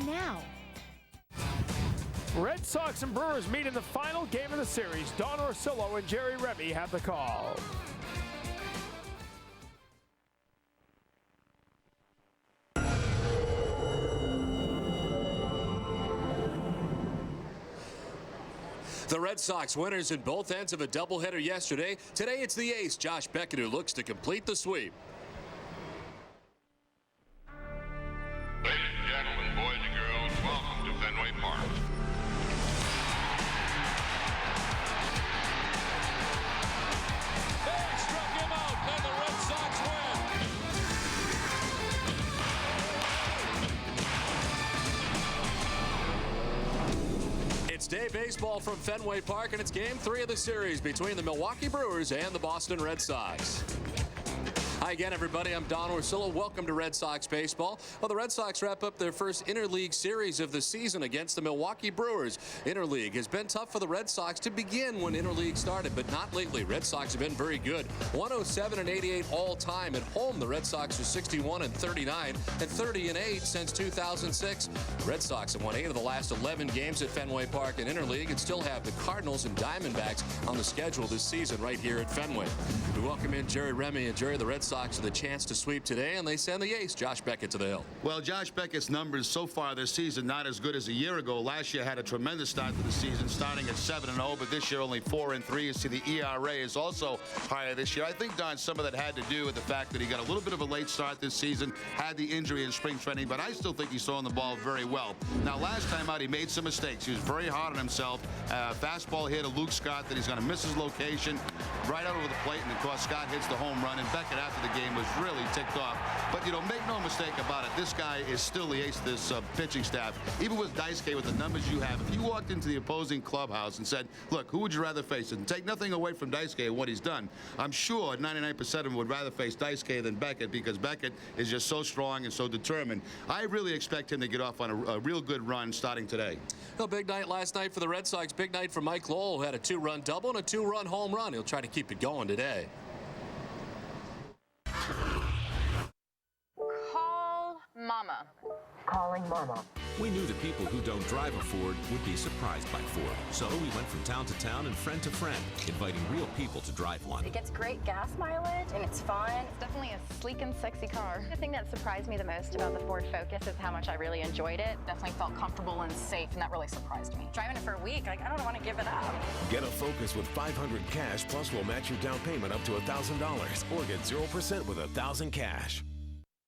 now. Red Sox and Brewers meet in the final game of the series. Don Orsillo and Jerry Remy have the call. The Red Sox winners in both ends of a doubleheader yesterday. Today it's the ace, Josh Beckett, who looks to complete the sweep. Ladies and gentlemen, boys and girls, welcome to Fenway Park. They struck him out, and the Red Sox win. It's day baseball from Fenway Park, and it's Game 3 of the series between the Milwaukee Brewers and the Boston Red Sox. Hi again, everybody. I'm Don Orsillo. Welcome to Red Sox baseball. Well, the Red Sox wrap up their first interleague series of the season against the Milwaukee Brewers. Interleague has been tough for the Red Sox to begin when interleague started, but not lately. Red Sox have been very good. 107-88 all time. At home, the Red Sox are 61-39 and 30-8 since 2006. The Red Sox have won 8 of the last 11 games at Fenway Park in interleague and still have the Cardinals and Diamondbacks on the schedule this season right here at Fenway. We welcome in Jerry Remy, and Jerry, the Red Sox with a chance to sweep today, and they send the ace, Josh Beckett, to the hill. Well, Josh Beckett's numbers so far this season not as good as a year ago. Last year had a tremendous start to the season, starting at 7-0, but this year only 4-3. You see the ERA is also higher this year. I think, Don, some of that had to do with the fact that he got a little bit of a late start this season, had the injury in spring training, but I still think he's throwing the ball very well. Now, last time out, he made some mistakes. He was very hard on himself. Fastball here to Luke Scott that he's going to miss his location right out over the plate, and of course, Scott hits the home run, and Beckett after the game was really ticked off. But, you know, make no mistake about it, this guy is still the ace of this pitching staff. Even with Daisuke, with the numbers you have, if you walked into the opposing clubhouse and said, look, who would you rather face? And take nothing away from Daisuke and what he's done. I'm sure 99% of them would rather face Daisuke than Beckett, because Beckett is just so strong and so determined. I really expect him to get off on a real good run starting today. Well, big night last night for the Red Sox. Big night for Mike Lowell, who had a 2-run double and a 2-run home run. He'll try to keep it going today. Call Mama. Calling Mama. We knew the people who don't drive a Ford would be surprised by Ford. So we went from town to town and friend to friend, inviting real people to drive one. It gets great gas mileage and it's fun. It's definitely a sleek and sexy car. The thing that surprised me the most about the Ford Focus is how much I really enjoyed it. Definitely felt comfortable and safe, and that really surprised me. Driving it for a week, I don't want to give it up. Get a Focus with $500 cash, plus we'll match your down payment up to $1,000, or get 0% with $1,000 cash.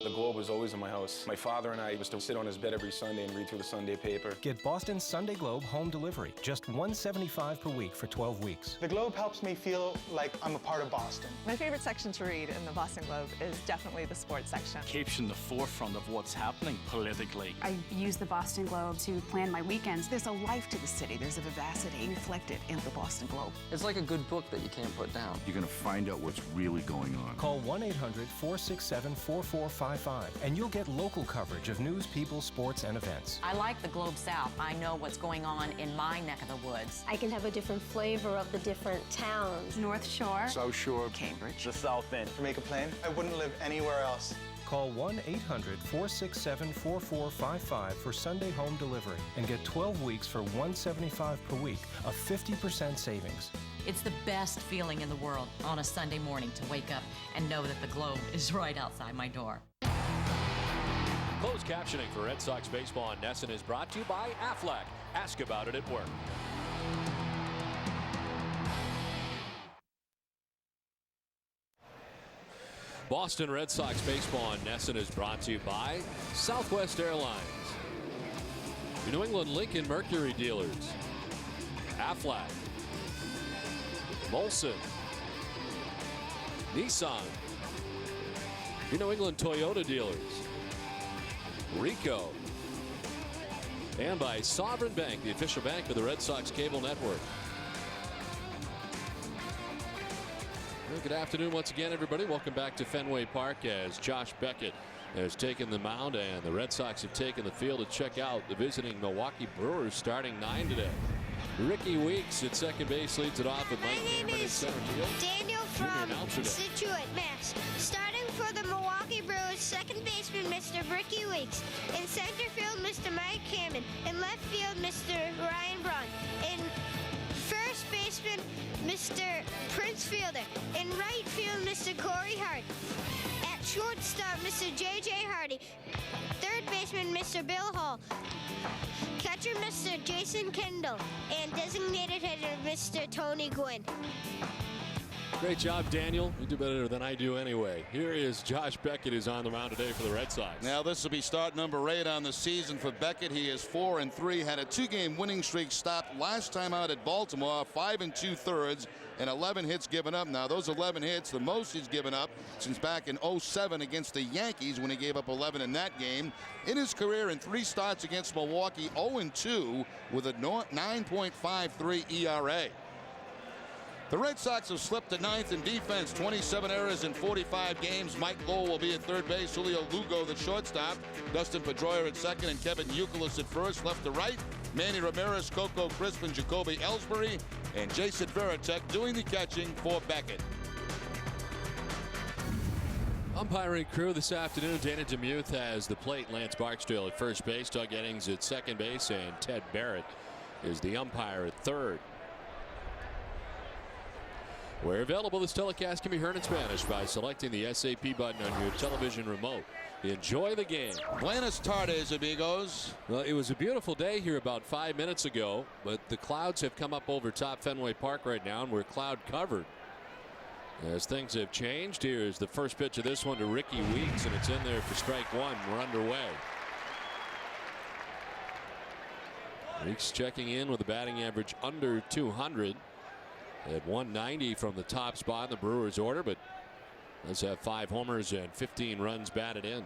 The Globe was always in my house. My father and I used to sit on his bed every Sunday and read through the Sunday paper. Get Boston's Sunday Globe home delivery, just $175 per week for 12 weeks. The Globe helps me feel like I'm a part of Boston. My favorite section to read in the Boston Globe is definitely the sports section. Keeps you in the forefront of what's happening politically. I use the Boston Globe to plan my weekends. There's a life to the city. There's a vivacity reflected in the Boston Globe. It's like a good book that you can't put down. You're going to find out what's really going on. Call 1-800-467-4455 and you'll get local coverage of news, people, sports, and events. I like the Globe South. I know what's going on in my neck of the woods. I can have a different flavor of the different towns. North Shore, South Shore, Cambridge, the South End. To make a plan, I wouldn't live anywhere else. Call 1-800-467-4455 for Sunday home delivery and get 12 weeks for $175 per week, a 50% savings. It's the best feeling in the world on a Sunday morning to wake up and know that the Globe is right outside my door. Closed captioning for Red Sox baseball on Nesson is brought to you by Aflac. Ask about it at work. Boston Red Sox baseball on Nesson is brought to you by Southwest Airlines, your New England Lincoln Mercury dealers, Aflac, Molson, Nissan, your New England Toyota dealers, Rico, and by Sovereign Bank, the official bank of the Red Sox cable network. Well, good afternoon once again, everybody. Welcome back to Fenway Park as Josh Beckett has taken the mound and the Red Sox have taken the field to check out the visiting Milwaukee Brewers starting 9 today. Ricky Weeks at second base leads it off with Mike Cameron in center field. Daniel from Situate, Mass. Starting for the Milwaukee Brewers, second baseman Mr. Ricky Weeks. In center field, Mr. Mike Mike Cameron. In left field, Mr. Ryan Braun. In first baseman, Mr. Prince Fielder. In right field, Mr. Corey Hart. At shortstop, Mr. J.J. Hardy. Third baseman, Mr. Bill Hall. Catcher, Mr. Jason Kendall. And designated hitter, Mr. Tony Gwynn. Great job, Daniel. You do better than I do anyway. Here is Josh Beckett, who's on the mound today for the Red Sox. Now this will be start number 8 on the season for Beckett. He is 4-3, had a 2-game winning streak stopped last time out at Baltimore, 5 2/3 and 11 hits given up. Now those 11 hits, the most he's given up since back in 07 against the Yankees when he gave up 11 in that game. In his career in 3 starts against Milwaukee, 0-2 with a 9.53 ERA. The Red Sox have slipped to 9th in defense, 27 errors in 45 games. Mike Lowell will be at third base, Julio Lugo the shortstop, Dustin Pedroia at second, and Kevin Youkilis at first. Left to right, Manny Ramirez, Coco Crispin, Jacoby Ellsbury, and Jason Varitek doing the catching for Beckett. Umpiring crew this afternoon, Dana Demuth has the plate, Lance Barksdale at first base, Doug Eddings at second base, and Ted Barrett is the umpire at third. Where available, this telecast can be heard in Spanish by selecting the SAP button on your television remote. Enjoy the game. Buenas tardes, amigos. Well, it was a beautiful day here about 5 minutes ago, but the clouds have come up over top Fenway Park right now, and we're cloud covered. As things have changed, here is the first pitch of this one to Ricky Weeks, and it's in there for strike one. We're underway. Weeks checking in with a batting average under 200. At 190 from the top spot in the Brewers order, but does have 5 homers and 15 runs batted in.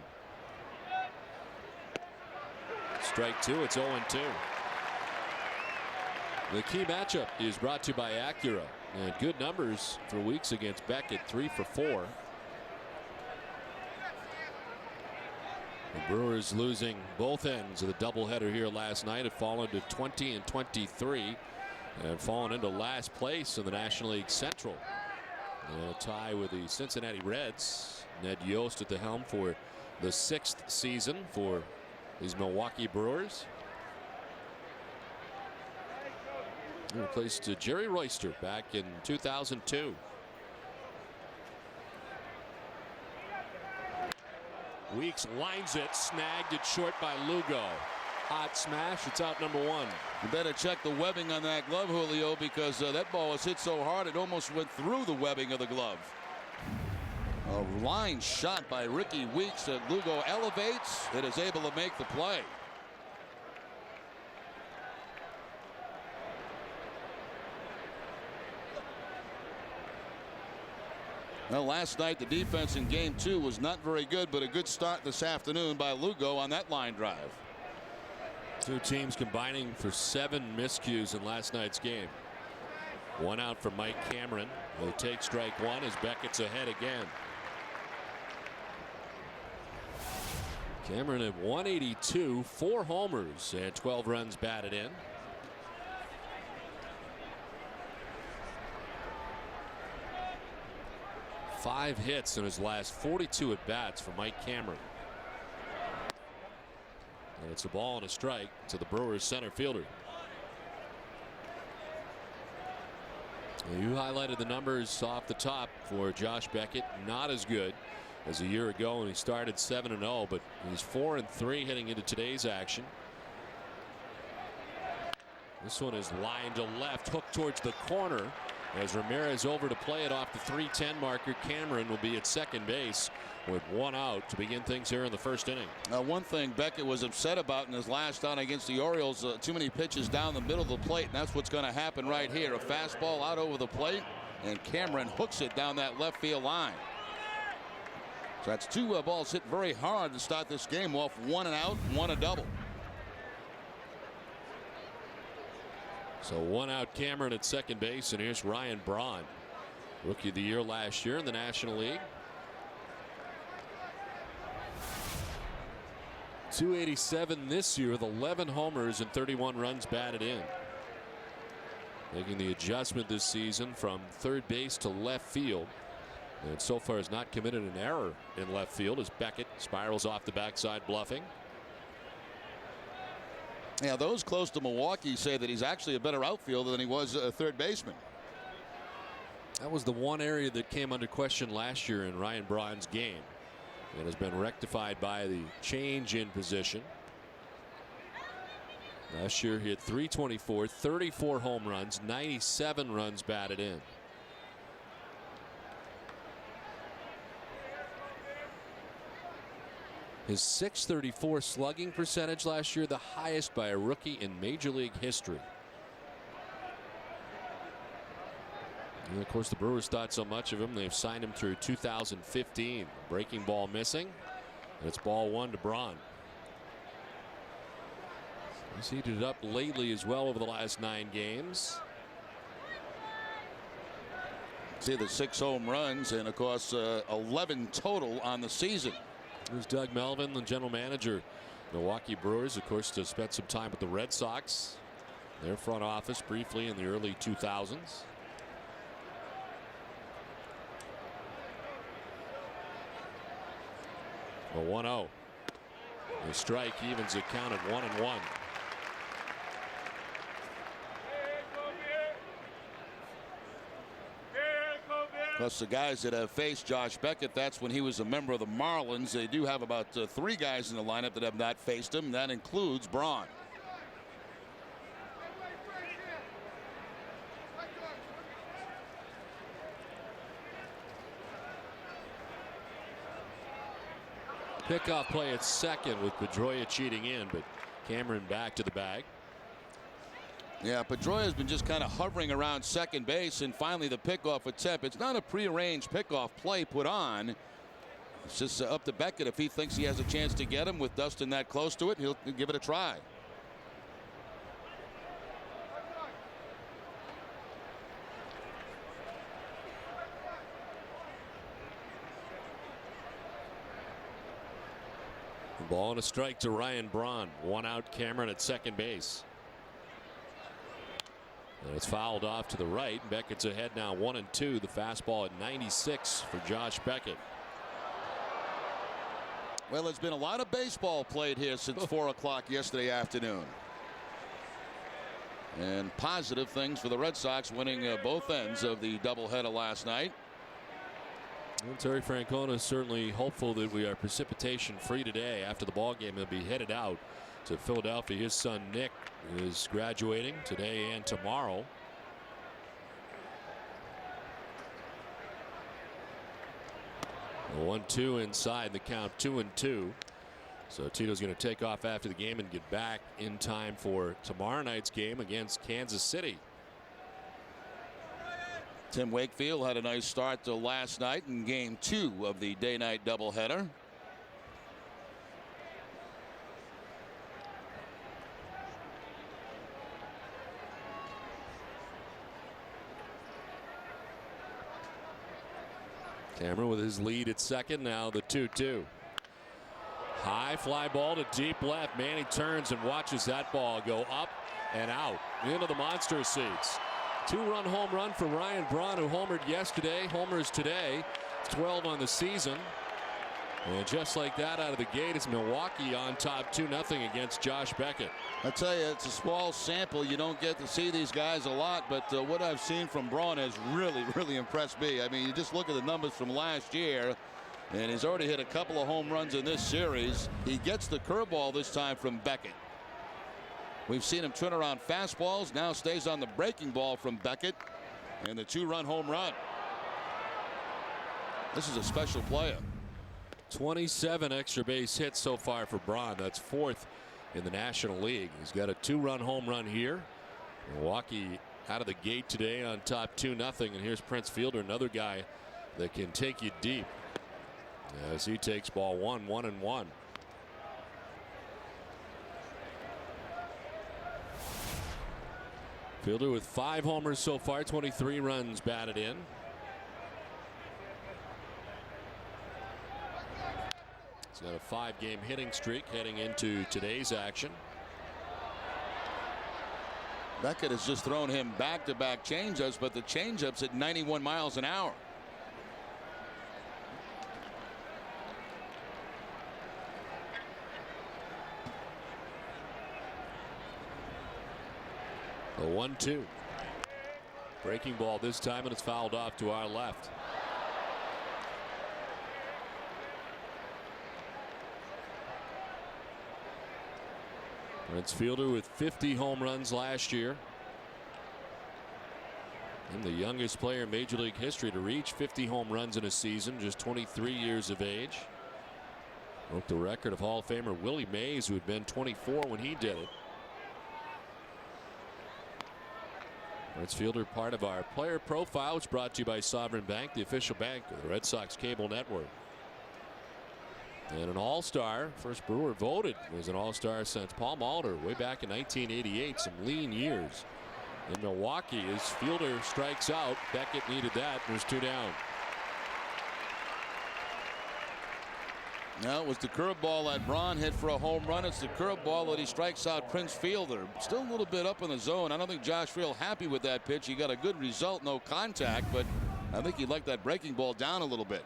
Strike 2, it's 0-2. The key matchup is brought to you by Acura, and good numbers for Weeks against Beckett, 3 for 4. The Brewers losing both ends of the doubleheader here last night, have fallen to 20 and 23. And fallen into last place in the National League Central. And a tie with the Cincinnati Reds. Ned Yost at the helm for the 6th season for these Milwaukee Brewers. He replaced Jerry Royster back in 2002. Weeks lines it, snagged it short by Lugo. Hot smash, it's out number 1. You better check the webbing on that glove, Julio, because that ball was hit so hard it almost went through the webbing of the glove. A line shot by Ricky Weeks that Lugo elevates. It is able to make the play. Well, last night the defense in game 2 was not very good, but a good start this afternoon by Lugo on that line drive. Two teams combining for 7 miscues in last night's game. 1 out for Mike Cameron. He'll take strike 1 as Beckett's ahead again. Cameron at 182, 4 homers and 12 runs batted in. Five hits in his last 42 at bats for Mike Cameron. And it's a ball and a strike to the Brewers center fielder. You highlighted the numbers off the top for Josh Beckett. Not as good as a year ago when he started 7-0, but he's 4-3 heading into today's action. This one is lined to left, hooked towards the corner. As Ramirez over to play it off the 310 marker, Cameron will be at second base with 1 out to begin things here in the first inning. One thing Beckett was upset about in his last out against the Orioles, too many pitches down the middle of the plate, and that's what's going to happen right here. A fastball out over the plate, and Cameron hooks it down that left field line. So that's 2 balls hit very hard to start this game off. 1 out, 1 a double. So 1 out Cameron at second base, and here's Ryan Braun, rookie of the year last year in the National League. 287 this year with 11 homers and 31 runs batted in. Making the adjustment this season from third base to left field, and so far has not committed an error in left field as Beckett spirals off the backside bluffing. Yeah, those close to Milwaukee say that he's actually a better outfielder than he was a third baseman. That was the one area that came under question last year in Ryan Braun's game. It has been rectified by the change in position. Last year he hit .324, 34 home runs, 97 runs batted in. His .634 slugging percentage last year, the highest by a rookie in Major League history. And of course, the Brewers thought so much of him, they've signed him through 2015. Breaking ball missing. And it's ball one to Braun. He's heated up lately as well over the last 9 games. See the 6 home runs and of course 11 total on the season. There's Doug Melvin, the general manager. Milwaukee Brewers, of course, to spend some time with the Red Sox. Their front office briefly in the early 2000s. A 1-0. The strike evens it, count at 1-1. Plus the guys that have faced Josh Beckett, that's when he was a member of the Marlins. They do have about 3 guys in the lineup that have not faced him. That includes Braun. Pickoff play at second with Pedroia cheating in, but Cameron back to the bag. Yeah, Pedroia has been just kind of hovering around second base, and finally the pickoff attempt. It's not a prearranged pickoff play put on. It's just up to Beckett. If he thinks he has a chance to get him with Dustin that close to it, he'll give it a try. Ball and a strike to Ryan Braun. 1 out, Cameron at second base. And it's fouled off to the right. Beckett's ahead now 1-2. The fastball at 96 for Josh Beckett. Well, there's been a lot of baseball played here since 4 o'clock yesterday afternoon. And positive things for the Red Sox, winning both ends of the doubleheader last night. Well, Terry Francona is certainly hopeful that we are precipitation free today. After the ball game, he'll be headed out to Philadelphia. His son Nick is graduating today and tomorrow. A 1-2 inside, the count 2-2. So Tito's going to take off after the game and get back in time for tomorrow night's game against Kansas City. Tim Wakefield had a nice start to last night in game 2 of the day-night doubleheader. Cameron with his lead at second, now the 2-2. High fly ball to deep left. Manny turns and watches that ball go up and out into the monster seats. 2-run home run for Ryan Braun, who homered yesterday, homers today. 12 on the season. And just like that out of the gate, it's Milwaukee on top 2-0 against Josh Beckett. I tell you, it's a small sample. You don't get to see these guys a lot, but what I've seen from Braun has really impressed me. I mean, you just look at the numbers from last year, and he's already hit a couple of home runs in this series. He gets the curveball this time from Beckett. We've seen him turn around fastballs, now stays on the breaking ball from Beckett, and the 2-run home run. This is a special player. 27 extra base hits so far for Braun. That's 4th in the National League. He's got a 2-run home run here. Milwaukee out of the gate today on top 2-0. And here's Prince Fielder, another guy that can take you deep, as he takes ball 1-1. Fielder with 5 homers so far, 23 runs batted in. He's got a 5-game hitting streak heading into today's action. Beckett has just thrown him back-to-back changeups, but the changeups at 91 miles an hour. The 1-2. Breaking ball this time, and it's fouled off to our left. Prince Fielder with 50 home runs last year. And the youngest player in Major League history to reach 50 home runs in a season, just 23 years of age. Broke the record of Hall of Famer Willie Mays, who had been 24 when he did it. Prince Fielder, part of our player profile, which is brought to you by Sovereign Bank, the official bank of the Red Sox cable network. And an all-star, first Brewer voted as an all-star since Paul Molitor way back in 1988. Some lean years in Milwaukee as Fielder strikes out. Beckett needed that. There's 2 down. No, it was the curveball that Braun hit for a home run. It's the curveball that he strikes out Prince Fielder. Still a little bit up in the zone. I don't think Josh real happy with that pitch. He got a good result, no contact, but I think he'd like that breaking ball down a little bit.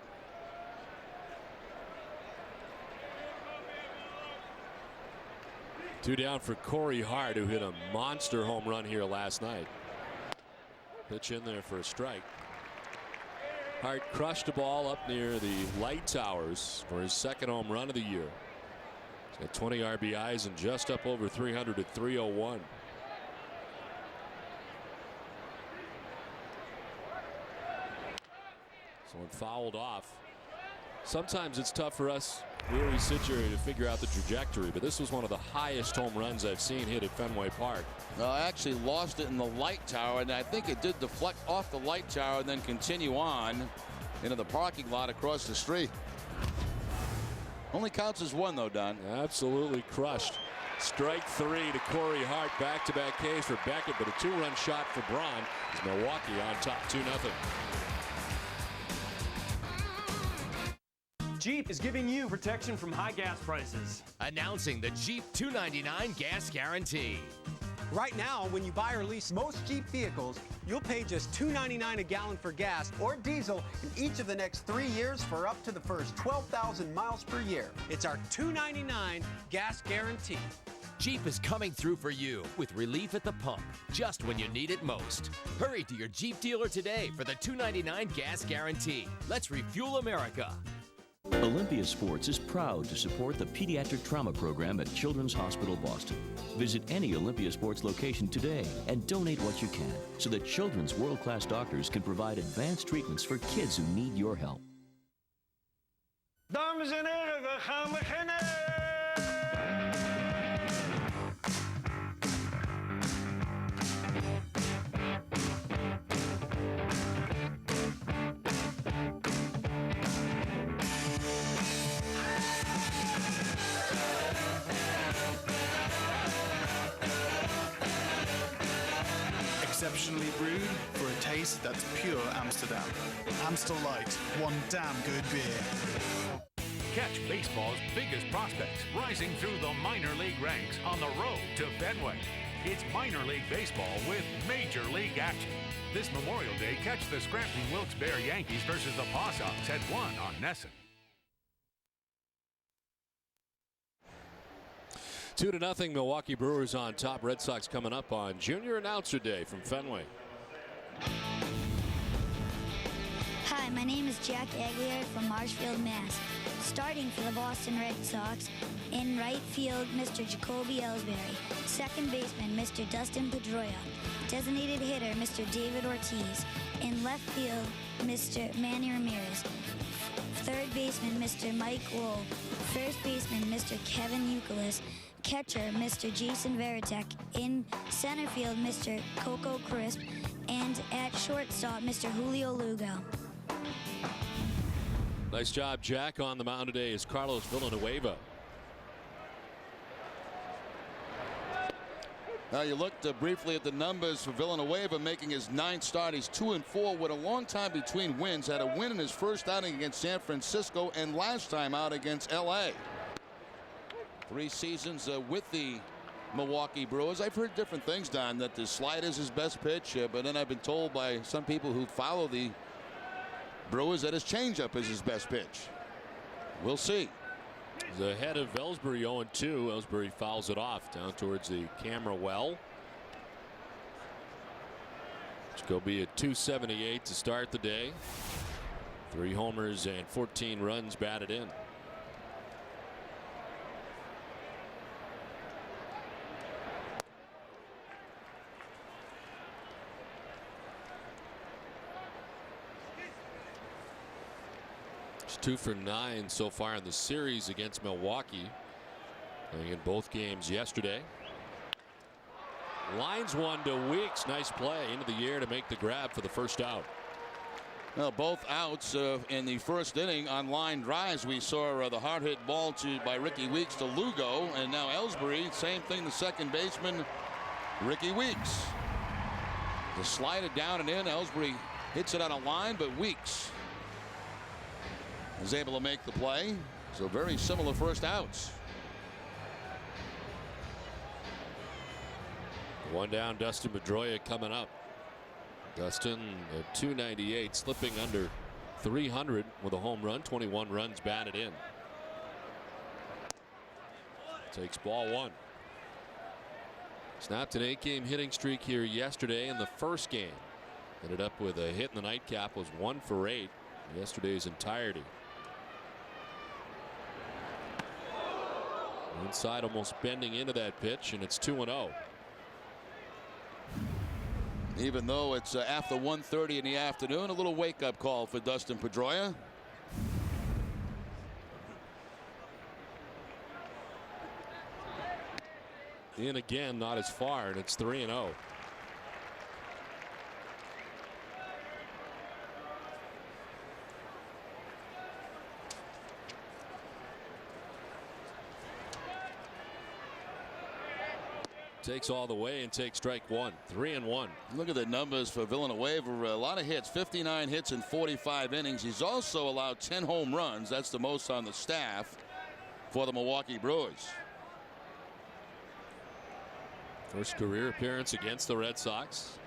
Two down for Corey Hart, who hit a monster home run here last night. Pitch in there for a strike. Hart crushed the ball up near the light towers for his second home run of the year. He's got 20 RBIs and just up over 300 at 301. Someone fouled off. Sometimes it's tough for us where we sit here to figure out the trajectory, but this was one of the highest home runs I've seen hit at Fenway Park. Well, I actually lost it in the light tower, and I think it did deflect off the light tower and then continue on into the parking lot across the street. Only counts as one, though, Don. Absolutely crushed. Strike 3 to Corey Hart. Back-to-back Ks for Beckett, but a 2-run shot for Braun as Milwaukee on top 2-0. Jeep is giving you protection from high gas prices. Announcing the Jeep $2.99 gas guarantee. Right now, when you buy or lease most Jeep vehicles, you'll pay just $2.99 a gallon for gas or diesel in each of the next 3 years for up to the first 12,000 miles per year. It's our $2.99 gas guarantee. Jeep is coming through for you with relief at the pump just when you need it most. Hurry to your Jeep dealer today for the $2.99 gas guarantee. Let's refuel America. Olympia Sports is proud to support the Pediatric Trauma Program at Children's Hospital Boston. Visit any Olympia Sports location today and donate what you can so that children's world-class doctors can provide advanced treatments for kids who need your help. Dames en heren, we gaan beginnen! Exceptionally brewed for a taste that's pure Amsterdam. Amstel Light, one damn good beer. Catch baseball's biggest prospects rising through the minor league ranks on the road to Fenway. It's minor league baseball with major league action. This Memorial Day, catch the Scranton Wilkes-Barre Yankees versus the Paw Sox at 1 on Nesson. 2-0 Milwaukee Brewers on top. Red Sox coming up on Junior Announcer Day from Fenway. Hi, my name is Jack Aguilar from Marshfield, Mass. Starting for the Boston Red Sox, in right field, Mr. Jacoby Ellsbury. Second baseman, Mr. Dustin Pedroia. Designated hitter, Mr. David Ortiz. In left field, Mr. Manny Ramirez. Third baseman, Mr. Mike Lowell. First baseman, Mr. Kevin Youkilis. Catcher, Mr. Jason Veritek. In center field, Mr. Coco Crisp. And at shortstop, Mr. Julio Lugo. Nice job, Jack. On the mound today is Carlos Villanueva. Now you looked briefly at the numbers for Villanueva, making his 9th start. He's 2-4 with a long time between wins. Had a win in his first outing against San Francisco and last time out against LA. 3 seasons with the Milwaukee Brewers. I've heard different things, Don, that the slider is his best pitch, but then I've been told by some people who follow the Brewers that his changeup is his best pitch. We'll see. He's ahead of Ellsbury 0-2. Ellsbury fouls it off down towards the camera well. It's going to be a 278 to start the day. 3 homers and 14 runs batted in. It's 2 for 9 so far in the series against Milwaukee. Playing in both games yesterday. Lines one to Weeks. Nice play into the air to make the grab for the first out. Well, both outs in the first inning on line drives. We saw the hard hit ball by Ricky Weeks to Lugo, and now Ellsbury, same thing, the second baseman, Ricky Weeks. To slide it down and in, Ellsbury hits it on a line, but Weeks is able to make the play. So very similar first outs. One down, Dustin Pedroia coming up. Dustin at 298, slipping under 300 with a home run, 21 runs batted in. Takes ball 1. Snapped an 8-game hitting streak here yesterday in the first game. Ended up with a hit in the nightcap, was 1 for 8 in yesterday's entirety. Inside, almost bending into that pitch, and it's 2-0. Even though it's after 1:30 in the afternoon, a little wake-up call for Dustin Pedroia. In again, not as far, and it's 3-0. Takes all the way and takes strike 1. 3-1. Look at the numbers for Villanueva. A lot of hits, 59 hits in 45 innings. He's also allowed 10 home runs. That's the most on the staff for the Milwaukee Brewers. First career appearance against the Red Sox.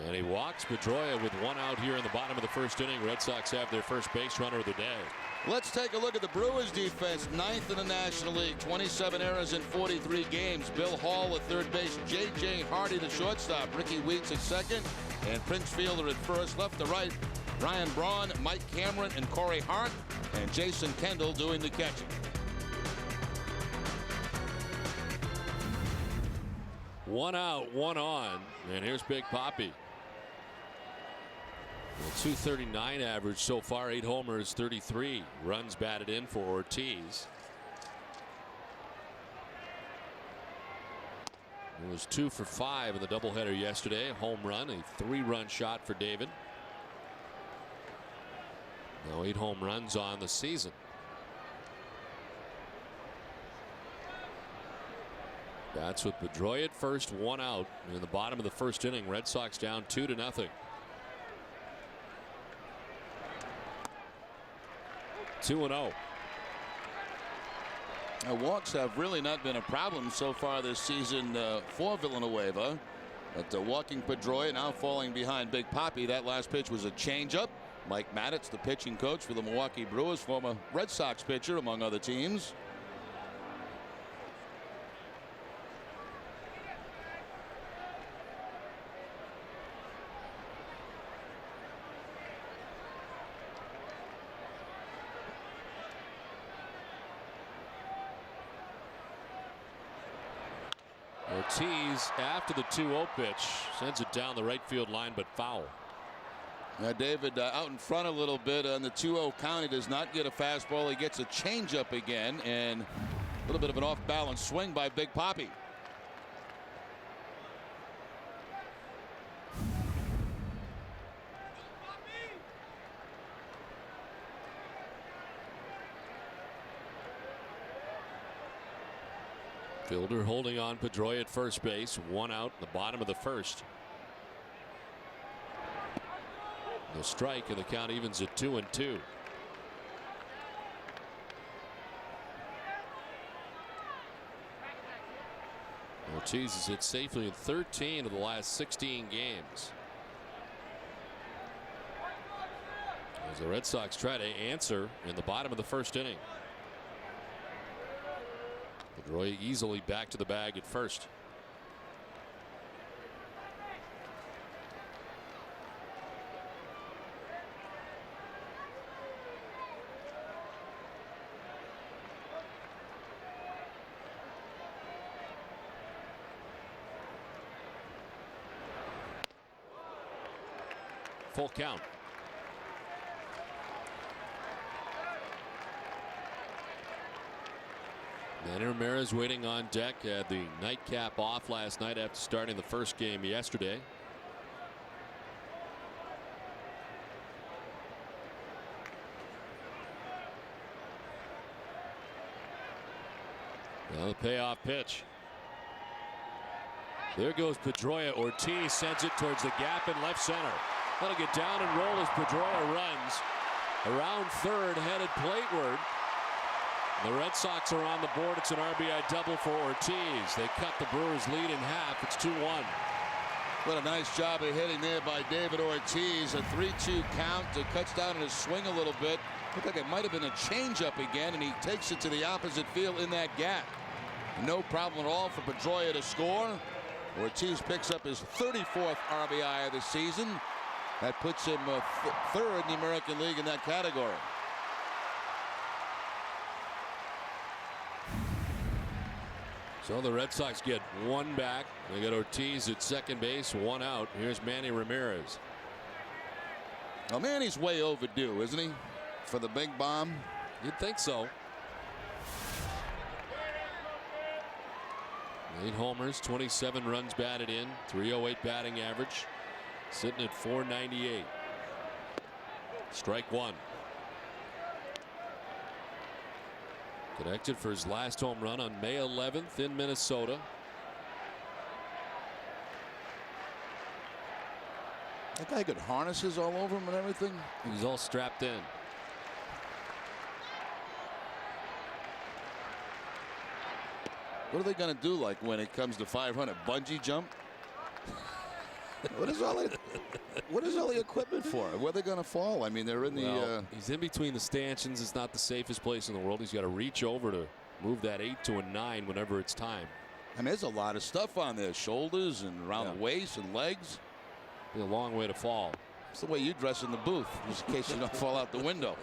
And he walks Pedroia with 1 out here in the bottom of the first inning. Red Sox have their first base runner of the day. Let's take a look at the Brewers defense. 9th in the National League. 27 errors in 43 games. Bill Hall at third base. J.J. Hardy the shortstop. Ricky Weeks at second. And Prince Fielder at first. Left to right, Ryan Braun, Mike Cameron, and Corey Hart. And Jason Kendall doing the catching. One out, 1 on. And here's Big Papi. A 239 average so far, 8 homers, 33 runs batted in for Ortiz. It was 2 for 5 in the doubleheader yesterday. A home run, a 3-run shot for David. Now 8 home runs on the season. That's with Pedroia at first, 1 out in the bottom of the first inning. Red Sox down 2-0. 2-0. Walks have really not been a problem so far this season for Villanueva. But walking Pedroia, now falling behind Big Papi. That last pitch was a changeup. Mike Maddox, the pitching coach for the Milwaukee Brewers, former Red Sox pitcher, among other teams. Ortiz, after the 2-0 pitch, sends it down the right field line, but foul. David out in front a little bit on the 2-0 count. He does not get a fastball. He gets a changeup again, and a little bit of an off-balance swing by Big Papi. Fielder holding on Pedroia at first base. 1 out in the bottom of the first. The strike, and the count evens at 2-2. Ortiz has hit safely in 13 of the last 16 games. As the Red Sox try to answer in the bottom of the first inning. Pedroia easily back to the bag at first. Full count. Manny Ramirez waiting on deck. Had the nightcap off last night after starting the first game yesterday. Now the payoff pitch. There goes Pedroia. Ortiz sends it towards the gap in left center. That'll get down and roll as Pedroia runs around third, headed plateward. The Red Sox are on the board. It's an RBI double for Ortiz. They cut the Brewers lead in half. It's 2-1. What a nice job of hitting there by David Ortiz. A 3-2 count. It cuts down in his swing a little bit. Looked like it might have been a changeup again, and he takes it to the opposite field in that gap. No problem at all for Pedroia to score. Ortiz picks up his 34th RBI of the season. That puts him third in the American League in that category. So the Red Sox get one back. They got Ortiz at second base, one out. Here's Manny Ramirez. Well, Manny's way overdue, isn't he, for the big bomb? You'd think so. 8 homers, 27 runs batted in, 308 batting average, sitting at 498. Strike one. Connected for his last home run on May 11th in Minnesota. That guy got harnesses all over him and everything. He's all strapped in. What are they going to do, like, when it comes to 500? Bungee jump? What is all the equipment for? Where are they going to fall? I mean, they're in the... He's in between the stanchions. It's not the safest place in the world. He's got to reach over to move that 8 to a 9 whenever it's time. I mean, there's a lot of stuff on there. Shoulders and around the waist and legs. Be a long way to fall. It's the way you dress in the booth, just in case you don't fall out the window.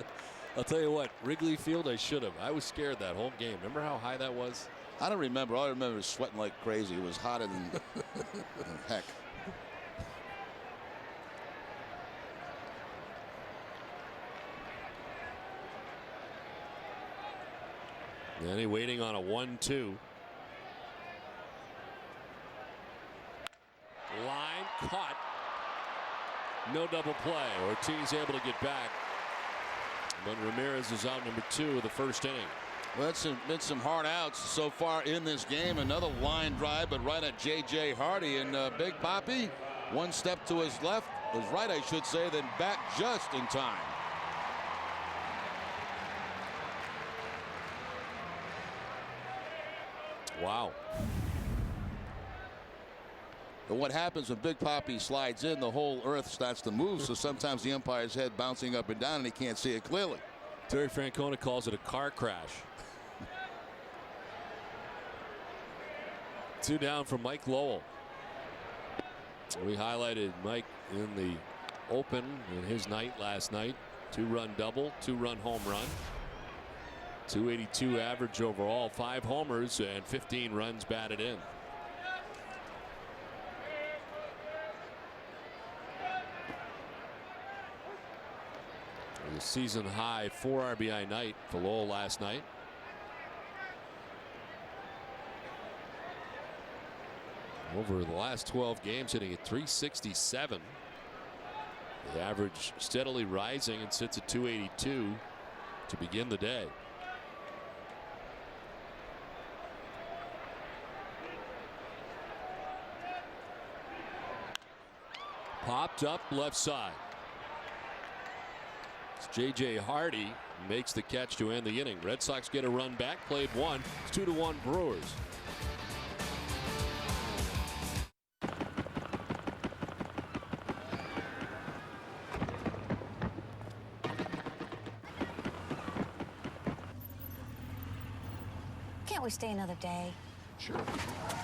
I'll tell you what, Wrigley Field, I should have. I was scared that whole game. Remember how high that was? I don't remember. All I remember is sweating like crazy. It was hotter than heck. Manny waiting on a 1-2. Line caught. No double play. Ortiz able to get back. But Ramirez is out number 2 of the first inning. Well, that's been some hard outs so far in this game. Another line drive, but right at J.J. Hardy. And Big Papi, one step to his left, his right, I should say, then back just in time. Wow. But what happens when Big Papi slides in, the whole earth starts to move, so sometimes the umpire's head bouncing up and down and he can't see it clearly. Terry Francona calls it a car crash. 2 down from Mike Lowell. We highlighted Mike in the open in his night last night. 2-run double, 2-run home run. 282 average overall, 5 homers and 15 runs batted in. The season high 4 RBI night for Lowell last night. Over the last 12 games, hitting at 367. The average steadily rising and sits at 282 to begin the day. Popped up left side. J.J. Hardy makes the catch to end the inning. Red Sox get a run back, played 1. It's 2-1 Brewers. Can't we stay another day? Sure.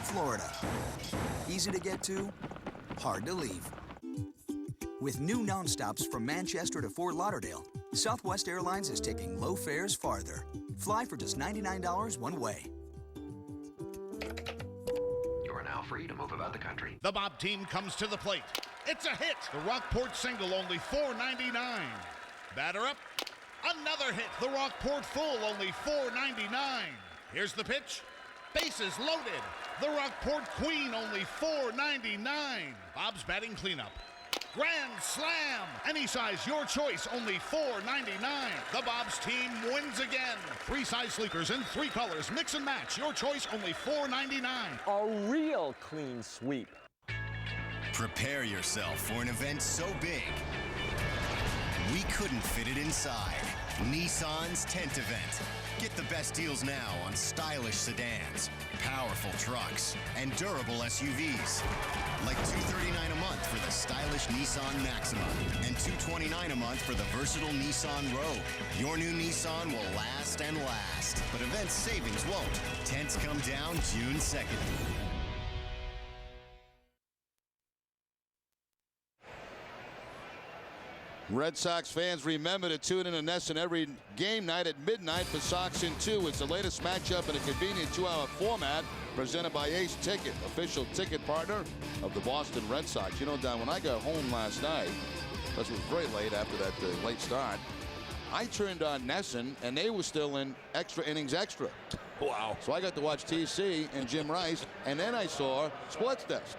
Florida. Easy to get to, hard to leave. With new nonstops from Manchester to Fort Lauderdale, Southwest Airlines is taking low fares farther. Fly for just $99 one way. You're now free to move about the country. The Bob team comes to the plate. It's a hit. The Rockport single, only $4.99. Batter up. Another hit. The Rockport full, only $4.99. Here's the pitch. Bases loaded. The Rockport Queen, only $4.99. Bob's batting cleanup. Grand slam. Any size, your choice, only $4.99. The Bob's team wins again. 3 size sleepers in 3 colors. Mix and match. Your choice, only $4.99. A real clean sweep. Prepare yourself for an event so big, we couldn't fit it inside. Nissan's tent event. Get the best deals now on stylish sedans, powerful trucks, and durable SUVs. Like $239 a month for the stylish Nissan Maxima and $229 a month for the versatile Nissan Rogue. Your new Nissan will last and last, but event savings won't. Tents come down June 2nd. Red Sox fans, remember to tune in to NESN every game night at midnight for Sox in 2. It's the latest matchup in a convenient 2-hour format presented by Ace Ticket, official ticket partner of the Boston Red Sox. You know, Don, when I got home last night, because it was very late after that late start, I turned on NESN, and they were still in extra innings extra. Wow. So I got to watch TC and Jim Rice, and then I saw Sports Desk.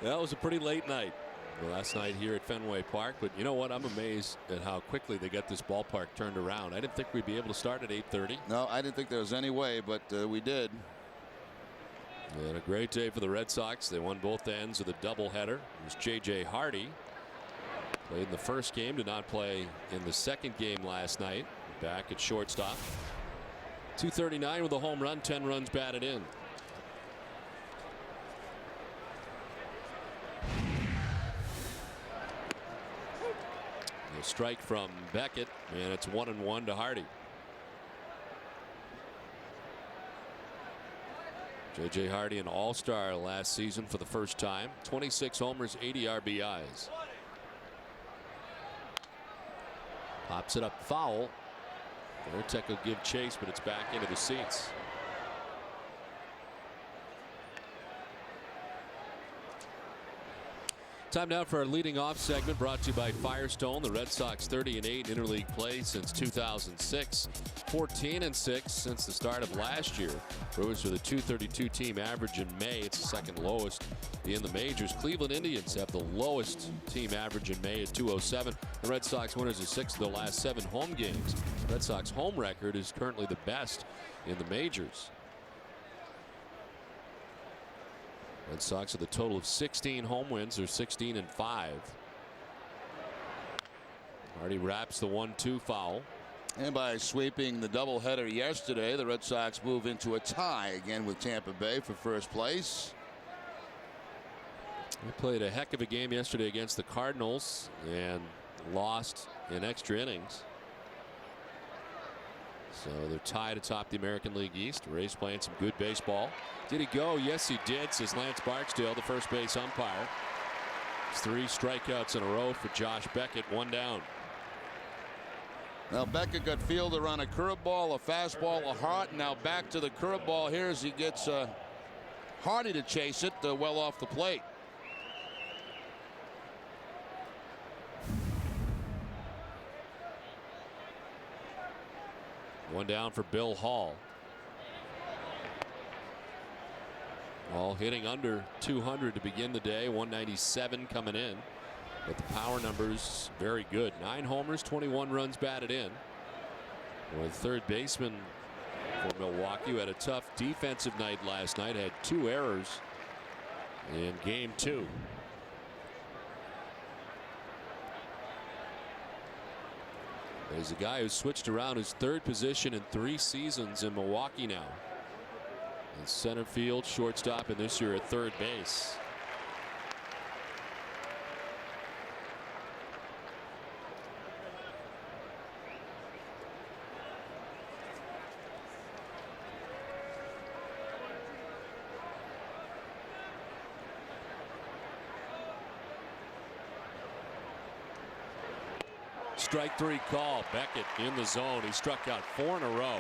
That was a pretty late night last night here at Fenway Park, but you know what? I'm amazed at how quickly they got this ballpark turned around. I didn't think we'd be able to start at 8:30. No, I didn't think there was any way, but we did. And a great day for the Red Sox. They won both ends of the doubleheader. It was J.J. Hardy. Played in the first game, did not play in the second game last night. Back at shortstop. 239 with a home run, 10 runs batted in. A strike from Beckett, and it's 1-1 to Hardy. J.J. Hardy, an all-star last season for the first time. 26 homers, 80 RBIs. Pops it up foul. Vertek will give chase, but it's back into the seats. Time now for our leading off segment, brought to you by Firestone. The Red Sox 30-8 interleague play since 2006, 14-6 since the start of last year. Brewers with a .232 team average in May. It's the second lowest in the majors. Cleveland Indians have the lowest team average in May at .207. The Red Sox winners of 6 of their last 7 home games. Red Sox home record is currently the best in the majors. Red Sox with a total of 16 home wins. They're 16-5. Hardy wraps the 1-2 foul. And by sweeping the doubleheader yesterday, the Red Sox move into a tie again with Tampa Bay for first place. They played a heck of a game yesterday against the Cardinals and lost in extra innings. So they're tied atop the American League East. Ray's playing some good baseball. Did he go? Yes, he did, says Lance Barksdale, the first base umpire. It's 3 strikeouts in a row for Josh Beckett, 1 down. Now Beckett got fielded on a curveball, a fastball, a hard. Now back to the curveball here as he gets Hardy to chase it well off the plate. One down for Bill Hall. All hitting under 200 to begin the day. 197 coming in. But the power numbers very good. 9 homers, 21 runs batted in. The third baseman for Milwaukee, who had a tough defensive night last night, had 2 errors in game 2. He's a guy who switched around his third position in 3 seasons in Milwaukee now. In center field, shortstop, and this year at third base. Strike 3 call. Beckett in the zone. He struck out 4 in a row.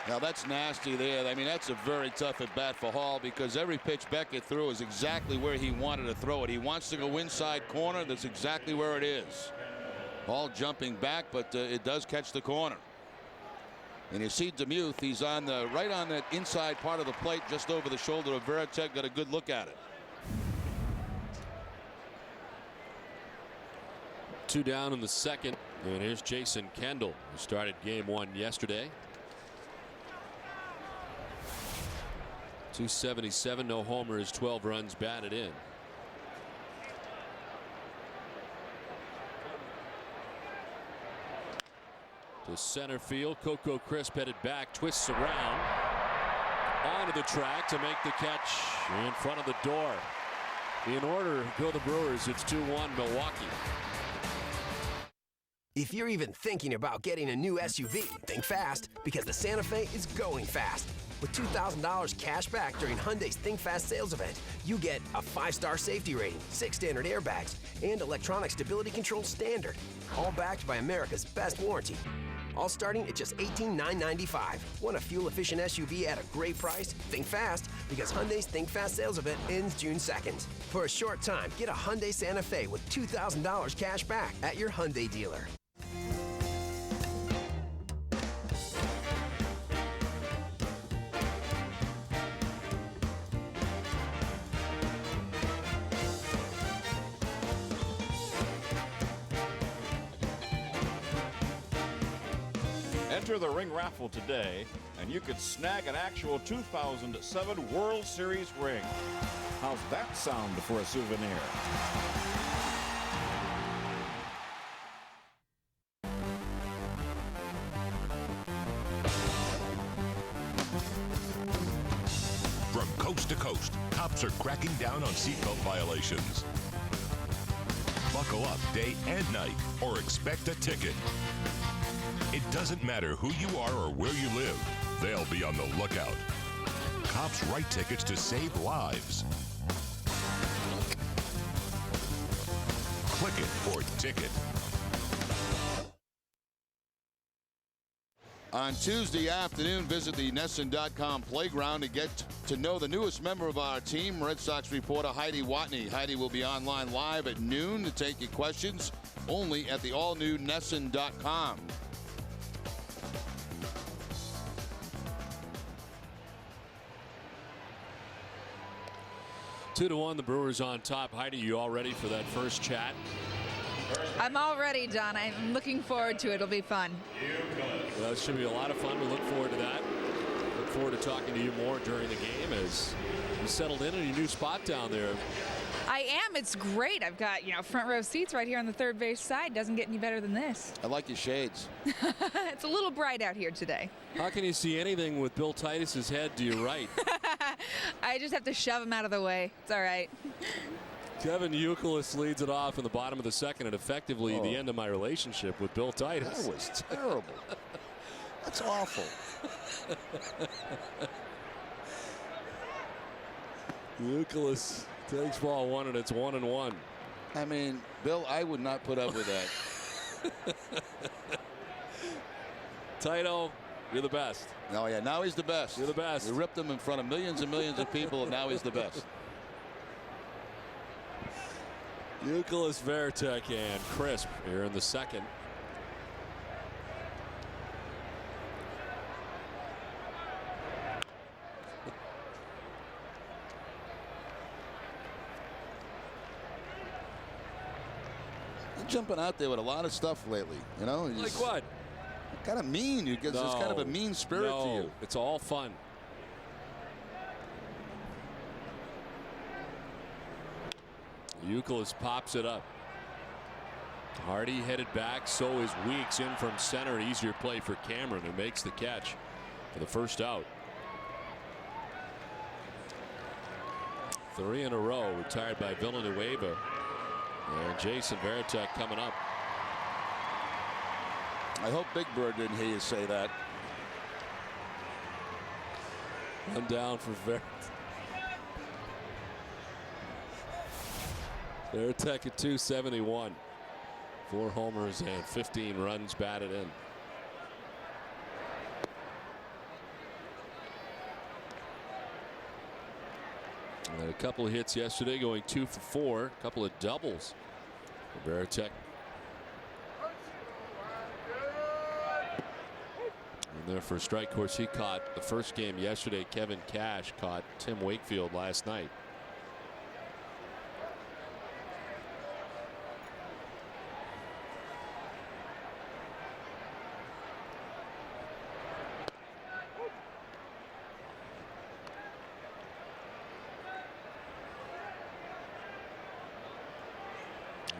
Now that's nasty there. I mean, that's a very tough at bat for Hall because every pitch Beckett threw is exactly where he wanted to throw it. He wants to go inside corner. That's exactly where it is. Hall jumping back, but it does catch the corner. And you see Demuth, he's on the right on that inside part of the plate, just over the shoulder of Veritek. Got a good look at it. 2 down in the second, and here's Jason Kendall, who started game 1 yesterday. 277, no homers, 12 runs batted in. To center field, Coco Crisp headed back, twists around onto the track to make the catch in front of the door. In order to go the Brewers, it's 2-1 Milwaukee. If you're even thinking about getting a new SUV, think fast, because the Santa Fe is going fast. With $2,000 cash back during Hyundai's Think Fast sales event, you get a 5-star safety rating, 6 standard airbags, and electronic stability control standard, all backed by America's best warranty. All starting at just $18,995. Want a fuel-efficient SUV at a great price? Think fast, because Hyundai's Think Fast sales event ends June 2nd. For a short time, get a Hyundai Santa Fe with $2,000 cash back at your Hyundai dealer. Enter the ring raffle today, and you could snag an actual 2007 World Series ring. How's that sound for a souvenir? From coast to coast, cops are cracking down on seatbelt violations. Buckle up day and night, or expect a ticket. It doesn't matter who you are or where you live, they'll be on the lookout. Cops write tickets to save lives. Click it for ticket. On Tuesday afternoon, visit the NESN.com playground to get to know the newest member of our team, Red Sox reporter Heidi Watney. Heidi will be online live at noon to take your questions, only at the all-new NESN.com. Two to 1, the Brewers on top. Heidi, you all ready for that first chat? I'm all ready, John. I'm looking forward to it. It'll be fun. Well, it should be a lot of fun. We look forward to that. Look forward to talking to you more during the game as you settled in your new spot down there. I am. It's great. I've got, front row seats right here on the third base side. Doesn't get any better than this. I like your shades. It's a little bright out here today. How can you see anything with Bill Titus's head to your right? I just have to shove him out of the way. It's all right. Kevin Youkilis leads it off in the bottom of the second, and effectively the end of my relationship with Bill Titus. That was terrible. That's awful. Youkilis takes ball 1, and it's 1-1. I mean, Bill, I would not put up with that. Tito, you're the best. Oh, yeah, now he's the best. You're the best. We ripped him in front of millions and millions of people, and now he's the best. Youkilis, Veritek, and Crisp here in the second. You're jumping out there with a lot of stuff lately, Like what? Kind of mean. You get this kind of a mean spirit to you. It's all fun. Youkilis pops it up. Hardy headed back, so is Weeks in from center. An easier play for Cameron, who makes the catch for the first out. 3 in a row, retired by Villanueva. And Jason Veritek coming up. I hope Big Bird didn't hear you say that. One down for Veritek. Veritek at 271. 4 homers and 15 runs batted in. And a couple of hits yesterday, going 2 for 4. A couple of doubles for Veritek. And there for a strike. Of course, he caught the first game yesterday. Kevin Cash caught Tim Wakefield last night.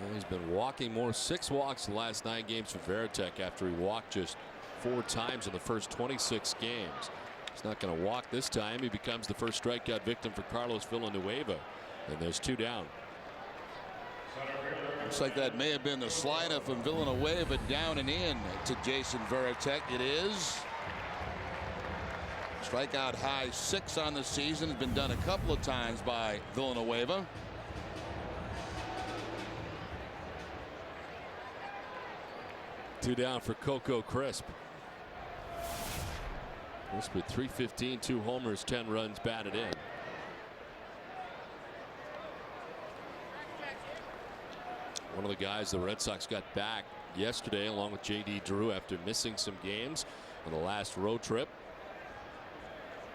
Well, he's been walking more. 6 walks the last 9 games for Veritek after he walked just 4 times in the first 26 games. He's not going to walk this time. He becomes the first strikeout victim for Carlos Villanueva. And there's 2 down. Looks like that may have been the slider from Villanueva down and in to Jason Veritek. It is. Strikeout high 6 on the season. Has been done a couple of times by Villanueva. Two down for Coco Crisp. Crisp with .315, 2 homers, 10 runs batted in. One of the guys the Red Sox got back yesterday along with J.D. Drew after missing some games on the last road trip.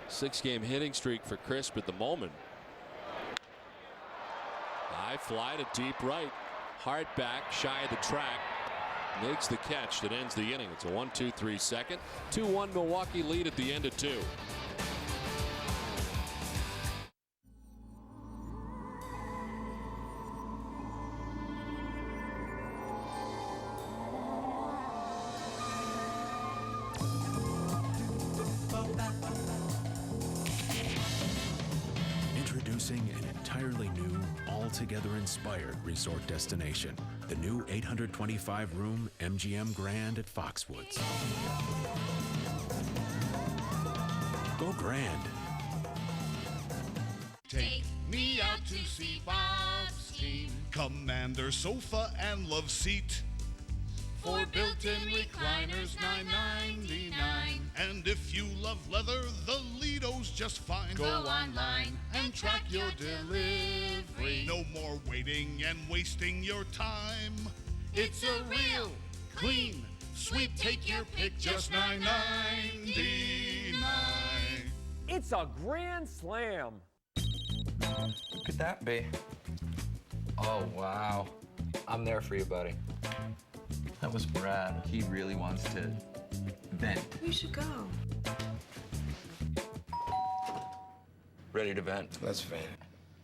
6-game hitting streak for Crisp at the moment. High fly to deep right. Hard back, shy of the track. Makes the catch that ends the inning. It's a 1-2-3 second. 2-1 Milwaukee lead at the end of 2. Introducing an entirely new, altogether inspired resort destination. The new 825-room MGM Grand at Foxwoods. Go Grand. Take me out to see Bob's team. Commander sofa and love seat. 4 built-in recliners, $9.99. And if you love leather, the Lido's just fine. Go online and track your delivery. No more waiting and wasting your time. It's a real, clean, sweep. Take your pick, just $9.99. It's a grand slam. Who could that be? Oh, wow. I'm there for you, buddy. That was Brad. He really wants to vent. We should go. Ready to vent? Let's vent.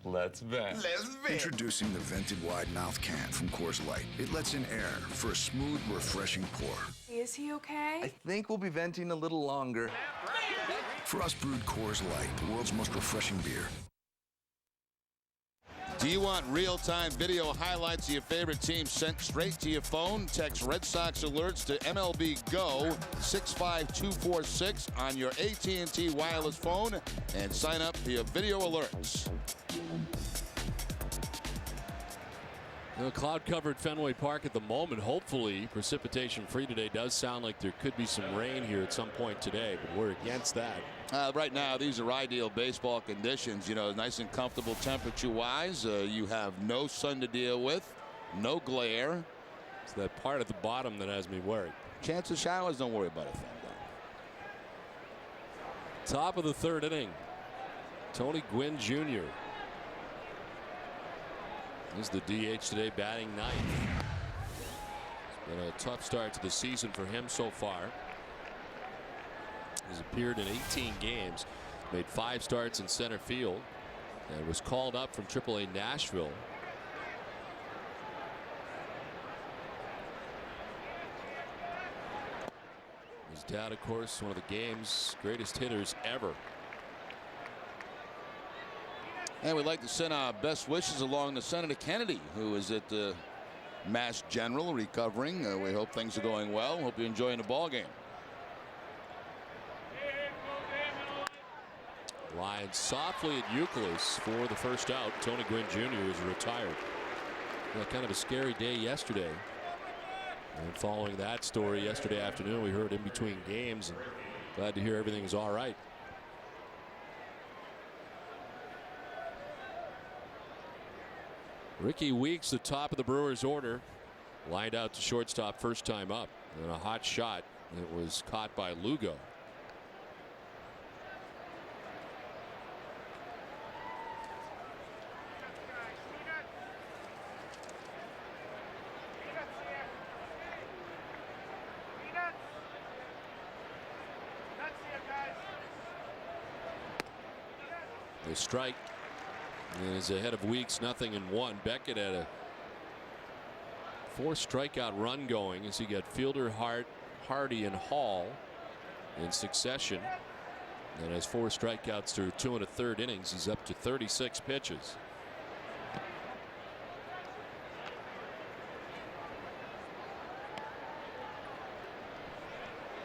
Let's vent. Let's vent. Introducing the vented wide mouth can from Coors Light. It lets in air for a smooth, refreshing pour. Is he okay? I think we'll be venting a little longer. For us brewed Coors Light, the world's most refreshing beer. Do you want real-time video highlights of your favorite team sent straight to your phone? Text Red Sox alerts to MLB Go 65246 on your AT&T wireless phone and sign up for your video alerts. Cloud-covered Fenway Park at the moment. Hopefully precipitation-free today. Does sound like there could be some rain here at some point today, but we're against that. Right now, these are ideal baseball conditions. You know, nice and comfortable temperature-wise. You have no sun to deal with, no glare. It's that part at the bottom that has me worried. Chance of showers, don't worry about it. Top of the 3rd inning. Tony Gwynn Jr. is the DH today, batting 9th. It's been a tough start to the season for him so far. He's appeared in 18 games, made 5 starts in center field, and was called up from AAA Nashville. His dad, of course, one of the game's greatest hitters ever. And we'd like to send our best wishes along to Senator Kennedy, who is at the Mass General recovering. We hope things are going well. Hope you're enjoying the ball game. Line softly at Euclid for the first out. Tony Gwynn Jr. is retired. Well, kind of a scary day yesterday. And following that story yesterday afternoon, we heard in between games, and glad to hear everything is all right. Ricky Weeks, the top of the Brewers order, lined out to shortstop first time up. And a hot shot. It was caught by Lugo. The strike is ahead of Weeks, 0-1. Beckett had a 4 strikeout run going as he got Fielder, Hart, Hardy, and Hall in succession. And has 4 strikeouts through 2 1/3 innings. He's up to 36 pitches.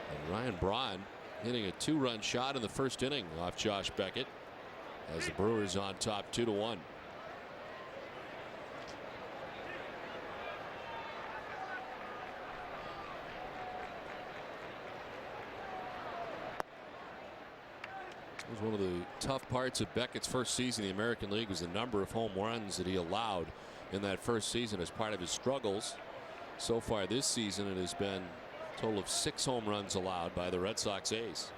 And Ryan Braun hitting a 2-run shot in the first inning off Josh Beckett as the Brewers on top 2-1. It was one of the tough parts of Beckett's first season in the American League was the number of home runs that he allowed in that first season as part of his struggles. So far this season it has been a total of 6 home runs allowed by the Red Sox ace.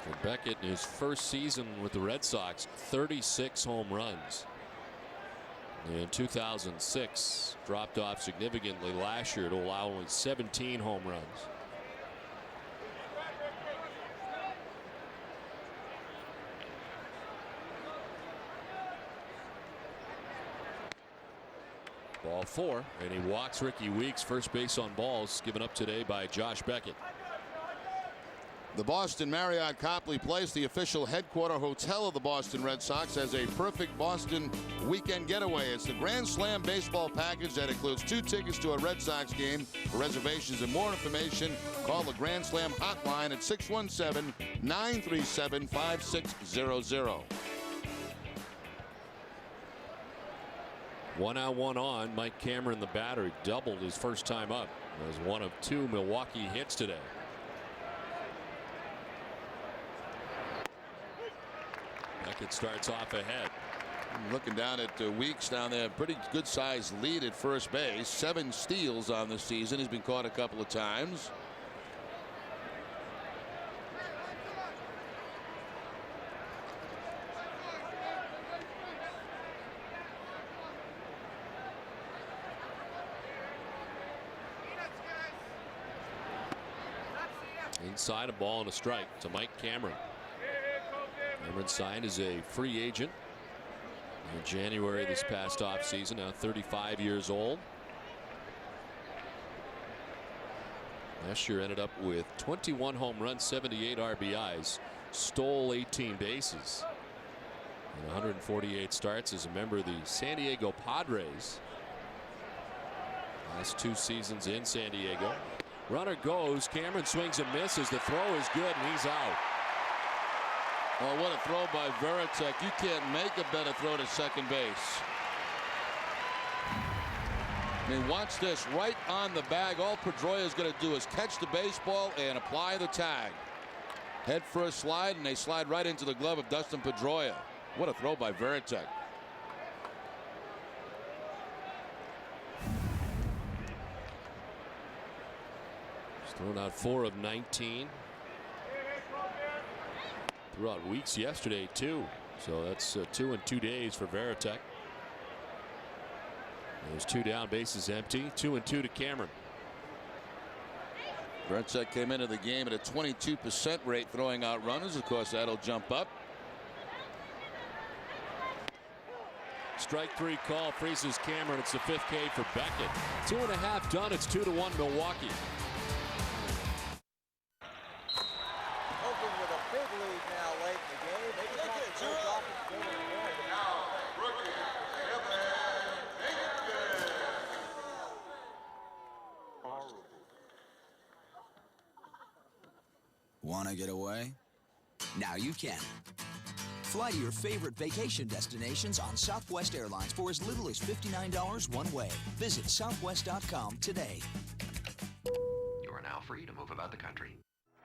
For Beckett in his first season with the Red Sox, 36 home runs. In 2006, dropped off significantly last year to allow only 17 home runs. Ball 4, and he walks Ricky Weeks, first base on balls, given up today by Josh Beckett. The Boston Marriott Copley Place, the official headquarter hotel of the Boston Red Sox, has a perfect Boston weekend getaway. It's the Grand Slam baseball package that includes 2 tickets to a Red Sox game. For reservations and more information, call the Grand Slam hotline at 617-937-5600. 1 out, 1 on. Mike Cameron, the batter, doubled his first time up. It was one of 2 Milwaukee hits today. Beckett starts off ahead. Looking down at Weeks down there, pretty good sized lead at first base. 7 steals on the season. He's been caught a couple of times. Inside, a ball and a strike to Mike Cameron. Cameron signed as a free agent in January this past offseason, now 35 years old. Last year ended up with 21 home runs, 78 RBIs, stole 18 bases. And 148 starts as a member of the San Diego Padres. Last 2 seasons in San Diego. Runner goes, Cameron swings and misses. The throw is good and he's out. Oh, what a throw by Veritek. You can't make a better throw to second base. I mean, watch this. Right on the bag. All Pedroia is going to do is catch the baseball and apply the tag. Head first slide, and they slide right into the glove of Dustin Pedroia. What a throw by Veritek. He's thrown out 4 of 19. Threw out Weeks yesterday too, so that's 2 in 2 days for Veritek. There's 2 down, bases empty. 2 and 2 to Cameron. Veritek came into the game at a 22% rate throwing out runners. Of course, that'll jump up. Strike 3 call freezes Cameron. It's the 5th K for Beckett. 2.5 done. It's 2-1 Milwaukee. Want to get away? Now you can. Fly to your favorite vacation destinations on Southwest Airlines for as little as $59 one way. Visit southwest.com today. free to move about the country.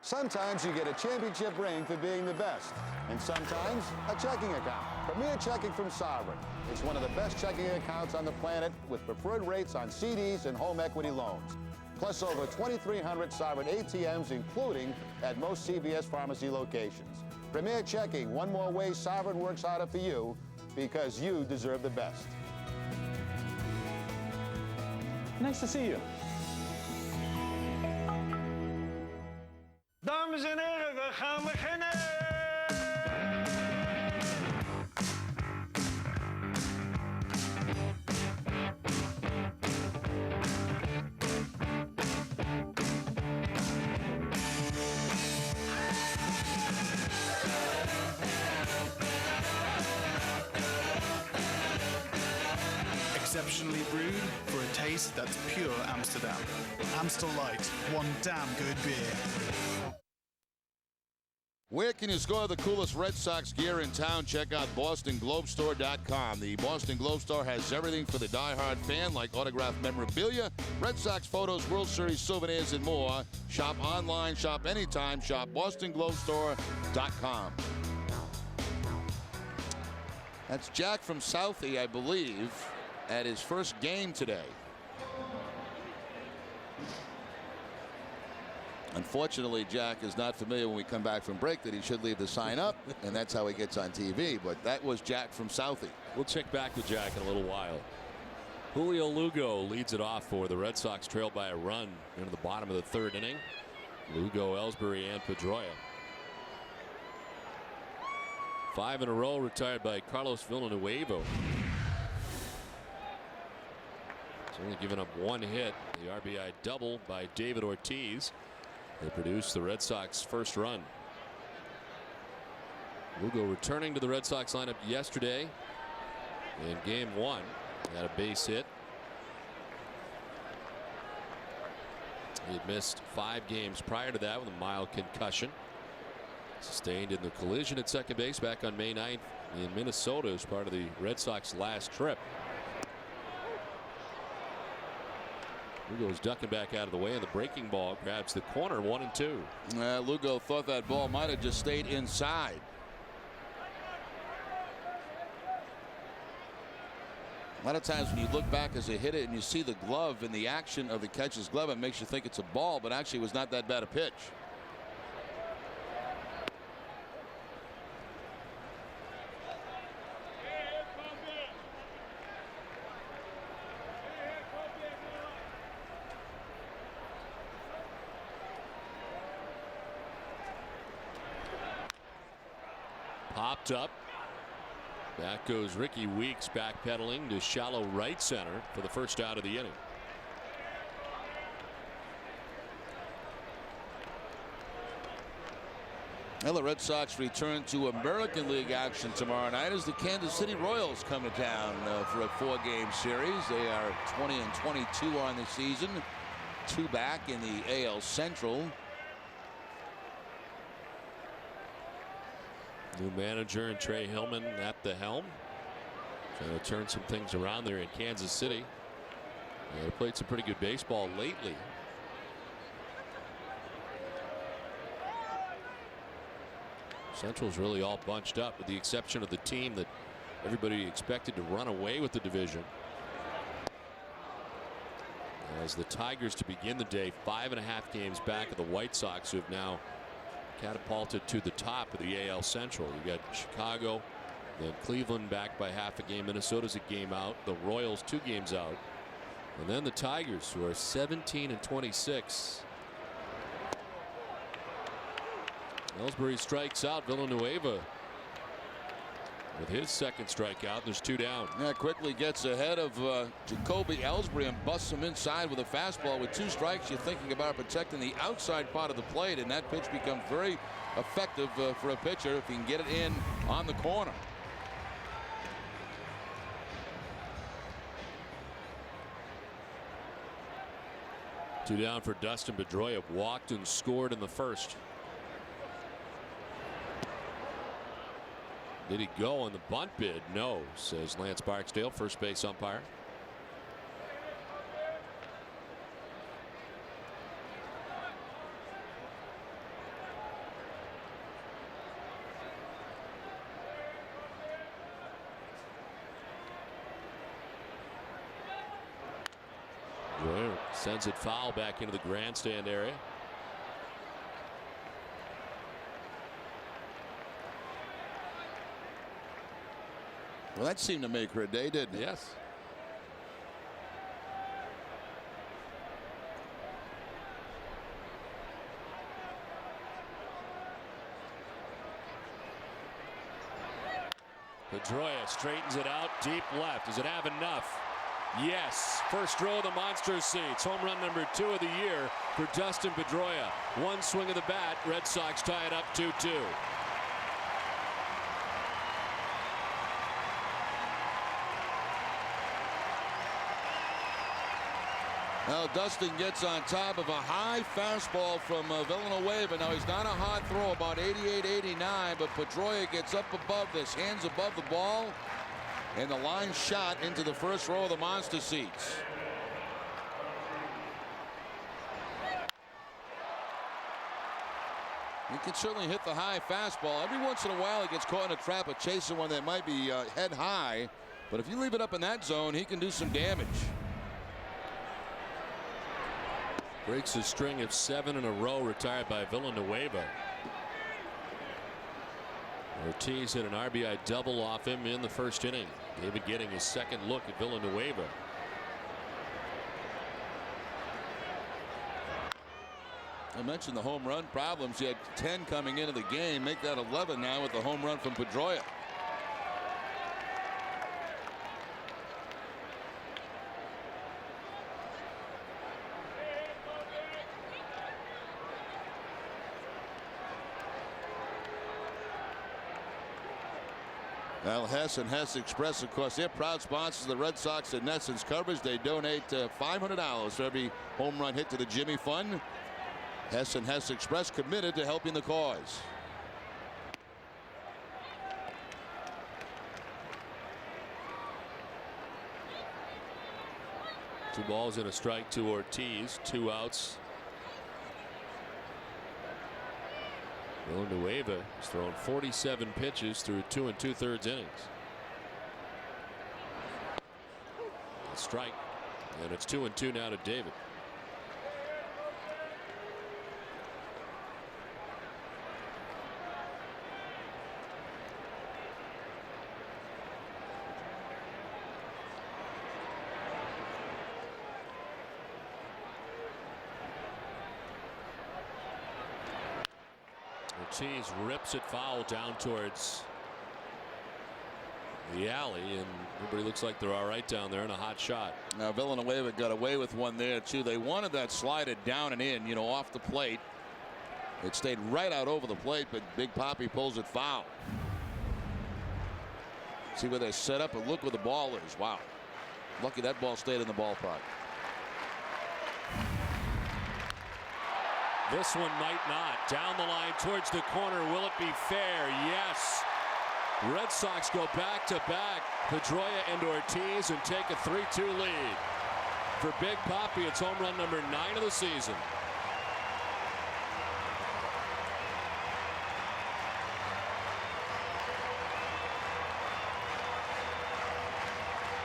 Sometimes you get a championship ring for being the best, and sometimes a checking account. Premier Checking from Sovereign. It's one of the best checking accounts on the planet with preferred rates on CDs and home equity loans. Plus over 2,300 Sovereign ATMs, including at most CVS pharmacy locations. Premier Checking, one more way Sovereign works harder for you because you deserve the best. Nice to see you. Dames en heren, we gaan beginnen! Exceptionally brewed for a taste that's pure Amsterdam. Amstel Light, one damn good beer. Where can you score the coolest Red Sox gear in town? Check out BostonGlobeStore.com. The Boston Globe Store has everything for the diehard fan, like autographed memorabilia, Red Sox photos, World Series souvenirs, and more. Shop online, shop anytime, shop BostonGlobeStore.com. That's Jack from Southie, I believe, at his first game today. Unfortunately, Jack is not familiar when we come back from break that he should leave the sign up, and that's how he gets on TV. But that was Jack from Southie. We'll check back with Jack in a little while. Julio Lugo leads it off for the Red Sox, trailed by a run into the bottom of the third inning. Lugo, Ellsbury, and Pedroia. 5 in a row retired by Carlos Villanueva. He's only given up one hit. The RBI double by David Ortiz. They produced the Red Sox first run. Lugo returning to the Red Sox lineup yesterday in game 1. Had a base hit. He had missed 5 games prior to that with a mild concussion. Sustained in the collision at second base back on May 9th in Minnesota as part of the Red Sox last trip. Lugo's ducking back out of the way, and the breaking ball grabs the corner, 1-2. Lugo thought that ball might have just stayed inside. A lot of times when you look back as a hitter and you see the glove in the action of the catcher's glove, it makes you think it's a ball, but actually it was not that bad a pitch. Popped up. Back goes Ricky Weeks, backpedaling to shallow right center for the first out of the inning. Well, the Red Sox return to American League action tomorrow night as the Kansas City Royals come to town for a 4-game series. They are 20-22 on the season, 2 back in the AL Central. New manager and Trey Hillman at the helm, trying to turn some things around there in Kansas City. They played some pretty good baseball lately. Central's really all bunched up with the exception of the team that everybody expected to run away with the division. As the Tigers to begin the day 5.5 games back of the White Sox, who have now catapulted to the top of the AL Central. You got Chicago, then Cleveland back by half a game. Minnesota's a game out. The Royals 2 games out. And then the Tigers, who are 17-26. Ellsbury strikes out. Villanueva with his second strikeout. There's 2 down. Yeah, quickly gets ahead of Jacoby Ellsbury and busts him inside with a fastball. With 2 strikes, you're thinking about protecting the outside part of the plate, and that pitch becomes very effective for a pitcher if he can get it in on the corner. Two down for Dustin Pedroia. Walked and scored in the first. Did he go on the bunt bid? No, says Lance Barksdale, first base umpire. Pedroia sends it foul back into the grandstand area. Well, that seemed to make her day, didn't it? Yes. Pedroia straightens it out deep left. Does it have enough? Yes. First row of the monster seats. Home run number 2 of the year for Dustin Pedroia. One swing of the bat. Red Sox tie it up 2-2. Now Dustin gets on top of a high fastball from Villanueva. Now he's not a hard throw, about 88, 89, but Pedroia gets up above this, hands above the ball, and the line shot into the first row of the monster seats. He can certainly hit the high fastball. Every once in a while he gets caught in a trap of chasing one that might be head high, but if you leave it up in that zone, he can do some damage. Breaks a string of 7 in a row retired by Villanueva. Ortiz hit an RBI double off him in the first inning. David getting his second look at Villanueva. I mentioned the home run problems. He had 10 coming into the game. Make that 11 now with the home run from Pedroia. Well, Hess and Hess Express, of course, they're proud sponsors of the Red Sox and NESN's coverage. They donate $500 for every home run hit to the Jimmy Fund. Hess and Hess Express committed to helping the cause. Two balls and a strike to Ortiz. 2 outs. Villanueva has thrown 47 pitches through 2 2/3 innings. A strike, and it's 2-2 now to David. Ortiz rips it foul down towards the alley, and everybody looks like they're all right down there in a hot shot. Now Villanueva got away with one there too. They wanted that slided down and in, off the plate. It stayed right out over the plate, but Big Papi pulls it foul. See where they set up and look where the ball is. Wow. Lucky that ball stayed in the ballpark. This one might not. Down the line towards the corner. Will it be fair? Yes. Red Sox go back to back. Pedroia and Ortiz and take a 3-2 lead. For Big Papi, it's home run number 9 of the season.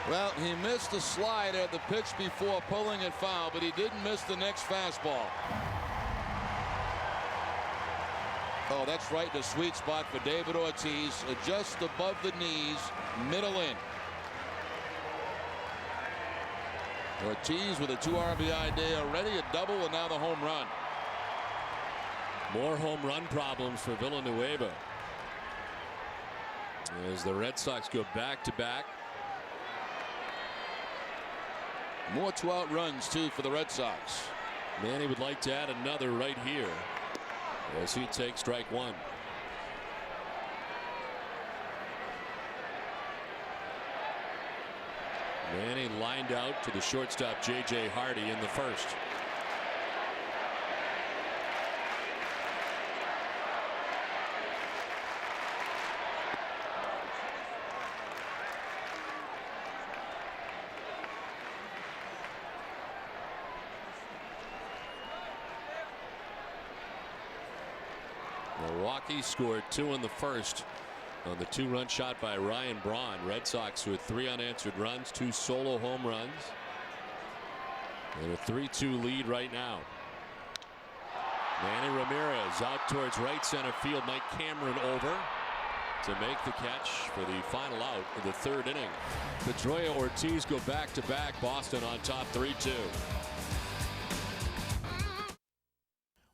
Well, he missed the slider at the pitch before pulling it foul, but he didn't miss the next fastball. Oh, that's right in the sweet spot for David Ortiz. Just above the knees, middle in. Ortiz with a 2 RBI day already, a double, and now the home run. More home run problems for Villanueva as the Red Sox go back to back. More 2-out runs too for the Red Sox. Manny would like to add another right here as he takes strike 1. Manny lined out to the shortstop J.J. Hardy in the first. Milwaukee scored 2 in the first on the 2-run shot by Ryan Braun. Red Sox with 3 unanswered runs, 2 solo home runs. And a 3-2 lead right now. Manny Ramirez out towards right center field. Mike Cameron over to make the catch for the final out of the third inning. Pedroia Ortiz go back-to-back. Boston on top 3-2.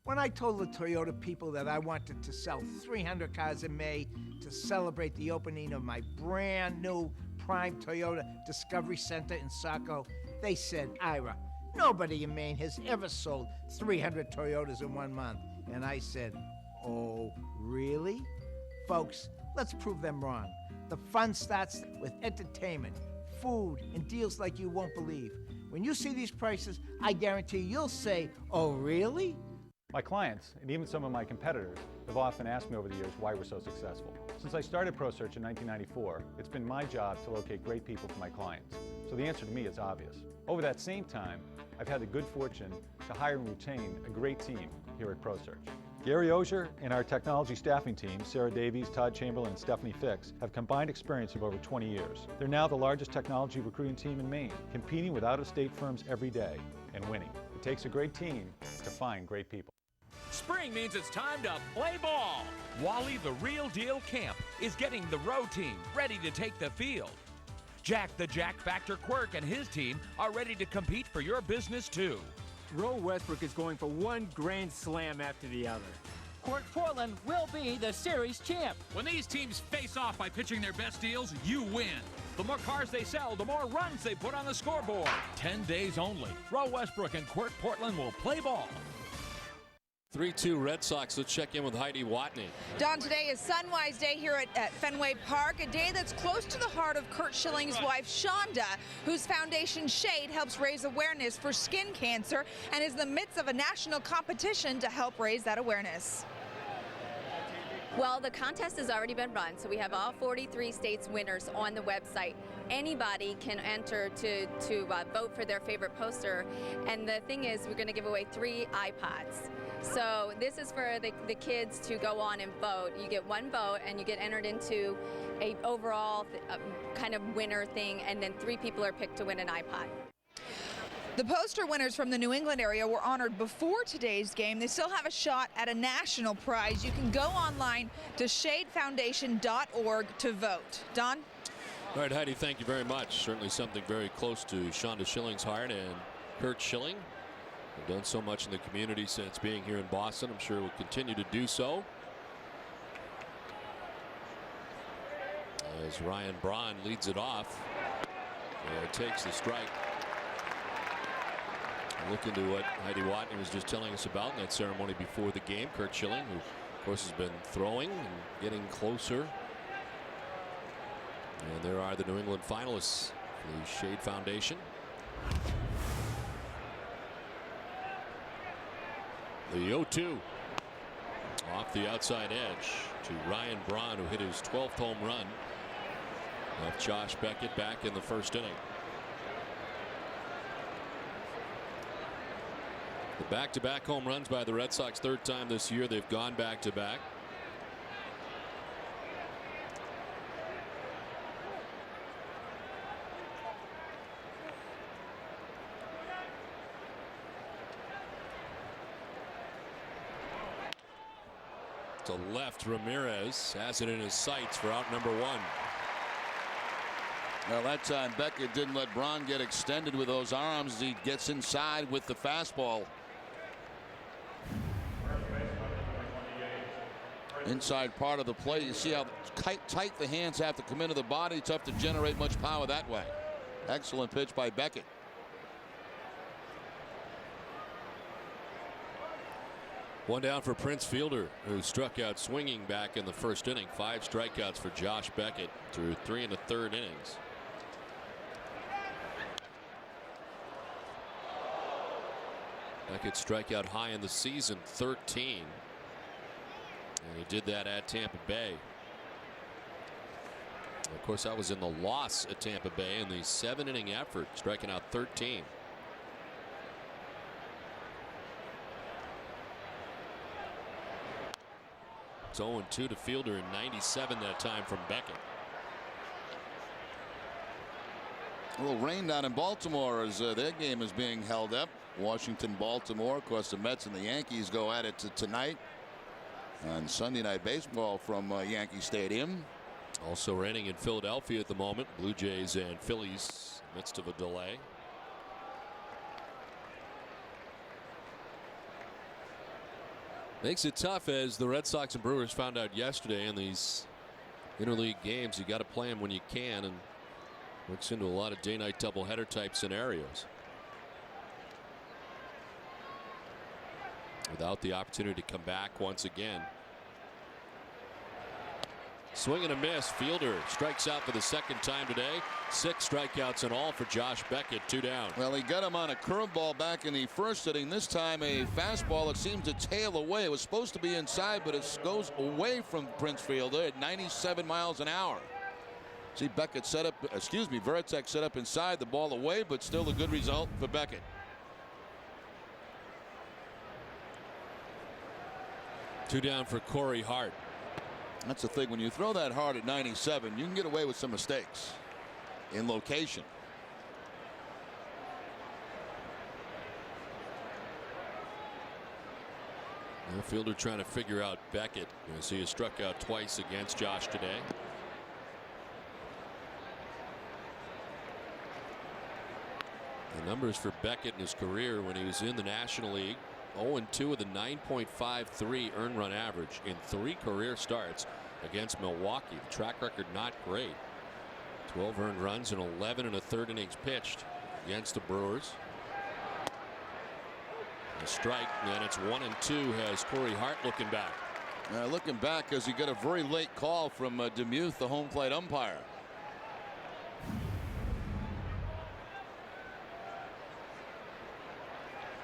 When I told the Toyota people that I wanted to sell 300 cars in May to celebrate the opening of my brand new prime Toyota Discovery Center in Saco, they said, Ira, nobody in Maine has ever sold 300 Toyotas in 1 month. And I said, oh, really? Folks, let's prove them wrong. The fun starts with entertainment, food, and deals like you won't believe. When you see these prices, I guarantee you'll say, oh, really? My clients, and even some of my competitors, have often asked me over the years why we're so successful. Since I started ProSearch in 1994, it's been my job to locate great people for my clients. So the answer to me is obvious. Over that same time, I've had the good fortune to hire and retain a great team here at ProSearch. Gary Ozier and our technology staffing team, Sarah Davies, Todd Chamberlain, and Stephanie Fix, have combined experience of over 20 years. They're now the largest technology recruiting team in Maine, competing with out-of-state firms every day and winning. It takes a great team to find great people. Spring means it's time to play ball. Wally the Real Deal Camp is getting the road team ready to take the field. Jack the Jack Factor Quirk and his team are ready to compete for your business too. Roe Westbrook is going for one grand slam after the other. Quirk Portland will be the series champ. When these teams face off by pitching their best deals, you win. The more cars they sell, the more runs they put on the scoreboard. 10 days only. Roe Westbrook and Quirk Portland will play ball. 3-2 Red Sox. Let's check in with Heidi Watney. Don, today is Sunwise Day here at Fenway Park, a day that's close to the heart of Kurt Schilling's wife, Shonda, whose foundation Shade helps raise awareness for skin cancer and is in the midst of a national competition to help raise that awareness. Well, the contest has already been run, so we have all 43 states winners on the website. Anybody can enter to vote for their favorite poster, and the thing is, we're going to give away 3 iPods. So this is for the kids to go on and vote. You get 1 vote, and you get entered into a overall kind of winner thing, and then 3 people are picked to win an iPod. The poster winners from the New England area were honored before today's game. They still have a shot at a national prize. You can go online to shadefoundation.org to vote. Don? All right, Heidi, thank you very much. Certainly something very close to Shonda Schilling's heart, and Kurt Schilling have done so much in the community since being here in Boston. I'm sure will continue to do so. As Ryan Braun leads it off, takes the strike. Look into what Heidi Watney was just telling us about in that ceremony before the game. Kurt Schilling, who of course has been throwing and getting closer. And there are the New England finalists for the Shade Foundation. The 0-2 off the outside edge to Ryan Braun, who hit his 12th home run off Josh Beckett back in the first inning. The back-to-back home runs by the Red Sox, 3rd time this year they've gone back-to-back. To left, Ramirez has it in his sights for out number 1. Well, that time Beckett didn't let Braun get extended with those arms. He gets inside with the fastball. Inside part of the play. You see how tight the hands have to come into the body. Tough to generate much power that way. Excellent pitch by Beckett. One down for Prince Fielder, who struck out swinging back in the first inning. 5 strikeouts for Josh Beckett through 3 1/3 innings. Beckett strikeout high in the season, 13. And he did that at Tampa Bay. Of course, that was in the loss at Tampa Bay in the 7-inning effort, striking out 13. It's 0-2 to Fielder in 97 that time from Beckett. A little rain down in Baltimore as their game is being held up. Washington, Baltimore. Of course, the Mets and the Yankees go at it tonight on Sunday Night Baseball from Yankee Stadium. Also raining in Philadelphia at the moment. Blue Jays and Phillies in the midst of a delay. Makes it tough, as the Red Sox and Brewers found out yesterday in these interleague games. You got to play them when you can, and works into a lot of day-night doubleheader type scenarios. Without the opportunity to come back once again. Swing and a miss. Fielder strikes out for the second time today. 6 strikeouts in all for Josh Beckett. 2 down. Well, he got him on a curveball back in the first inning. This time a fastball that seemed to tail away. It was supposed to be inside, but it goes away from Prince Fielder at 97 miles an hour. See Beckett set up, Veritek set up inside, the ball away, but still a good result for Beckett. Two down for Corey Hart. That's the thing. When you throw that hard at 97, you can get away with some mistakes in location. The fielder trying to figure out Beckett. You see, he struck out twice against Josh today. The numbers for Beckett in his career when he was in the National League: 0-2 with a 9.53 earned run average in 3 career starts against Milwaukee. The track record not great. 12 earned runs and 11 1/3 innings pitched against the Brewers. A strike, and then it's 1-2 has Corey Hart looking back. Looking back as he got a very late call from Demuth, the home plate umpire.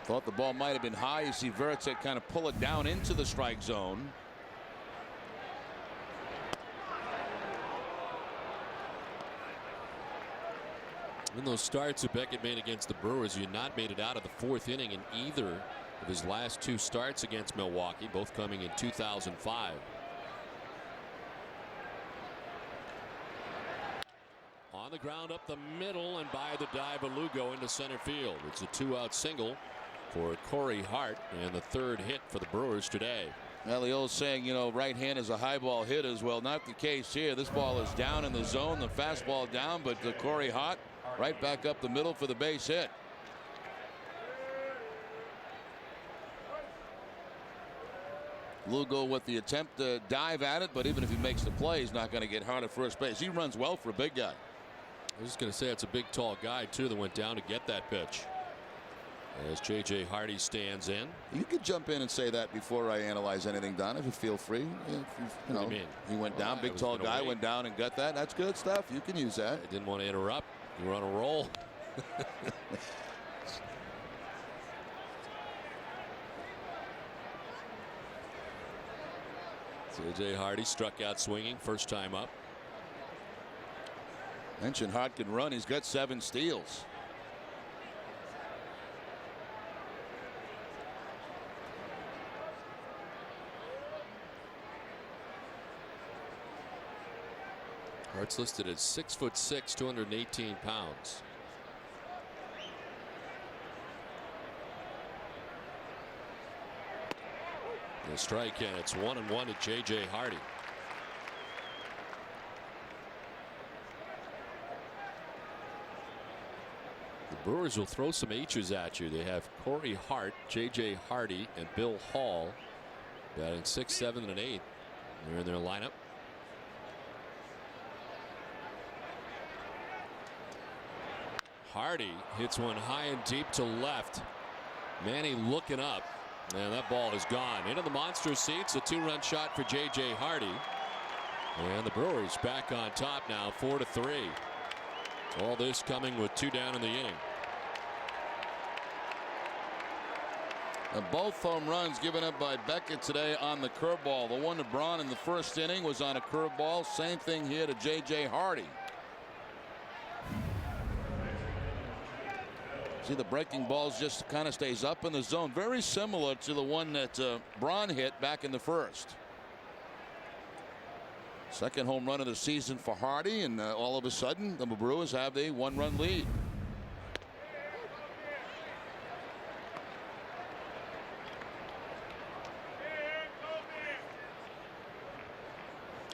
Thought the ball might have been high. You see Veritek kind of pull it down into the strike zone. In those starts that Beckett made against the Brewers, he had not made it out of the 4th inning in either of his last 2 starts against Milwaukee, both coming in 2005. On the ground up the middle, and by the dive of Lugo into center field. It's a 2-out single for Corey Hart, and the 3rd hit for the Brewers today. Well, the old saying, you know, right hand is a high ball hitters. Well, not the case here. This ball is down in the zone, the fastball down, but Corey Hart right back up the middle for the base hit. Lugo with the attempt to dive at it, but even if he makes the play, he's not going to get hard at first base. He runs well for a big guy. I was just going to say, it's a big, tall guy, too, that went down to get that pitch. As J.J. Hardy stands in. You could jump in and say that before I analyze anything, Don, if you feel free. You know, what do you mean? He went down, big, tall guy, went down and got that. That's good stuff. You can use that. I didn't want to interrupt. You were on a roll. J.J. Hardy struck out swinging, first time up. Mentioned Hart can run. He's got 7 steals. Hart's listed at 6'6", 218 pounds. The strike, and it's 1-1 to J.J. Hardy. The Brewers will throw some H's at you. They have Corey Hart, J.J. Hardy, and Bill Hall batting 6, 7, and 8. They're in their lineup. Hardy hits one high and deep to left. Manny looking up, and that ball is gone into the monster seats. A 2-run shot for J.J. Hardy, and the Brewers back on top now, 4-3. All this coming with 2 down in the inning. And both home runs given up by Beckett today on the curveball. The one to Braun in the first inning was on a curveball. Same thing here to J.J. Hardy. See, the breaking balls just kind of stays up in the zone. Very similar to the one that Braun hit back in the first. Second home run of the season for Hardy, and all of a sudden the Brewers have a 1-run lead.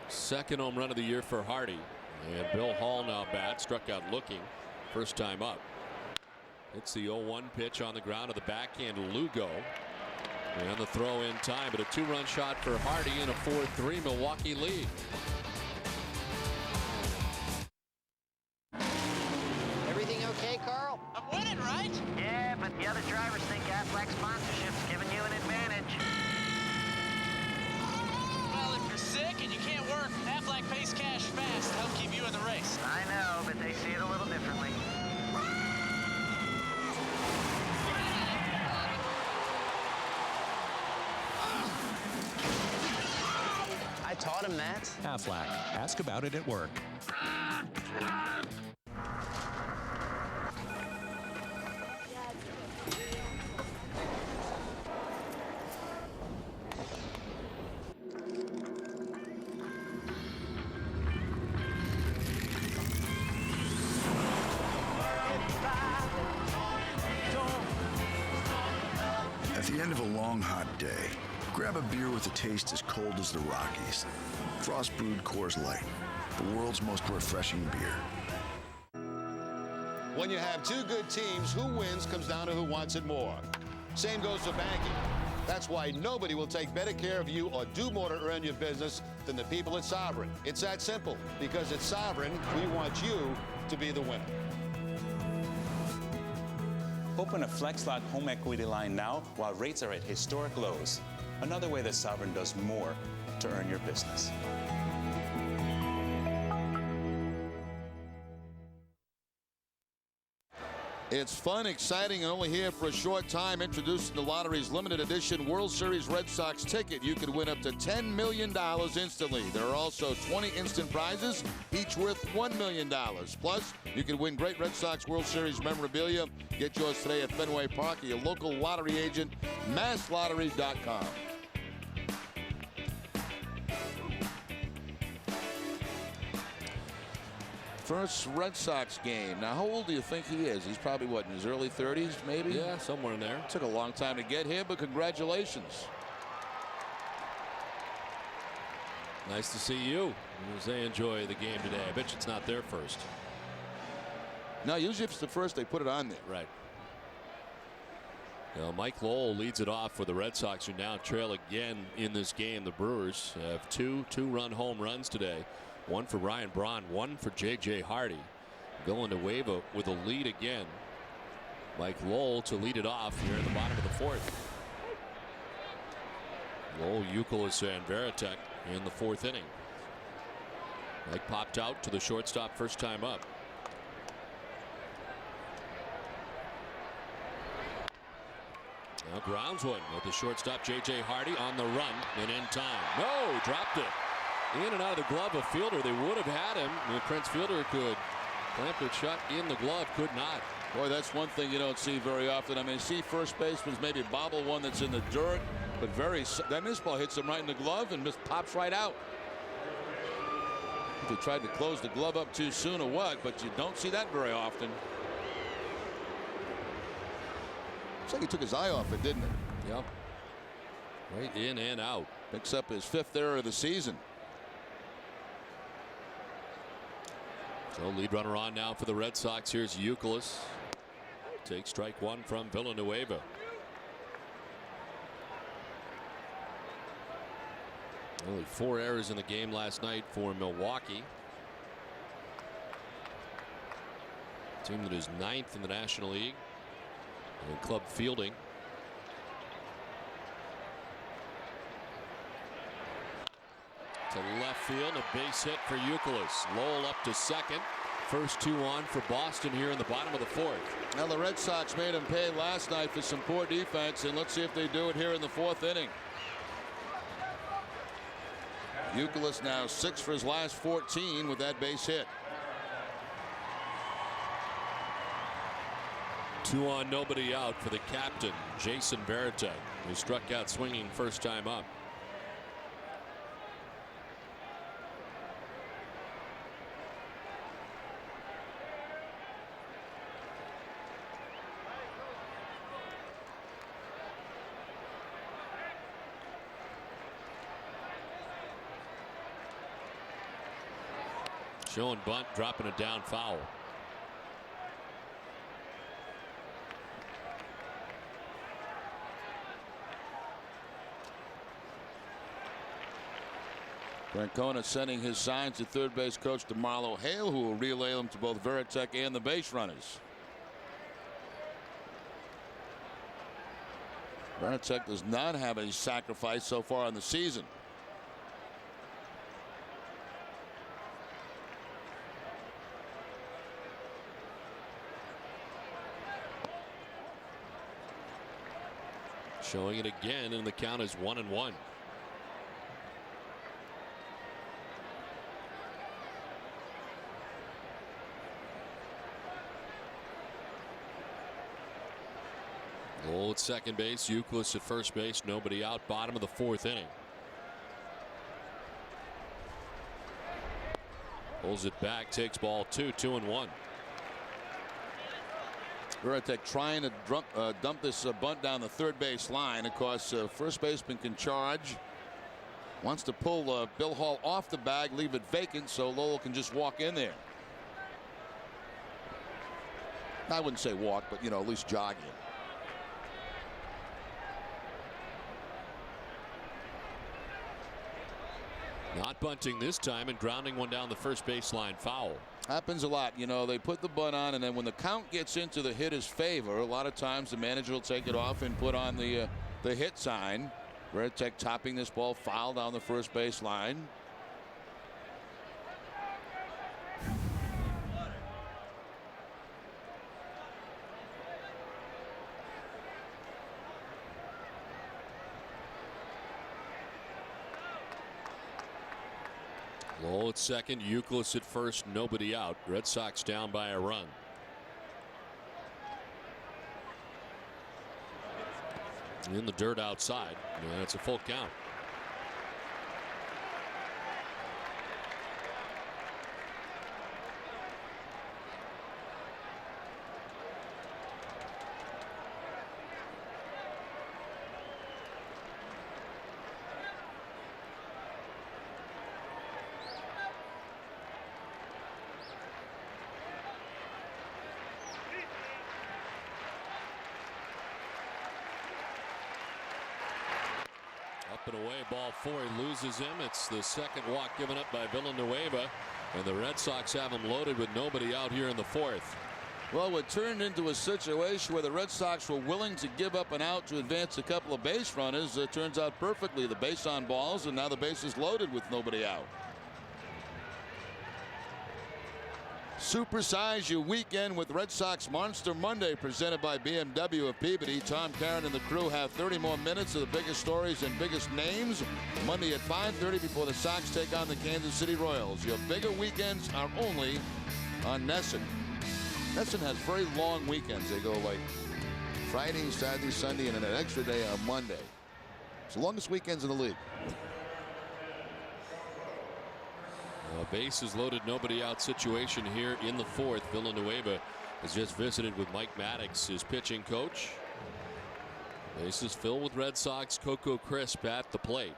Second home run of the year for Hardy. And Bill Hall now bats, struck out looking. First time up. It's the 0-1 pitch on the ground of the backhand Lugo. And the throw in time, but a 2-run shot for Hardy and a 4-3 Milwaukee lead. Everything okay, Carl? I'm winning, right? Yeah, but the other drivers think Aflac sponsorship's giving you an advantage. Well, if you're sick and you can't work, Aflac pays cash fast to help keep you in the race. I know, but they see it a little differently. I taught him that. Aflac. Ask about it at work. At the end of a long, hot day, grab a beer with a taste as cold as the Rockies. Frost brewed Coors Light, the world's most refreshing beer. When you have two good teams, who wins comes down to who wants it more. Same goes for banking. That's why nobody will take better care of you or do more to earn your business than the people at Sovereign. It's that simple. Because at Sovereign, we want you to be the winner. Open a FlexLock home equity line now while rates are at historic lows. Another way that Sovereign does more to earn your business. It's fun, exciting, and only here for a short time. Introducing the lottery's limited edition World Series Red Sox ticket. You could win up to $10 million instantly. There are also 20 instant prizes, each worth $1 million. Plus, you can win great Red Sox World Series memorabilia. Get yours today at Fenway Park, your local lottery agent, masslottery.com. First Red Sox game. Now, how old do you think he is? He's probably, what, in his early 30s, maybe? Yeah, somewhere in there. Took a long time to get here, but congratulations. Nice to see you as they enjoy the game today. I bet you it's not their first. No, usually if it's the first, they put it on there. Right. Now, Mike Lowell leads it off for the Red Sox, who now trail again in this game. The Brewers have two-run home runs today. One for Ryan Braun, one for J.J. Hardy. Villanueva with a lead again. Mike Lowell to lead it off here in the bottom of the fourth. Lowell, Youkilis, and Veritek in the fourth inning. Mike popped out to the shortstop first time up. Now grounds one with the shortstop J.J. Hardy on the run and in time. No, dropped it. In and out of the glove of Fielder. They would have had him. The Prince Fielder could clamp it shut in the glove, could not. Boy, that's one thing you don't see very often. I mean, see first baseman maybe bobble one that's in the dirt, but then this ball hits him right in the glove and just pops right out. If he tried to close the glove up too soon or what, but you don't see that very often. Looks like he took his eye off it, didn't it? Yep. Right in and out. Picks up his 5th error of the season. So lead runner on now for the Red Sox. Here's Youkilis. Takes strike one from Villanueva. Only 4 errors in the game last night for Milwaukee. Team that is 9th in the National League in club fielding. To left field, a base hit for Youkilis. Lowell up to second. First 2 on for Boston here in the bottom of the fourth. Now the Red Sox made him pay last night for some poor defense, and let's see if they do it here in the 4th inning. Youkilis now 6 for his last 14 with that base hit. 2 on, nobody out for the captain, Jason Veritek, who struck out swinging first time up. Showing bunt, dropping it down, foul. Francona sending his signs to third base coach DeMarlo Hale, who will relay them to both Veritek and the base runners. Veritek does not have a sacrifice so far in the season. Showing it again, and the count is 1-1. Lowell at second base, Euclid at first base, nobody out, bottom of the fourth inning. Pulls it back, takes ball 2, 2-1. Veritek trying to dump this bunt down the third base line. Of course, first baseman can charge. Wants to pull Bill Hall off the bag, leave it vacant so Lowell can just walk in there. I wouldn't say walk, but at least jog in. Not bunting this time and grounding one down the first baseline, foul. Happens a lot. They put the bunt on, and then when the count gets into the hitter's favor, a lot of times the manager will take it off and put on the hit sign. Veritek topping this ball foul down the first baseline. Lowell at second, Euclid at first, nobody out. Red Sox down by a run. In the dirt outside. And it's a full count. Up and away, ball 4. He loses him. It's the second walk given up by Villanueva, and the Red Sox have him loaded with nobody out here in the fourth. Well, it turned into a situation where the Red Sox were willing to give up an out to advance a couple of base runners. It turns out perfectly. The base on balls, and now the base is loaded with nobody out. Supersize your weekend with Red Sox Monster Monday, presented by BMW of Peabody. Tom Caron and the crew have 30 more minutes of the biggest stories and biggest names. Monday at 5:30 before the Sox take on the Kansas City Royals. Your bigger weekends are only on NESN. NESN has very long weekends. They go like Friday, Saturday, Sunday, and then an extra day on Monday. It's the longest weekends in the league. Bases loaded, nobody out situation here in the fourth. Villanueva has just visited with Mike Maddox, his pitching coach. Bases filled with Red Sox. Coco Crisp at the plate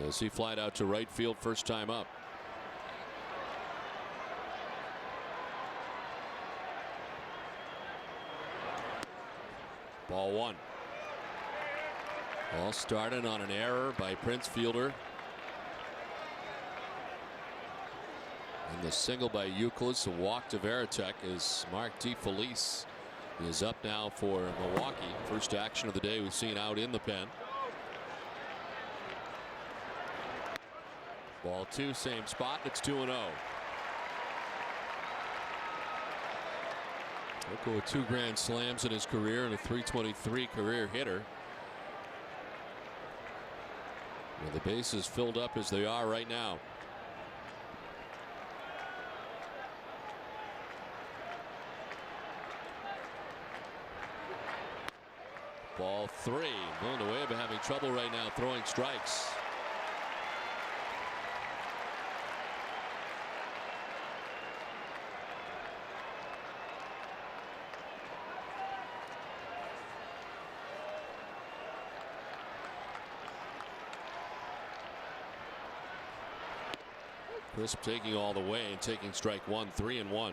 as he flied out to right field first time up. Ball 1. All started on an error by Prince Fielder. And the single by Euclid, a walk to Veritek as Mark DeFelice is up now for Milwaukee. First action of the day we've seen out in the pen. Ball 2, same spot. It's 2-0. Coco with 2 grand slams in his career and a .323 career hitter. Well, the bases filled up as they are right now. Ball 3. Villanueva having trouble right now throwing strikes. Crisp taking all the way and taking strike one, 3-1.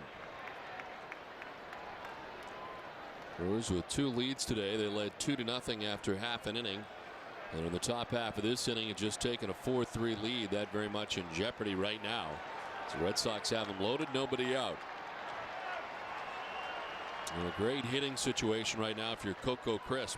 Brewers with 2 leads today. They led 2-0 after half an inning. And in the top half of this inning, it's just taken a 4-3 lead. That very much in jeopardy right now. So Red Sox have them loaded, nobody out. And a great hitting situation right now if you're Coco Crisp.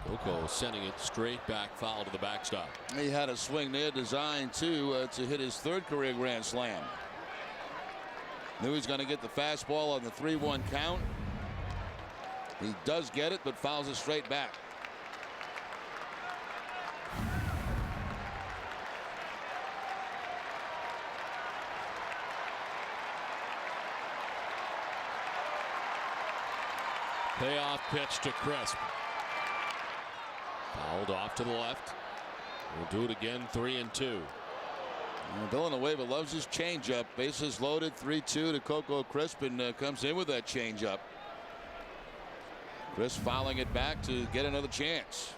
Coco sending it straight back foul to the backstop. He had a swing there designed to hit his 3rd career grand slam. Knew he's going to get the fastball on the 3-1 count. He does get it, but fouls it straight back. Payoff pitch to Crisp. Fouled off to the left. We'll do it again, 3-2. Villanueva loves his changeup. Bases loaded, 3-2 to Coco Crisp, and comes in with that changeup. Crisp fouling it back to get another chance.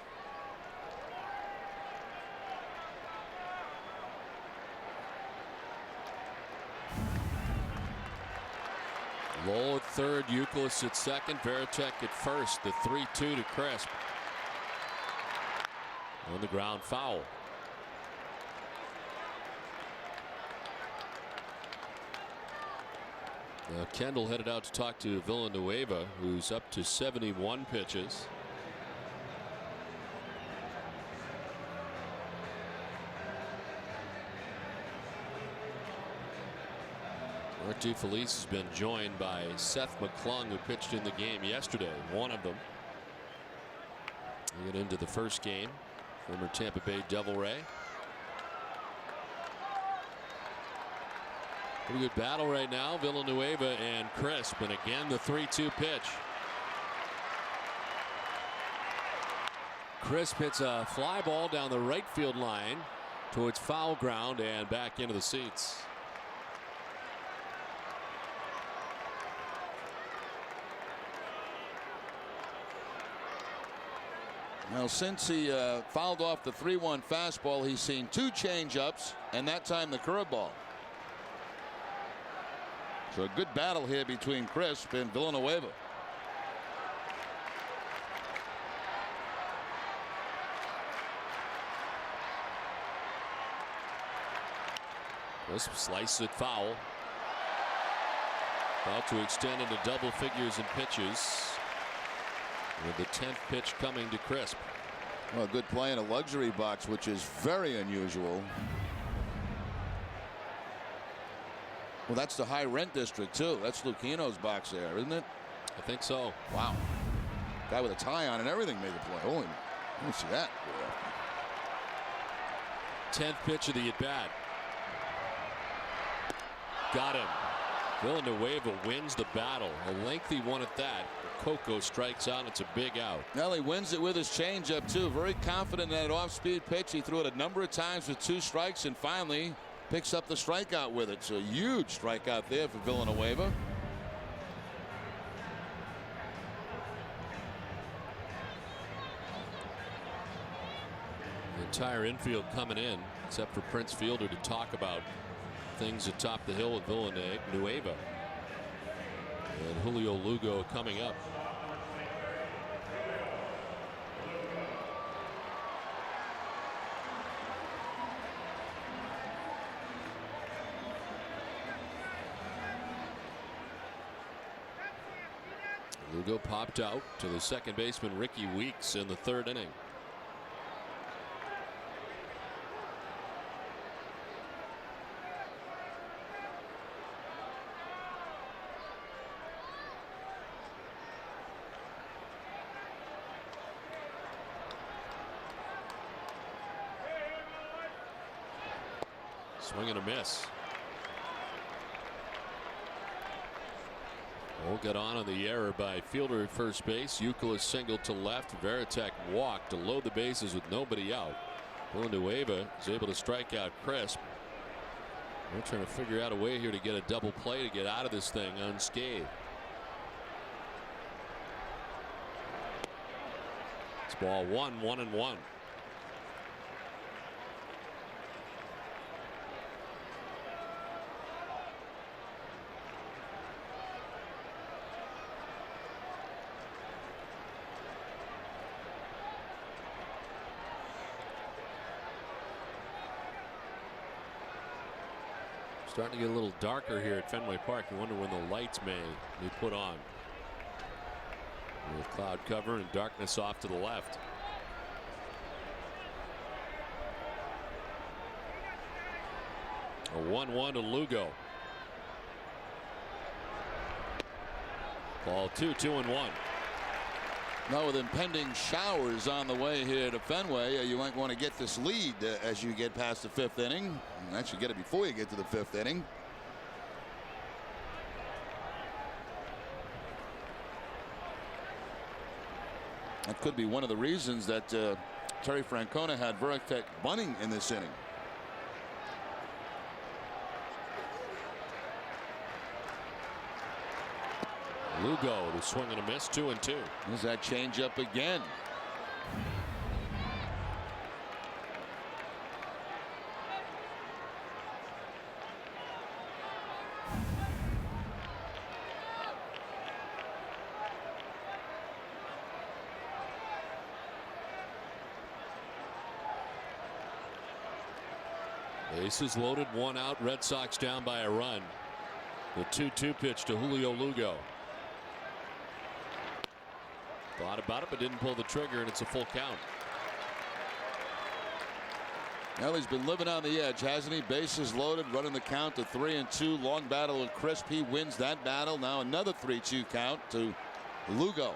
Lowell at third, Youkilis at second, Varitek at first. The 3-2 to Crisp. On the ground, foul. Now Kendall headed out to talk to Villanueva, who's up to 71 pitches. Ortiz Feliz has been joined by Seth McClung, who pitched in the game yesterday, one of them. We get into the first game. Former Tampa Bay Devil Ray. Pretty good battle right now. Villanueva and Crisp, and again the 3-2 pitch. Crisp hits a fly ball down the right field line towards foul ground and back into the seats. Well, since he fouled off the 3-1 fastball, he's seen 2 changeups, and that time the curveball. So a good battle here between Crisp and Villanueva. Crisp slices it foul. About to extend into double figures in pitches. With the 10th pitch coming to Crisp. Well, good play in a luxury box, which is very unusual. Well, that's the high rent district too. That's Lucchino's box there, isn't it? I think so. Wow. Guy with a tie on and everything made the play. Holy, let me see that. 10th pitch of the at bat. Got him. Villanueva wins the battle. A lengthy one at that. Coco strikes out. It's a big out. Well, he wins it with his changeup too. Very confident in that off-speed pitch. He threw it a number of times with 2 strikes and finally picks up the strikeout with it. So a huge strikeout there for Villanueva. The entire infield coming in except for Prince Fielder to talk about things atop the hill with Villanueva. And Julio Lugo coming up. Lugo popped out to the second baseman Ricky Weeks in the 3rd inning. Swing and a miss. Will got on the error by Fielder at first base. Youkilis singled to left. Varitek walked to load the bases with nobody out. Villanueva is able to strike out Crisp. They're trying to figure out a way here to get a double play to get out of this thing unscathed. It's ball 1, 1-1. Starting to get a little darker here at Fenway Park. You wonder when the lights may be put on. With cloud cover and darkness off to the left. A 1-1 to Lugo. Ball 2, 2-1. Now with impending showers on the way here to Fenway, you might want to get this lead as you get past the 5th inning. Actually get it before you get to the 5th inning. That could be one of the reasons that Terry Francona had Veritek bunting in this inning. Lugo, the swing and a miss, 2-2. There's that changeup again. Bases loaded, 1 out. Red Sox down by a run. The 2-2 pitch to Julio Lugo. Thought about it, but didn't pull the trigger, and it's a full count. Well, he's been living on the edge, hasn't he? Bases loaded, running the count to 3-2. Long battle with Crisp. He wins that battle. Now another 3-2 count to Lugo.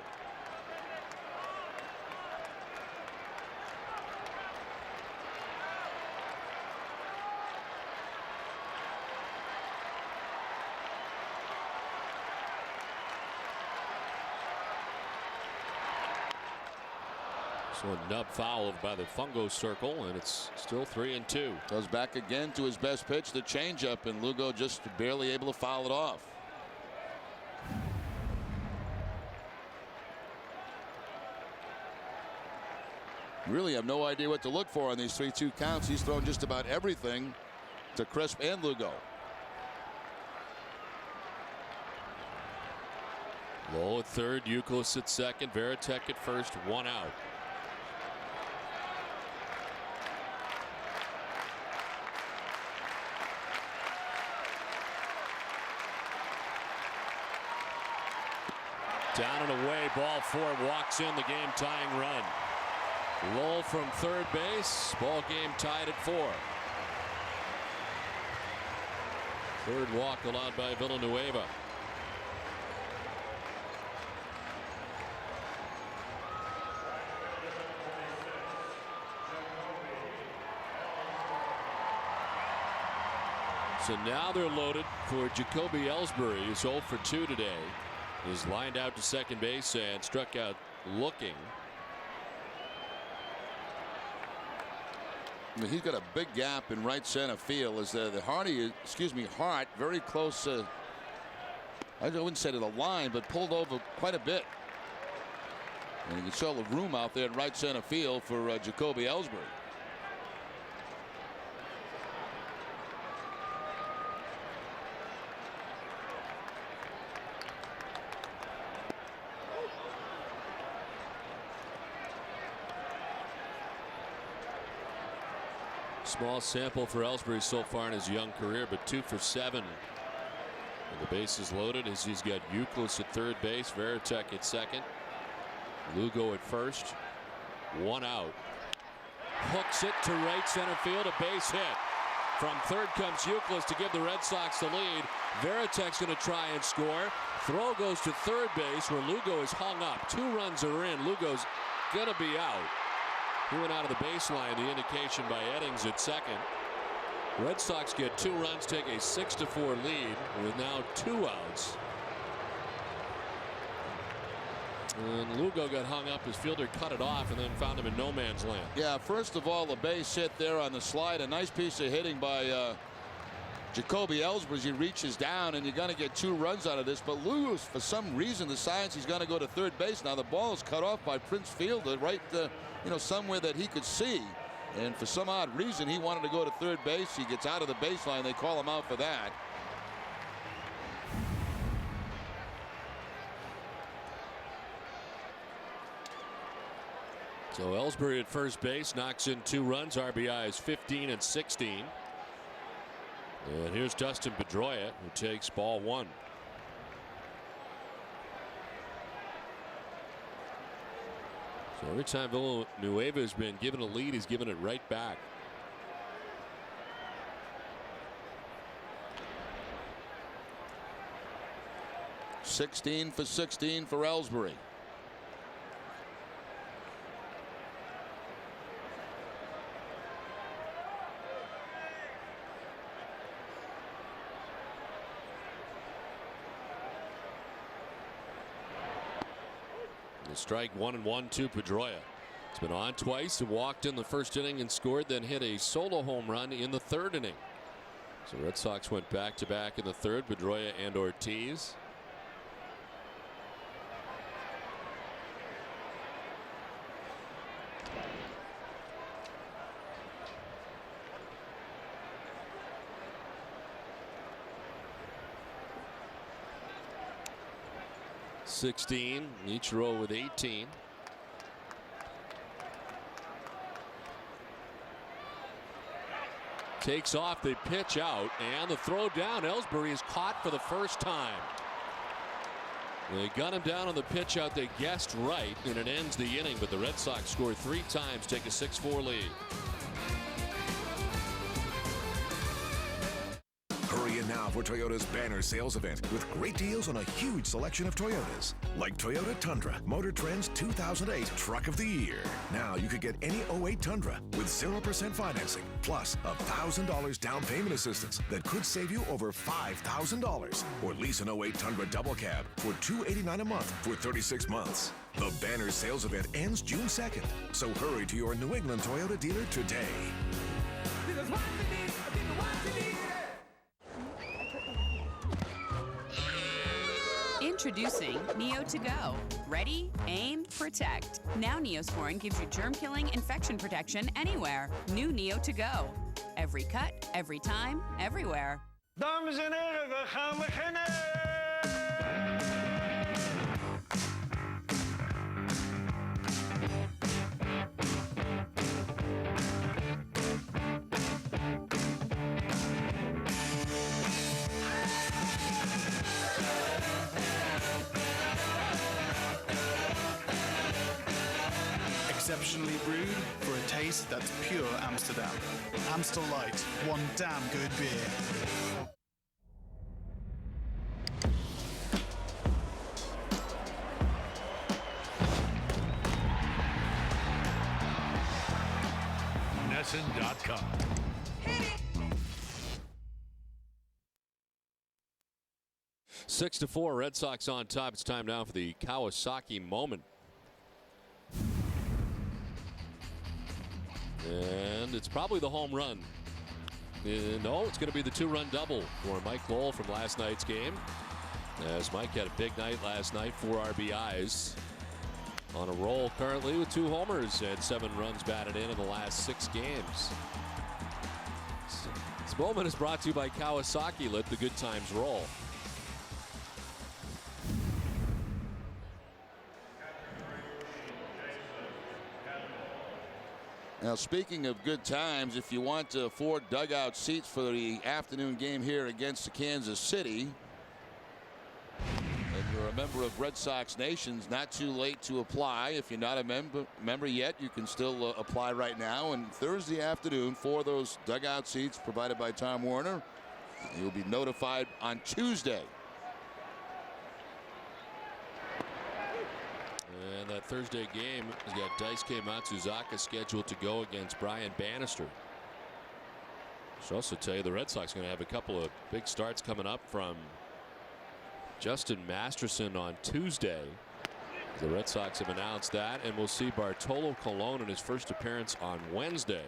So a nub foul by the fungo circle, and it's still 3-2. Goes back again to his best pitch, the changeup, and Lugo just barely able to foul it off. Really have no idea what to look for on these 3-2 counts. He's thrown just about everything to Crisp and Lugo. Low at third, Youkilis at second, Veritek at first, 1 out. Down and away, ball 4, walks in, the game tying run. Lowell from third base, ball game tied at 4. Third walk allowed by Villanueva. So now they're loaded for Jacoby Ellsbury, who's 0 for 2 today. Is lined out to second base and struck out looking. I mean, he's got a big gap in right center field as the Hart very close. I wouldn't say to the line, but pulled over quite a bit. And you can show the room out there in right center field for Jacoby Ellsbury. Small sample for Ellsbury so far in his young career, but 2 for 7. And the bases loaded as he's got Youkilis at third base, Veritek at second, Lugo at first, 1 out. Hooks it to right center field, a base hit. From third comes Youkilis to give the Red Sox the lead. Veritek's going to try and score. Throw goes to third base where Lugo is hung up. 2 runs are in. Lugo's going to be out. He went out of the baseline, the indication by Eddings at second. Red Sox get 2 runs, take a 6-4 lead with now 2 outs. And Lugo got hung up. His fielder cut it off and then found him in no man's land. Yeah, first of all, a base hit there on the slide. A nice piece of hitting by Jacoby Ellsbury, he reaches down, and you're going to get 2 runs out of this. But Lewis, for some reason, decides he's going to go to third base. Now the ball is cut off by Prince Fielder right, somewhere that he could see. And for some odd reason, he wanted to go to third base. He gets out of the baseline. They call him out for that. So Ellsbury at first base knocks in 2 runs. RBIs 15 and 16. And here's Dustin Pedroia, who takes ball 1. So every time Villanueva has been given a lead, he's given it right back. $16 for 16 for Ellsbury. Strike 1-1 to Pedroia. He's been on twice. He walked in the first inning and scored, then hit a solo home run in the 3rd inning. So Red Sox went back-to-back in the 3rd, Pedroia and Ortiz. $16, Ichiro with 18. Takes off, they pitch out, and the throw down. Ellsbury is caught for the first time. They got him down on the pitch out. They guessed right, and it ends the inning. But the Red Sox score 3 times, take a 6-4 lead. Hurry in now for Toyota's banner sales event with great deals on a huge selection of Toyotas. Like Toyota Tundra, Motor Trend's 2008 Truck of the Year. Now you could get any 08 Tundra with 0% financing, plus $1,000 down payment assistance that could save you over $5,000. Or lease an 08 Tundra Double Cab for $289 a month for 36 months. The banner sales event ends June 2nd, so hurry to your New England Toyota dealer today. Introducing Neo to Go. Ready, aim, protect. Now Neosporin gives you germ-killing infection protection anywhere. New Neo to Go. Every cut, every time, everywhere. Dames en heren, we gaan beginnen! Exceptionally brewed for a taste that's pure Amsterdam. Amstel Light, one damn good beer. NESN.com. 6-4, Red Sox on top. It's time now for the Kawasaki moment. And it's probably the home run. No, it's going to be the 2-run double for Mike Lowell from last night's game. As Mike had a big night last night, 4 RBIs. On a roll currently with 2 homers and 7 runs batted in the last 6 games. This moment is brought to you by Kawasaki. Let the good times roll. Now, speaking of good times, if you want to afford dugout seats for the afternoon game here against the Kansas City, and you're a member of Red Sox Nation's, not too late to apply. If you're not a member yet, you can still apply right now. And Thursday afternoon, for those dugout seats provided by Tom Warner, you'll be notified on Tuesday. And that Thursday game has got Daisuke Matsuzaka scheduled to go against Brian Bannister. I should also tell you the Red Sox are going to have a couple of big starts coming up from Justin Masterson on Tuesday. The Red Sox have announced that, and we'll see Bartolo Colon in his first appearance on Wednesday.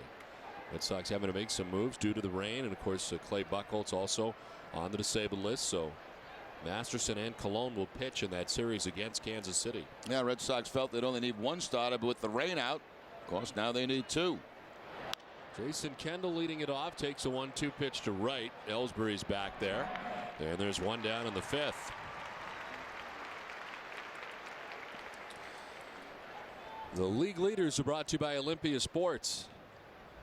Red Sox having to make some moves due to the rain, and of course Clay Buchholz also on the disabled list. So Masterson and Colon will pitch in that series against Kansas City. Yeah, Red Sox felt they'd only need one starter, but with the rain out, of course, now they need two. Jason Kendall leading it off, takes a 1-2 pitch to right. Ellsbury's back there, and there's one down in the fifth. The league leaders are brought to you by Olympia Sports.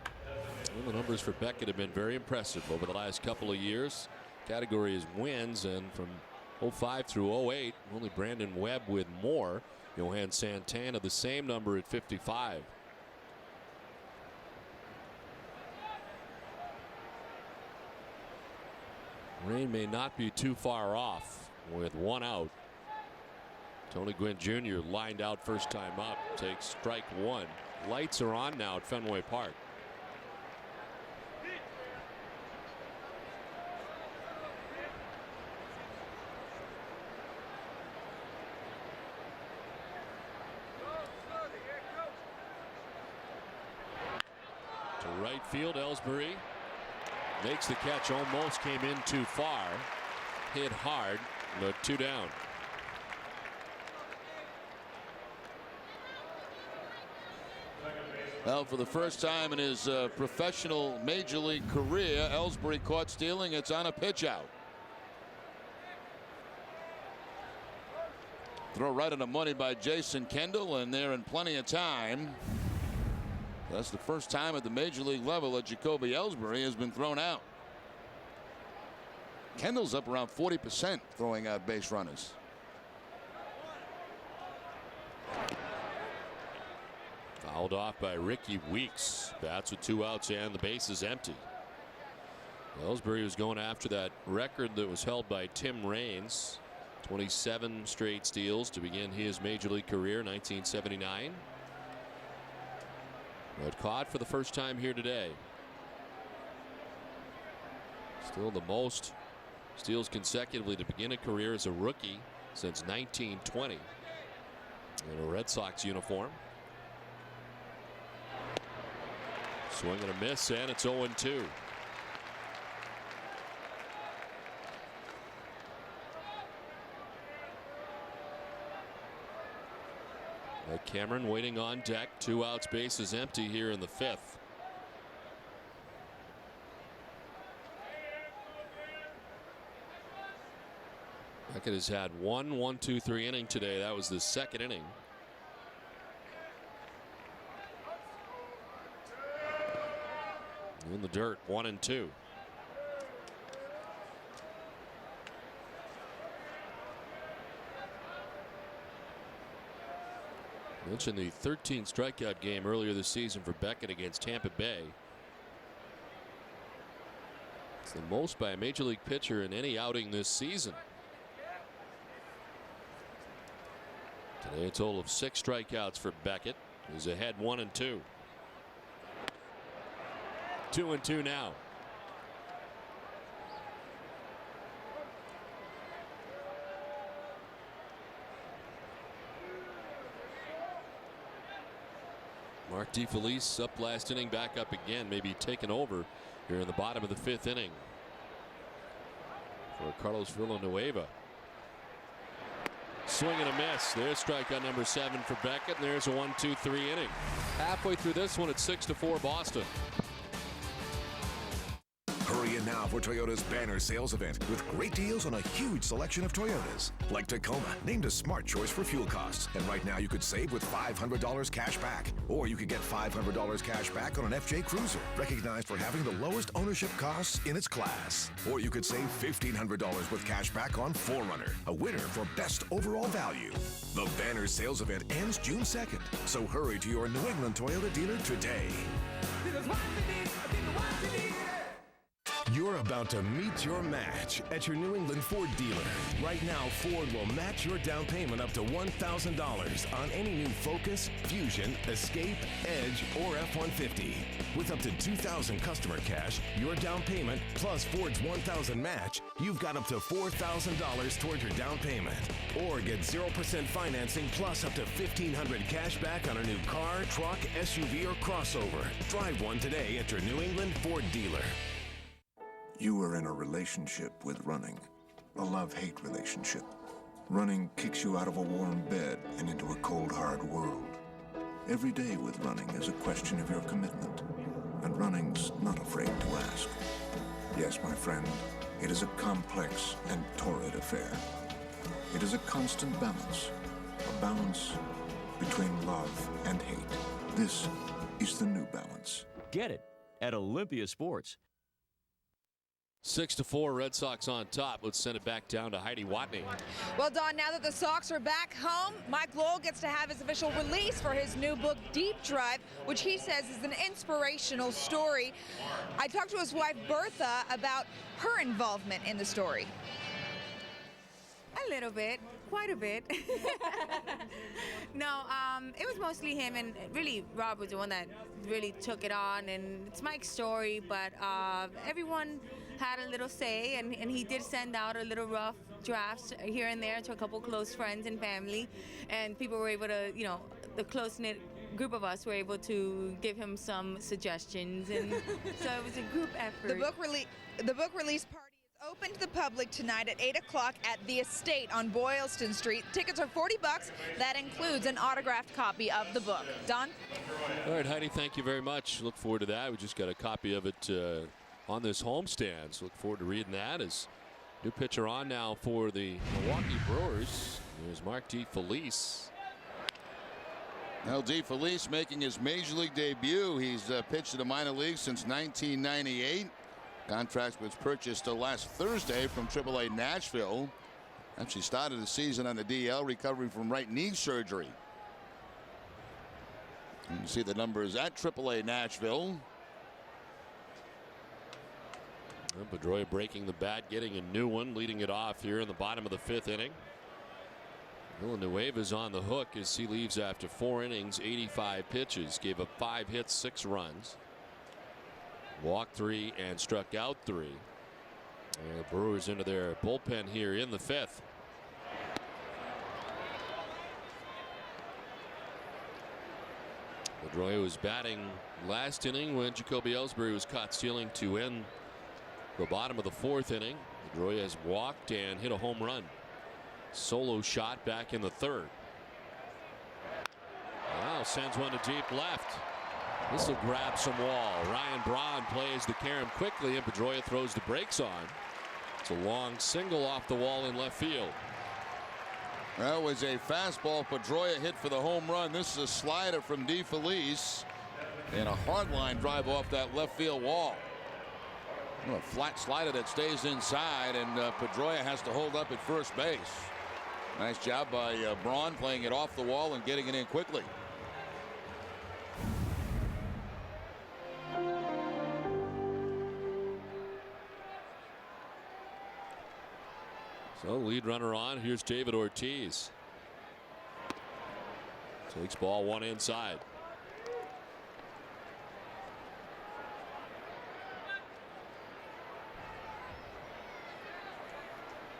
Well, the numbers for Beckett have been very impressive over the last couple of years. Category is wins, and from 05 through 08, only Brandon Webb with more. Johan Santana the same number at 55. Rain may not be too far off with one out. Tony Gwynn Jr. lined out first time up, takes strike one. Lights are on now at Fenway Park. To right field, Ellsbury makes the catch, almost came in too far. Hit hard, but two down. Well, for the first time in his professional major league career, Ellsbury caught stealing. It's on a pitch out. Throw right on the money by Jason Kendall, and they're in plenty of time. That's the first time at the major league level that Jacoby Ellsbury has been thrown out. Kendall's up around 40% throwing out base runners. Fouled off by Ricky Weeks. Bats with two outs and the base is empty. Ellsbury was going after that record that was held by Tim Raines. 27 straight steals to begin his major league career, 1979. But caught for the first time here today. Still the most steals consecutively to begin a career as a rookie since 1920 in a Red Sox uniform. Swing and a miss, and it's 0-2. Cameron waiting on deck. Two outs, base is empty here in the fifth. Beckett has had 1-1-2-3 inning today. That was the second inning. In the dirt, 1-2. Mentioned the 13 strikeout game earlier this season for Beckett against Tampa Bay. It's the most by a major league pitcher in any outing this season. Today a total of 6 strikeouts for Beckett. He's ahead 1-2. 2-2 now. Mark DeFelice up last inning, back up again, maybe taken over here in the bottom of the fifth inning for Carlos Villanueva. Swing and a miss. There's strikeout number 7 for Beckett, and there's a 1-2-3 inning. Halfway through this one, it's 6-4 Boston. Hurry in now for Toyota's banner sales event with great deals on a huge selection of Toyotas. Like Tacoma, named a smart choice for fuel costs. And right now you could save with $500 cash back. Or you could get $500 cash back on an FJ Cruiser, recognized for having the lowest ownership costs in its class. Or you could save $1,500 with cash back on 4Runner, a winner for best overall value. The banner sales event ends June 2nd. So hurry to your New England Toyota dealer today. You're about to meet your match at your New England Ford dealer. Right now, Ford will match your down payment up to $1,000 on any new Focus, Fusion, Escape, Edge, or F-150. With up to $2,000 customer cash, your down payment plus Ford's $1,000 match, you've got up to $4,000 towards your down payment. Or get 0% financing plus up to $1,500 cash back on a new car, truck, SUV, or crossover. Drive one today at your New England Ford dealer. You are in a relationship with running, a love-hate relationship. Running kicks you out of a warm bed and into a cold, hard world. Every day with running is a question of your commitment, and running's not afraid to ask. Yes, my friend, it is a complex and torrid affair. It is a constant balance, a balance between love and hate. This is the new balance. Get it at Olympia Sports. 6-4, Red Sox on top. Let's send it back down to Heidi Watney. Well, Don, now that the Sox are back home, Mike Lowell gets to have his official release for his new book, Deep Drive, which he says is an inspirational story. I talked to his wife, Bertha, about her involvement in the story. A little bit, quite a bit. No, it was mostly him, and really Rob was the one that really took it on, and it's Mike's story, but everyone had a little say, and he did send out a little rough drafts here and there to a couple close friends and family, and people were able to, you know, the close-knit group of us were able to give him some suggestions, and so it was a group effort. The book release party is open to the public tonight at 8 o'clock at the Estate on Boylston Street. Tickets are $40. That includes an autographed copy of the book. Don? All right, Heidi, thank you very much. Look forward to that. We just got a copy of it on this homestand, so look forward to reading that. As new pitcher on now for the Milwaukee Brewers is Mark DeFelice. Now DeFelice making his major league debut. He's pitched in the minor leagues since 1998. Contract was purchased last Thursday from AAA Nashville. Actually started the season on the DL, recovering from right knee surgery. You can see the numbers at AAA Nashville. Pedroia breaking the bat, getting a new one, leading it off here in the bottom of the 5th inning. Villanueva is on the hook as he leaves after 4 innings, 85 pitches, gave up 5 hits, 6 runs. Walked 3 and struck out 3. And the Brewers into their bullpen here in the 5th. Pedroia was batting last inning when Jacoby Ellsbury was caught stealing to end the bottom of the 4th inning. Pedroia has walked and hit a home run. Solo shot back in the 3rd. Now sends one to deep left. This will grab some wall. Ryan Braun plays the carom quickly, and Pedroia throws the brakes on. It's a long single off the wall in left field. That was a fastball. Pedroia hit for the home run. This is a slider from DeFelice, and a hard line drive off that left field wall. A flat slider that stays inside, and Pedroia has to hold up at first base. Nice job by Braun playing it off the wall and getting it in quickly. So lead runner on. Here's David Ortiz. Takes ball 1 inside.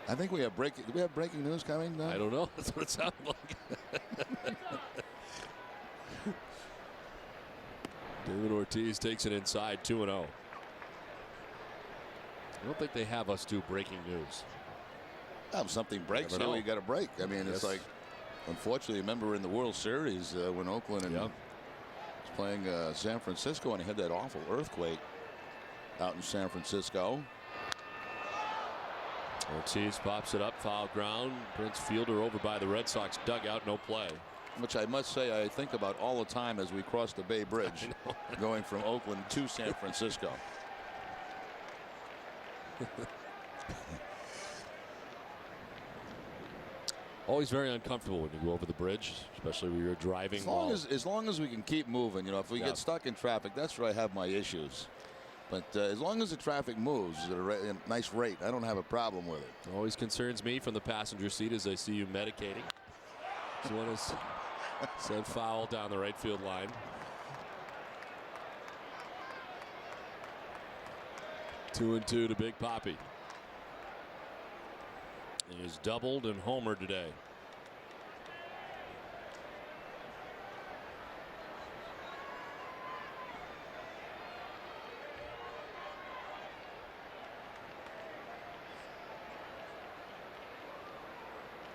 I think we have breaking. Do we have breaking news coming now? I don't know. That's what it sounded like. David Ortiz takes it inside, 2-0. I don't think they have us do breaking news. If something breaks, you got to break. I mean, it's like, unfortunately, remember in the World Series when Oakland was playing San Francisco, and he had that awful earthquake out in San Francisco. Ortiz pops it up, foul ground. Prince Fielder over by the Red Sox dugout, no play. Which I must say I think about all the time as we cross the Bay Bridge going from Oakland to San Francisco. Always very uncomfortable when you go over the bridge, especially when you're driving. As long as we can keep moving, you know, if we get stuck in traffic, that's where I have my issues. But as long as the traffic moves at a nice rate, I don't have a problem with it. Always concerns me from the passenger seat as I see you medicating. So one has said foul down the right field line. Two and two to Big Papi. He has doubled and homered today.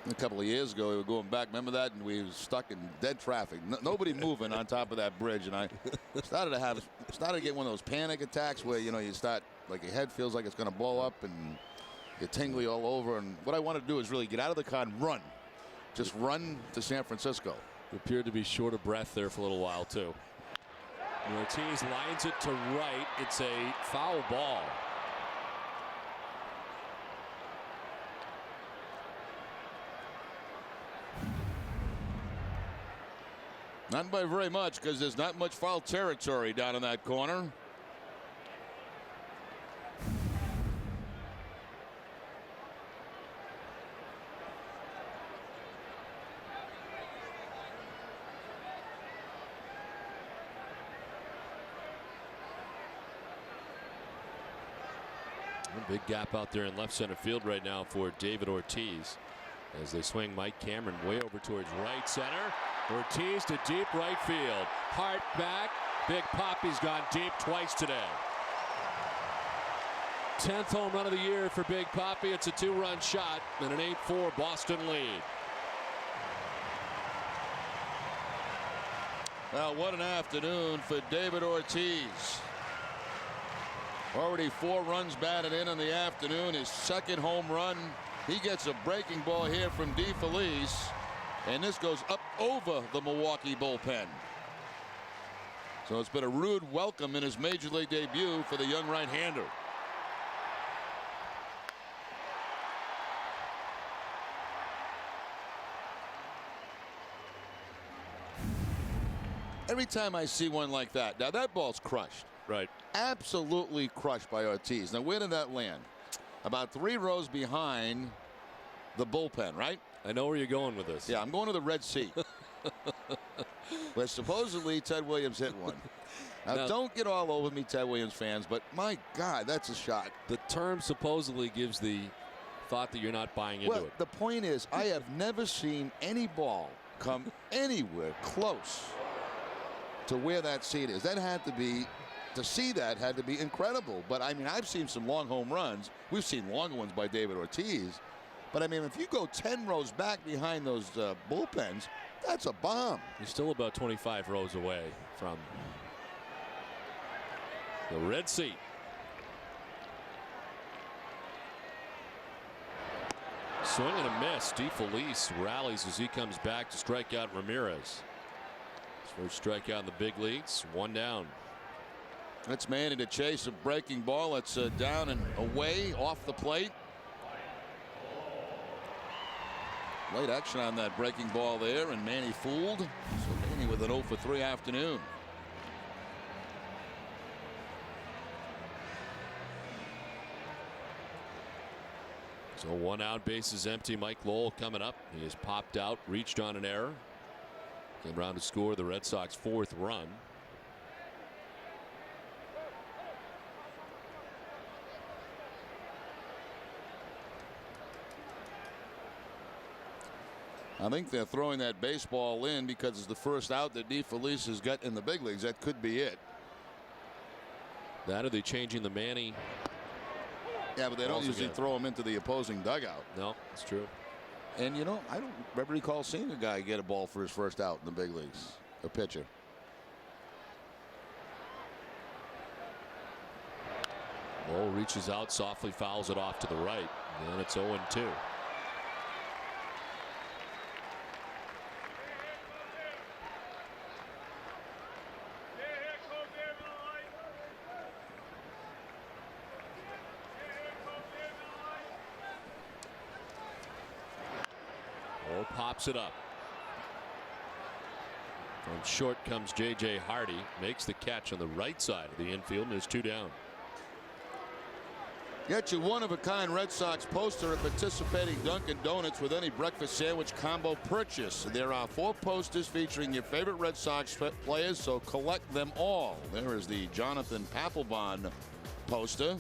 A couple of years ago, we were going back. Remember that? And we were stuck in dead traffic. Nobody moving on top of that bridge. And I started to get one of those panic attacks where, you know, you start, like, your head feels like it's going to blow up and you're tingly all over. And what I want to do is really get out of the car and run. Just run to San Francisco. You appeared to be short of breath there for a little while, too. Ortiz lines it to right. It's a foul ball. Not by very much, because there's not much foul territory down in that corner. A big gap out there in left center field right now for David Ortiz as they swing Mike Cameron way over towards right center. Ortiz to deep right field. Hart back. Big Papi's gone deep twice today. 10th home run of the year for Big Papi. It's a 2-run shot and an 8-4 Boston lead. Well, what an afternoon for David Ortiz. Already 4 runs batted in the afternoon. His second home run. He gets a breaking ball here from DeFelice. And this goes up over the Milwaukee bullpen. So it's been a rude welcome in his major league debut for the young right-hander. Every time I see one like that, now that ball's crushed. Right. Absolutely crushed by Ortiz. Now where did that land? About 3 rows behind the bullpen, right? I know where you're going with this. Yeah, I'm going to the Red Sea. Where supposedly Ted Williams hit one. Now, don't get all over me, Ted Williams fans, but my God, that's a shot. The term supposedly gives the thought that you're not buying into it. The point is, I have never seen any ball come anywhere close to where that seat is. That had to be, to see that had to be incredible. But I mean, I've seen some long home runs. We've seen longer ones by David Ortiz. But I mean, if you go 10 rows back behind those bullpens, that's a bomb. You're still about 25 rows away from the red seat. Swing and a miss. DeFelice rallies as he comes back to strike out Ramirez. His first strikeout in the big leagues. 1 down. That's Manny to chase a breaking ball. It's down and away off the plate. Late action on that breaking ball there, and Manny fooled. So Manny with an 0 for 3 afternoon. So 1 out, bases empty. Mike Lowell coming up. He has popped out, reached on an error. Came around to score the Red Sox 4th run. I think they're throwing that baseball in because it's the first out that DeFelice has got in the big leagues. That could be it. That or they changing the Manny. Yeah, but they don't usually throw him into the opposing dugout. No, it's true. And you know, I don't ever recall seeing a guy get a ball for his first out in the big leagues. A pitcher. Lowell reaches out, softly fouls it off to the right. And it's 0-2. Pops it up. From short comes J.J. Hardy. Makes the catch on the right side of the infield and is 2 down. Get your one-of-a-kind Red Sox poster at participating Dunkin' Donuts with any breakfast sandwich combo purchase. There are 4 posters featuring your favorite Red Sox players, so collect them all. There is the Jonathan Papelbon poster.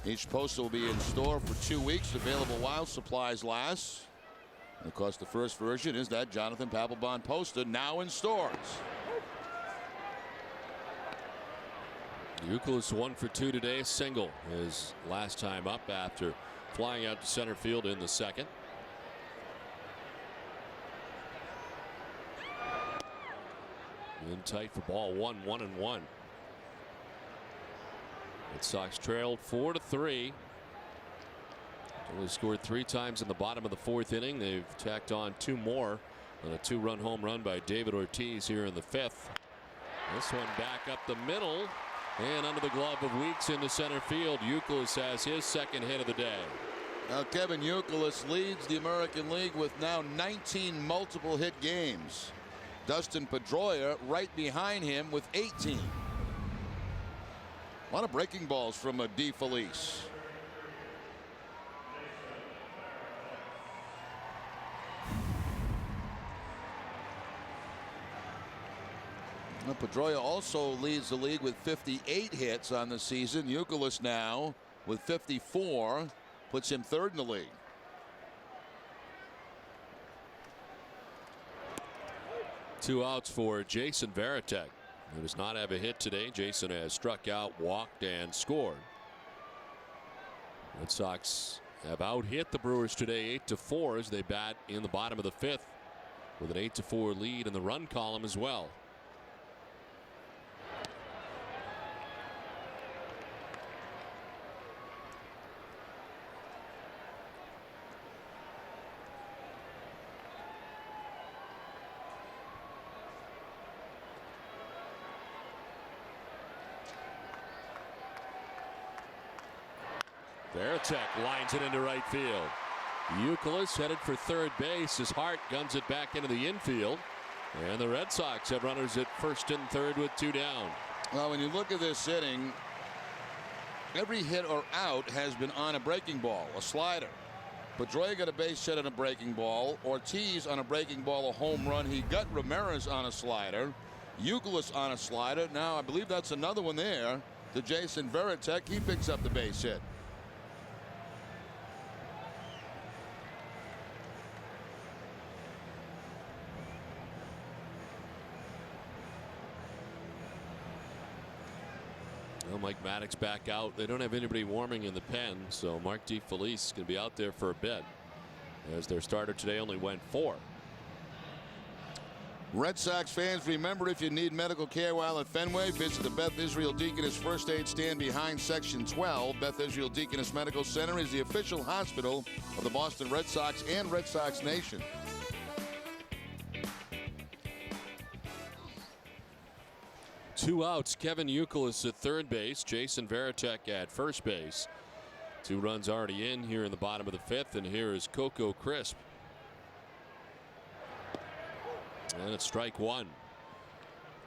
Each poster will be in store for 2 weeks, available while supplies last. And of course, the first version is that Jonathan Papelbon poster, now in stores. Youkilis 1 for 2 today, single his last time up after flying out to center field in the second. In tight for ball 1, 1-1. Red Sox trailed 4-3. Only scored 3 times in the bottom of the 4th inning. They've tacked on 2 more on a 2-run home run by David Ortiz here in the 5th. This one back up the middle. And under the glove of Weeks into center field. Youkilis has his second hit of the day. Now Kevin Youkilis leads the American League with now 19 multiple hit games. Dustin Pedroia right behind him with 18. A lot of breaking balls from DeFelice. Pedroia also leads the league with 58 hits on the season. Youkilis now with 54 puts him 3rd in the league. Two outs for Jason Varitek, who does not have a hit today. Jason has struck out, walked, and scored. Red Sox have out-hit the Brewers today 8-4 as they bat in the bottom of the 5th with an 8-4 lead in the run column as well. Varitek lines it into right field. Youkilis headed for 3rd base as Hart guns it back into the infield. And the Red Sox have runners at 1st and 3rd with 2 down. Well, when you look at this inning, every hit or out has been on a breaking ball, a slider. Pedroia got a base hit on a breaking ball. Ortiz on a breaking ball, a home run. He got Ramirez on a slider. Youkilis on a slider. Now I believe that's another one there to Jason Varitek. He picks up the base hit. Well, Mike Maddox back out. They don't have anybody warming in the pen, so Mark DeFelice is going to be out there for a bit, as their starter today only went 4. Red Sox fans, remember, if you need medical care while at Fenway, visit the Beth Israel Deaconess First Aid Stand behind Section 12. Beth Israel Deaconess Medical Center is the official hospital of the Boston Red Sox and Red Sox Nation. Two outs. Kevin Youkilis at 3rd base. Jason Varitek at 1st base. 2 runs already in here in the bottom of the 5th, and here is Coco Crisp. And it's strike 1.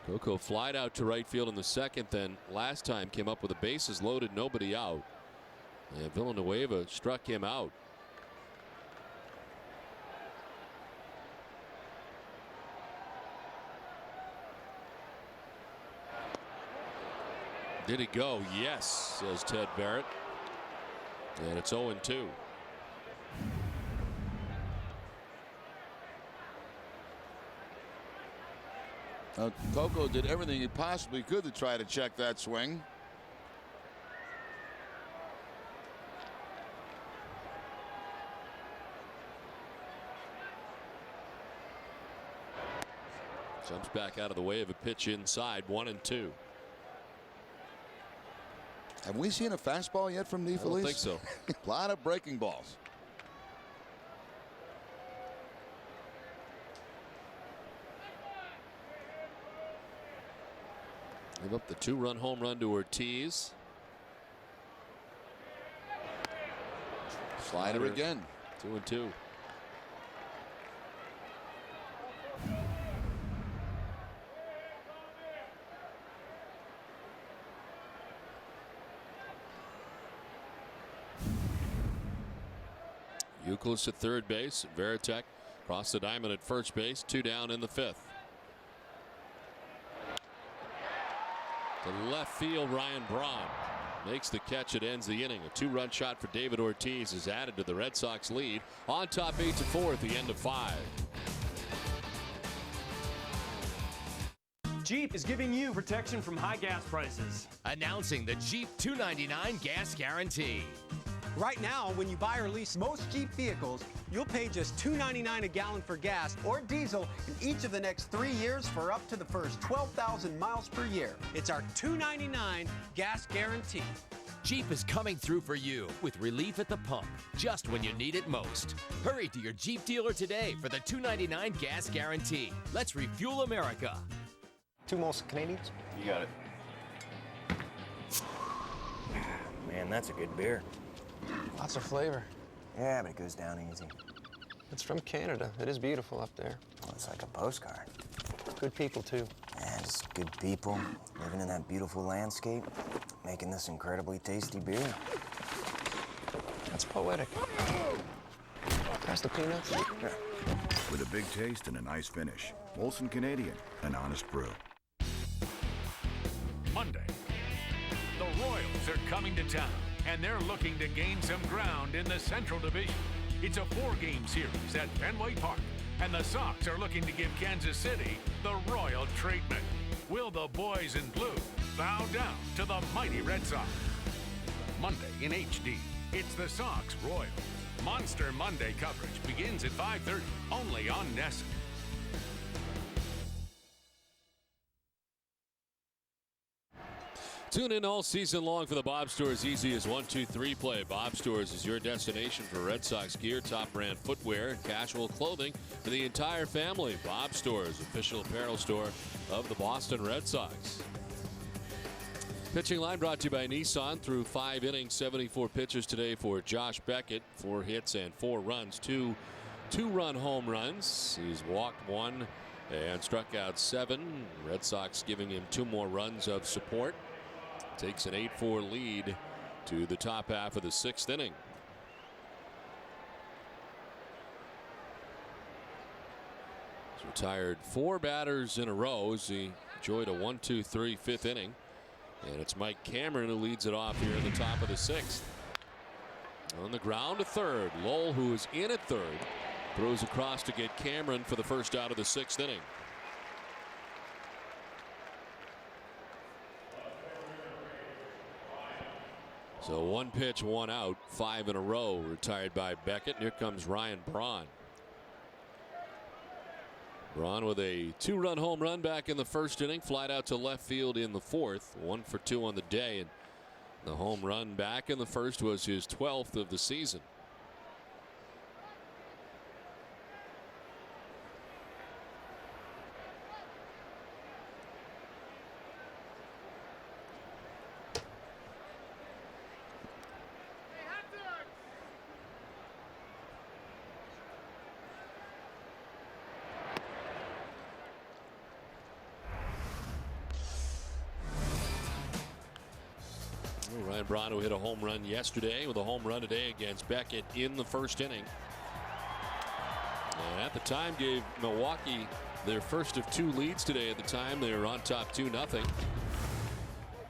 Coco flied out to right field in the 2nd, then last time came up with the bases loaded, nobody out. And Villanueva struck him out. Did it go? Yes, says Ted Barrett. And it's 0-2. Coco did everything he possibly could to try to check that swing. Jumps back out of the way of a pitch inside. 1-2. Have we seen a fastball yet from DeFelice? I don't think so. A lot of breaking balls. Give up the 2-run home run to Ortiz. Slider again. 2-2. Youkilis at third base. Varitek across the diamond at first base. 2 down in the 5th. To left field, Ryan Braun makes the catch. It ends the inning. A 2-run shot for David Ortiz is added to the Red Sox lead. On top 8-4 at the end of 5. Jeep is giving you protection from high gas prices. Announcing the Jeep $2.99 gas guarantee. Right now, when you buy or lease most Jeep vehicles, you'll pay just $2.99 a gallon for gas or diesel in each of the next 3 years for up to the first 12,000 miles per year. It's our $2.99 gas guarantee. Jeep is coming through for you with relief at the pump, just when you need it most. Hurry to your Jeep dealer today for the $2.99 gas guarantee. Let's refuel America. 2 Molson Canadians? You got it. Man, that's a good beer. Lots of flavor. Yeah, but it goes down easy. It's from Canada. It is beautiful up there. Well, it's like a postcard. Good people, too. Yeah, just good people living in that beautiful landscape, making this incredibly tasty beer. That's poetic. Pass the peanuts. Yeah. With a big taste and a nice finish. Molson Canadian, an honest brew. Monday, the Royals are coming to town, and they're looking to gain some ground in the Central Division. It's a 4-game series at Fenway Park, and the Sox are looking to give Kansas City the royal treatment. Will the boys in blue bow down to the mighty Red Sox? Monday in HD, it's the Sox Royals. Monster Monday coverage begins at 5:30, only on NESN. Tune in all season long for the Bob Stores Easy as 1-2-3 play. Bob Stores is your destination for Red Sox gear, top brand footwear, and casual clothing for the entire family. Bob Stores, official apparel store of the Boston Red Sox. Pitching line brought to you by Nissan. Through 5 innings, 74 pitches today for Josh Beckett. 4 hits and 4 runs. 2 2-run home runs. He's walked 1 and struck out 7. Red Sox giving him 2 more runs of support. Takes an 8-4 lead to the top half of the 6th inning. He's retired 4 batters in a row as he enjoyed a 1-2-3 5th inning. And it's Mike Cameron who leads it off here in the top of the 6th. On the ground to third. Lowell, who is in at third, throws across to get Cameron for the first out of the 6th inning. So 1 pitch, 1 out, 5 in a row retired by Beckett. And here comes Ryan Braun. Braun with a 2-run home run back in the 1st inning, flied out to left field in the 4th. 1 for 2 on the day, and the home run back in the 1st was his 12th of the season. Ryan Braun, who hit a home run yesterday, with a home run today against Beckett in the 1st inning. And at the time gave Milwaukee their first of 2 leads today. At the time they were on top 2-0.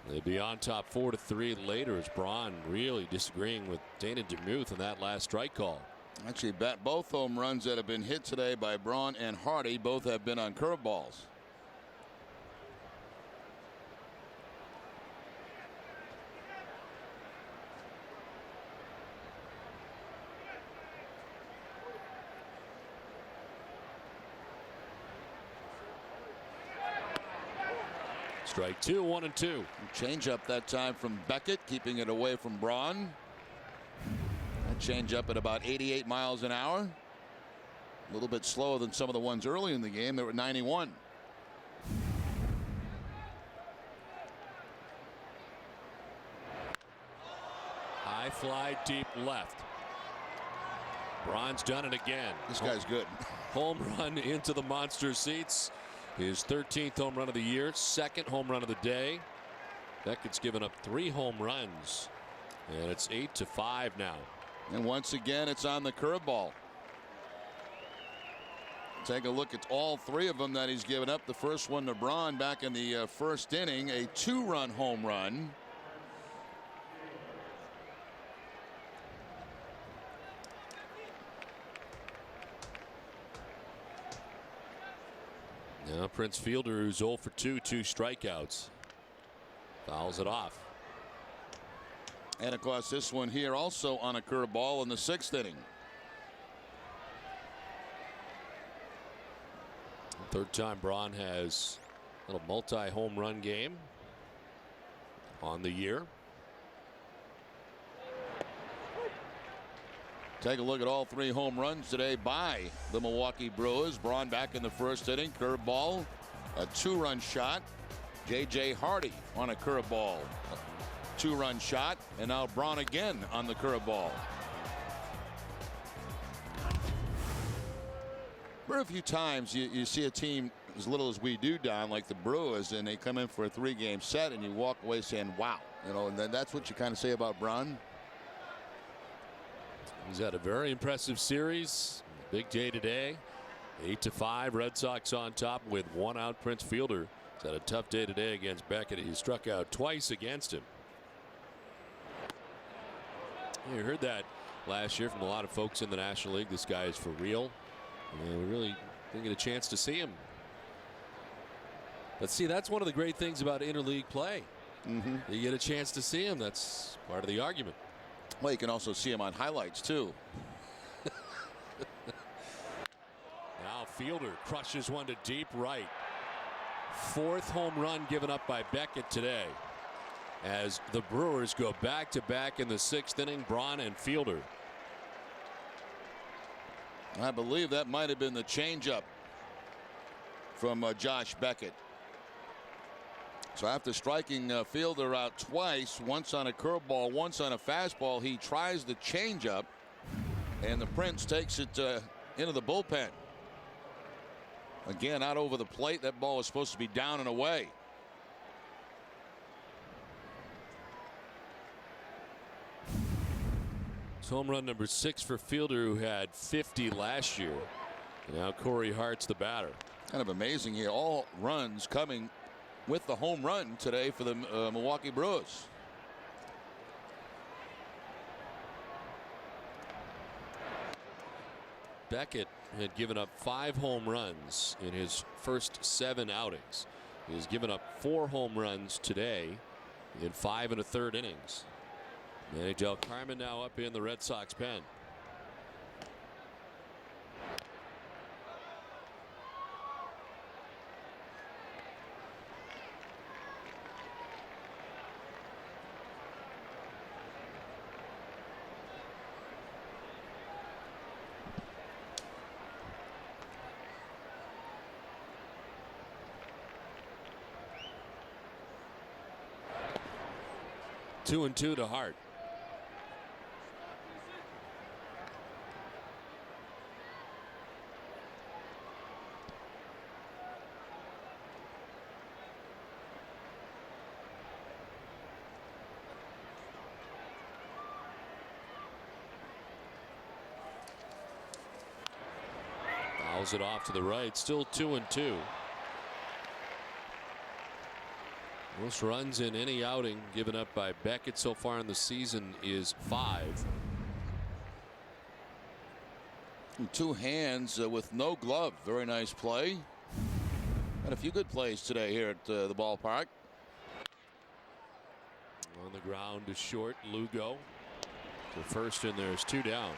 They'd be on top 4-3 later as Braun really disagreeing with Dana DeMuth in that last strike call. Actually, both home runs that have been hit today by Braun and Hardy both have been on curveballs. Strike 2, 1-2. Change up that time from Beckett, keeping it away from Braun. That change up at about 88 miles an hour. A little bit slower than some of the ones early in the game. They were 91. High fly deep left. Braun's done it again. This guy's good. Home run into the monster seats. His 13th home run of the year, 2nd home run of the day. Beckett's given up 3 home runs, and it's 8-5 now. And once again, it's on the curveball. Take a look at all three of them that he's given up. The first one to Braun back in the first inning, a 2-run home run. Now Prince Fielder, who's 0 for 2, 2 strikeouts. Fouls it off. And of course, this one here also on a curveball in the 6th inning. Third time Braun has a little multi-home run game on the year. Take a look at all 3 home runs today by the Milwaukee Brewers. Braun back in the first inning, curveball, a 2-run shot. J.J. Hardy on a curveball, a 2-run shot, and now Braun again on the curveball. Very few times you see a team as little as we do, Don, like the Brewers, and they come in for a 3-game set and you walk away saying, wow, you know, and then that's what you kind of say about Braun. He's had a very impressive series. Big day today. 8-5 Red Sox on top with 1 out. Prince Fielder has had a tough day today against Beckett. He struck out twice against him. You heard that last year from a lot of folks in the National League. This guy is for real. And we really didn't get a chance to see him. But see, that's one of the great things about interleague play. You get a chance to see him. That's part of the argument. Well, you can also see him on highlights too. Now Fielder crushes one to deep right. 4th home run given up by Beckett today, as the Brewers go back-to-back in the 6th inning. Braun and Fielder. I believe that might have been the changeup from Josh Beckett. So after striking Fielder out twice, once on a curveball, once on a fastball, he tries the changeup, and the Prince takes it into the bullpen. Again, out over the plate. That ball was supposed to be down and away. It's home run number 6 for Fielder, who had 50 last year. And now Corey Hart's the batter. Kind of amazing here. All runs coming with the home run today for the Milwaukee Brewers. Beckett had given up 5 home runs in his first 7 outings. He has given up 4 home runs today in 5 1/3 innings. Manny Del Carmen now up in the Red Sox pen. Two and two to Hart. Fouls it off to the right. Still 2-2. Most runs in any outing given up by Beckett so far in the season is 5. 2 hands with no glove. Very nice play. Had a few good plays today here at the ballpark. On the ground to short. Lugo to first, and there's 2 down.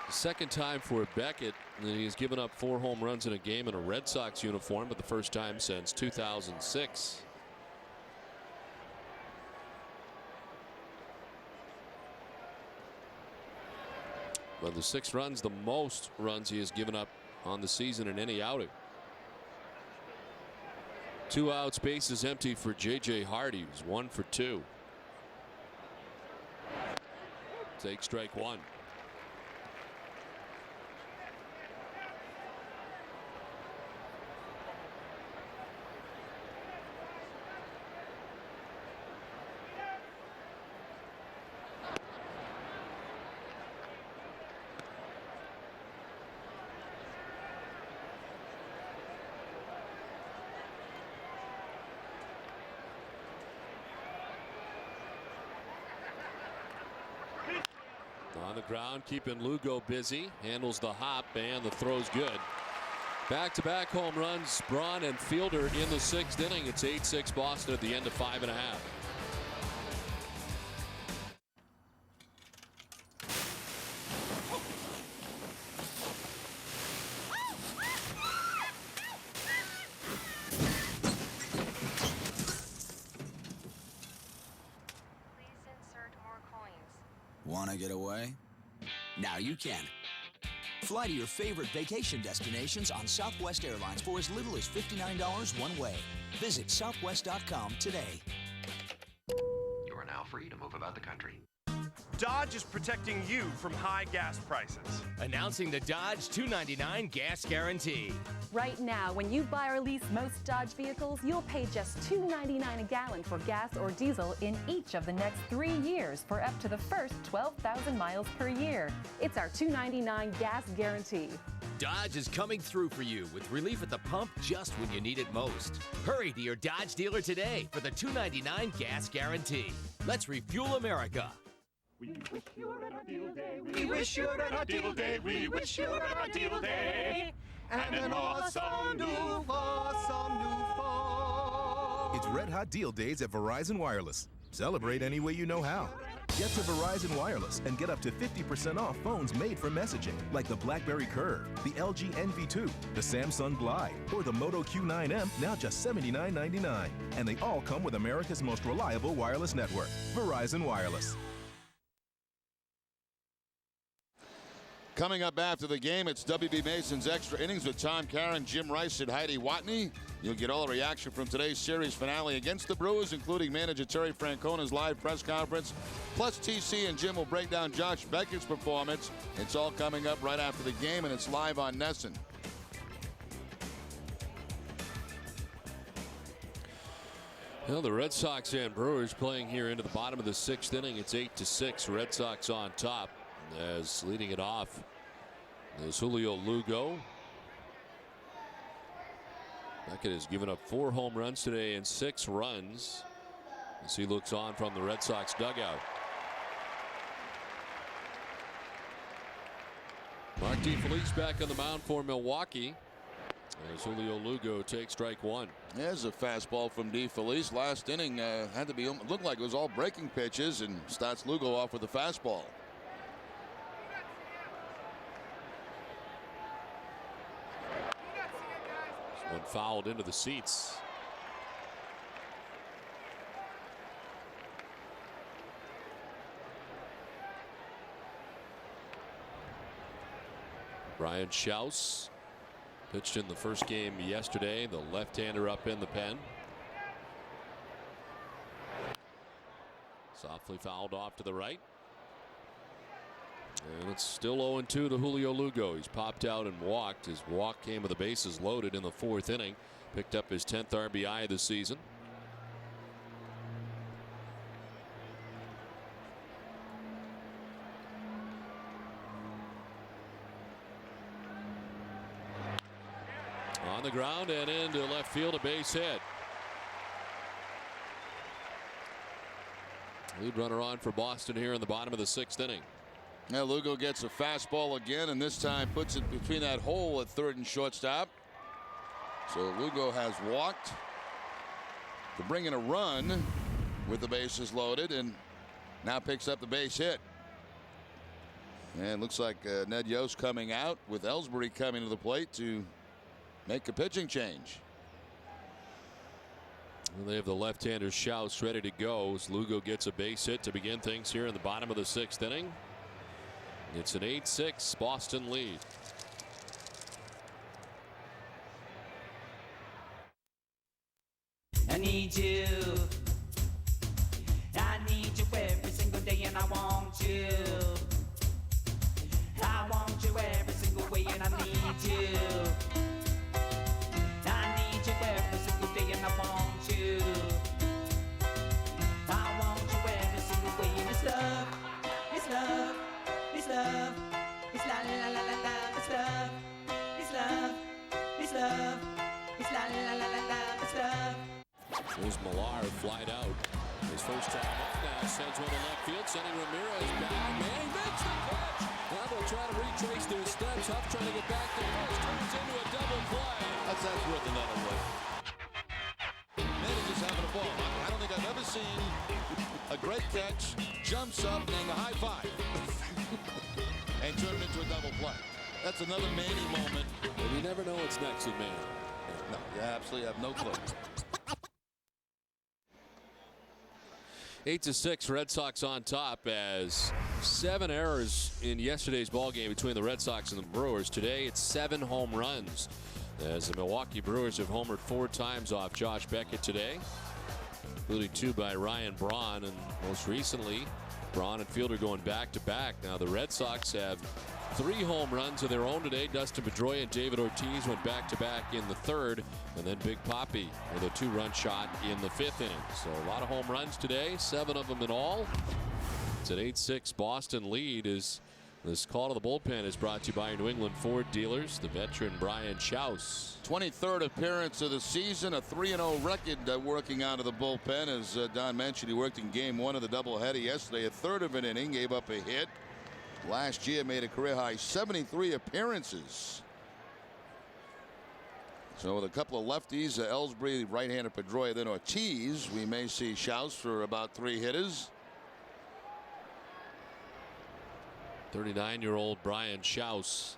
The second time for Beckett, and he's given up 4 home runs in a game in a Red Sox uniform, but the first time since 2006. But the 6 runs, the most runs he has given up on the season in any outing. 2 outs, bases empty for J.J. Hardy, who's 1 for 2. Take strike 1. On the ground, keeping Lugo busy. Handles the hop, and the throw's good. Back-to-back home runs, Braun and Fielder in the 6th inning. It's 8-6 Boston at the end of 5 1/2. Want to get away? Now you can. Fly to your favorite vacation destinations on Southwest Airlines for as little as $59 one way. Visit southwest.com today. You are now free to move about the country. Dodge is protecting you from high gas prices. Announcing the Dodge $2.99 gas guarantee. Right now, when you buy or lease most Dodge vehicles, you'll pay just $2.99 a gallon for gas or diesel in each of the next 3 years for up to the first 12,000 miles per year. It's our $2.99 gas guarantee. Dodge is coming through for you with relief at the pump just when you need it most. Hurry to your Dodge dealer today for the $2.99 gas guarantee. Let's refuel America. We wish you were on a deal day. We wish you were on a deal day. We wish you were on a deal day. And an awesome new phone. It's Red Hot Deal Days at Verizon Wireless. Celebrate any way you know how. Get to Verizon Wireless and get up to 50% off phones made for messaging, like the BlackBerry Curve, the LG NV2, the Samsung Glide, or the Moto Q9M, now just $79.99. And they all come with America's most reliable wireless network, Verizon Wireless. Coming up after the game, it's WB Mason's Extra Innings with Tom Caron, Jim Rice, and Heidi Watney. You'll get all the reaction from today's series finale against the Brewers, including manager Terry Francona's live press conference. Plus, TC and Jim will break down Josh Beckett's performance. It's all coming up right after the game, and it's live on NESN. Well, the Red Sox and Brewers playing here into the bottom of the 6th inning. It's 8-6. Red Sox on top. As leading it off is Julio Lugo. Beckett has given up 4 home runs today and 6 runs as he looks on from the Red Sox dugout. Mark DeFelice back on the mound for Milwaukee as Julio Lugo takes strike 1. There's a fastball from DeFelice. Last inning had to be, looked like it was all breaking pitches, and starts Lugo off with a fastball. One fouled into the seats. Brian Schaus pitched in the first game yesterday. The left-hander up in the pen. Softly fouled off to the right. And it's still 0-2 to Julio Lugo. He's popped out and walked. His walk came with the bases loaded in the 4th inning. Picked up his 10th RBI of the season. On the ground and into left field, a base hit. Lead runner on for Boston here in the bottom of the 6th inning. Now Lugo gets a fastball again, and this time puts it between that hole at third and shortstop. So Lugo has walked to bring in a run with the bases loaded, and now picks up the base hit. And looks like Ned Yost coming out with Ellsbury coming to the plate to make a pitching change. Well, they have the left-hander Schaus ready to go as Lugo gets a base hit to begin things here in the bottom of the 6th inning. It's an 8-6 Boston lead. I need you. I need you every single day, and I want you. I want you every single way, and I need you. I need you every single day, and I want you. I want you every single way, and it's love, it's love, it's love, it's la la la la la, it's love, it's love, it's love, it's la la la la la, it's love. There's Millar flied out. His first time up now sends one to left field, sending Ramirez back, and he makes the catch. Now they'll try to retrace their steps. Huff trying to get back to first, turns into a double play. That's worth another one. Manny just having a ball. I don't think I've ever seen a great catch, jumps up and a high five, and turn it into a double play. That's another Manny moment. But you never know what's next with Manny. No, you absolutely have no clue. 8-6, Red Sox on top as 7 errors in yesterday's ball game between the Red Sox and the Brewers. Today it's 7 home runs as the Milwaukee Brewers have homered 4 times off Josh Beckett today, including 2 by Ryan Braun, and most recently Braun and Fielder going back-to-back. Now the Red Sox have 3 home runs of their own today. Dustin Pedroia and David Ortiz went back-to-back in the 3rd, and then Big Papi with a 2-run shot in the 5th inning. So a lot of home runs today, 7 of them in all. It's an 8-6 Boston lead. As this call to the bullpen is brought to you by your New England Ford dealers, the veteran Brian Schaus. 23rd appearance of the season, a 3-0 record working out of the bullpen. As Don mentioned, he worked in game 1 of the doubleheader yesterday, a 1/3 of an inning, gave up a hit. Last year made a career high 73 appearances. So with a couple of lefties, Ellsbury, right-handed Pedroia, then Ortiz, we may see Schaus for about 3 hitters. 39-year-old Brian Schaus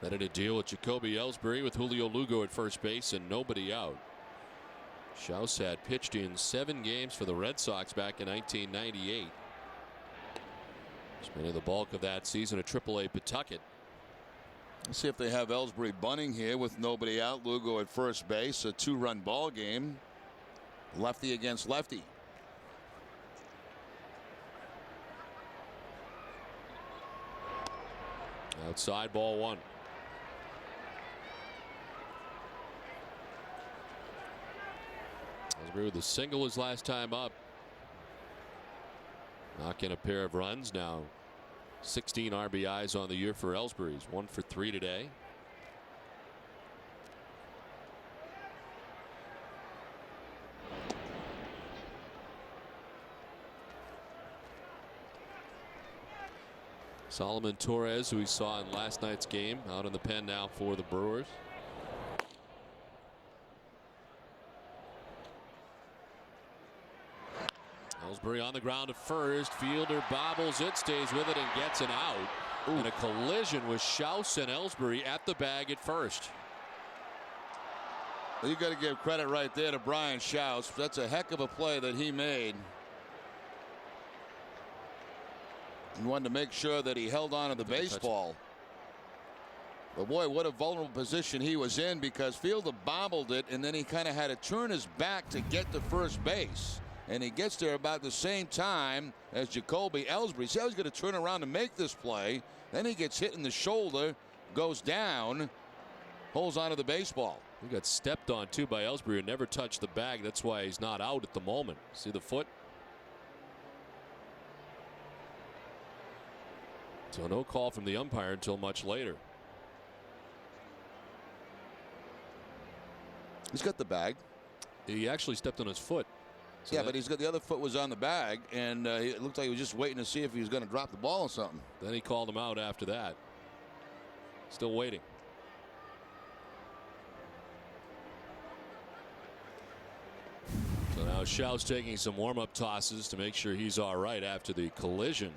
that had a deal with Jacoby Ellsbury with Julio Lugo at first base and nobody out. Schaus had pitched in 7 games for the Red Sox back in 1998. Spending the bulk of that season at AAA Pawtucket. Let's see if they have Ellsbury bunting here with nobody out. Lugo at first base, a 2-run ball game. Lefty against lefty. Outside, ball 1. Ellsbury with a single his last time up. Knocking a pair of runs now. 16 RBIs on the year for Ellsbury. He's 1 for 3 today. Solomon Torres, who we saw in last night's game, out in the pen now for the Brewers. Ellsbury on the ground at first. Fielder bobbles it, stays with it, and gets an out. And a collision with Schaus and Ellsbury at the bag at first. Well, you got to give credit right there to Brian Schaus. That's a heck of a play that he made. He wanted to make sure that he held on to the baseball. But boy, what a vulnerable position he was in, because Fielder bobbled it and then he kind of had to turn his back to get to first base. And he gets there about the same time as Jacoby Ellsbury. See how he's going to turn around to make this play. Then he gets hit in the shoulder, goes down, holds onto the baseball. He got stepped on too by Ellsbury and never touched the bag. That's why he's not out at the moment. See the foot? So no call from the umpire until much later. He's got the bag. He actually stepped on his foot. So yeah, but he's got the other foot was on the bag, and it looked like he was just waiting to see if he was going to drop the ball or something. Then he called him out after that. Still waiting. So now Schaus taking some warm-up tosses to make sure he's all right after the collision.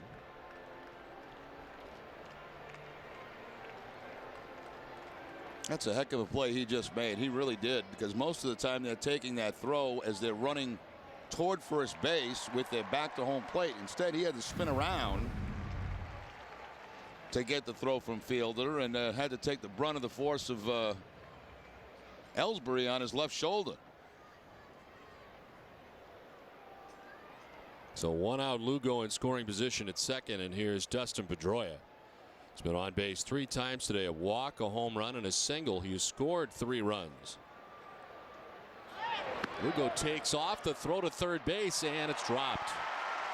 That's a heck of a play he just made. He really did, because most of the time they're taking that throw as they're running toward first base with their back to home plate. Instead, he had to spin around to get the throw from Fielder, and had to take the brunt of the force of Ellsbury on his left shoulder. So 1 out, Lugo in scoring position at second, and here's Dustin Pedroia. He's been on base 3 times today, a walk, a home run, and a single. He has scored 3 runs. Lugo takes off, the throw to third base, and it's dropped.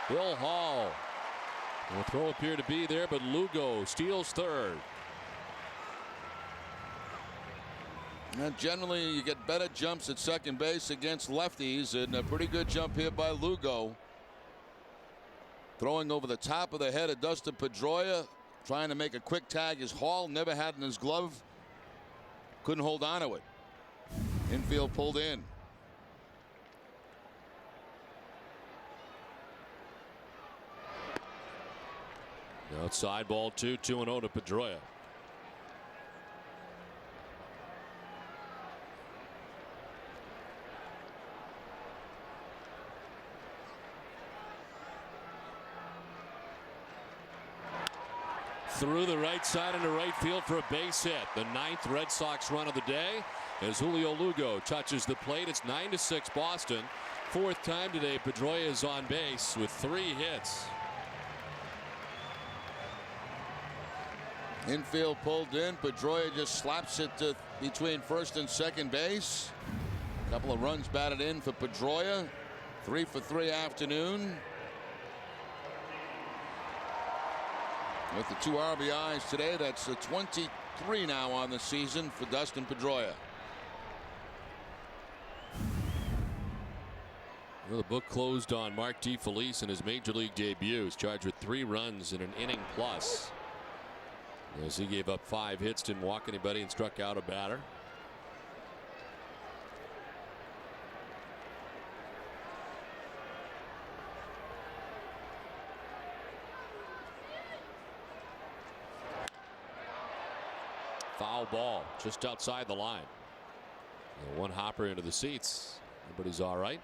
Bill Hall. The throw appeared to be there, but Lugo steals third. And generally, you get better jumps at second base against lefties, and a pretty good jump here by Lugo. Throwing over the top of the head of Dustin Pedroia, trying to make a quick tag as Hall never had in his glove. Couldn't hold on to it. Infield pulled in. Outside ball 2-0 to Pedroia. Through the right side into right field for a base hit. The 9th Red Sox run of the day as Julio Lugo touches the plate. It's 9-6 Boston. 4th time today Pedroia is on base with 3 hits. Infield pulled in. Pedroia just slaps it to between first and second base. A couple of runs batted in for Pedroia. 3 for 3 afternoon. With the 2 RBIs today, that's the 23 now on the season for Dustin Pedroia. Well, the book closed on Mark DeFelice in his major league debut. He's charged with 3 runs in an inning plus. As he gave up 5 hits, didn't walk anybody, and struck out a batter. Foul ball just outside the line. And 1 hopper into the seats. Everybody's all right.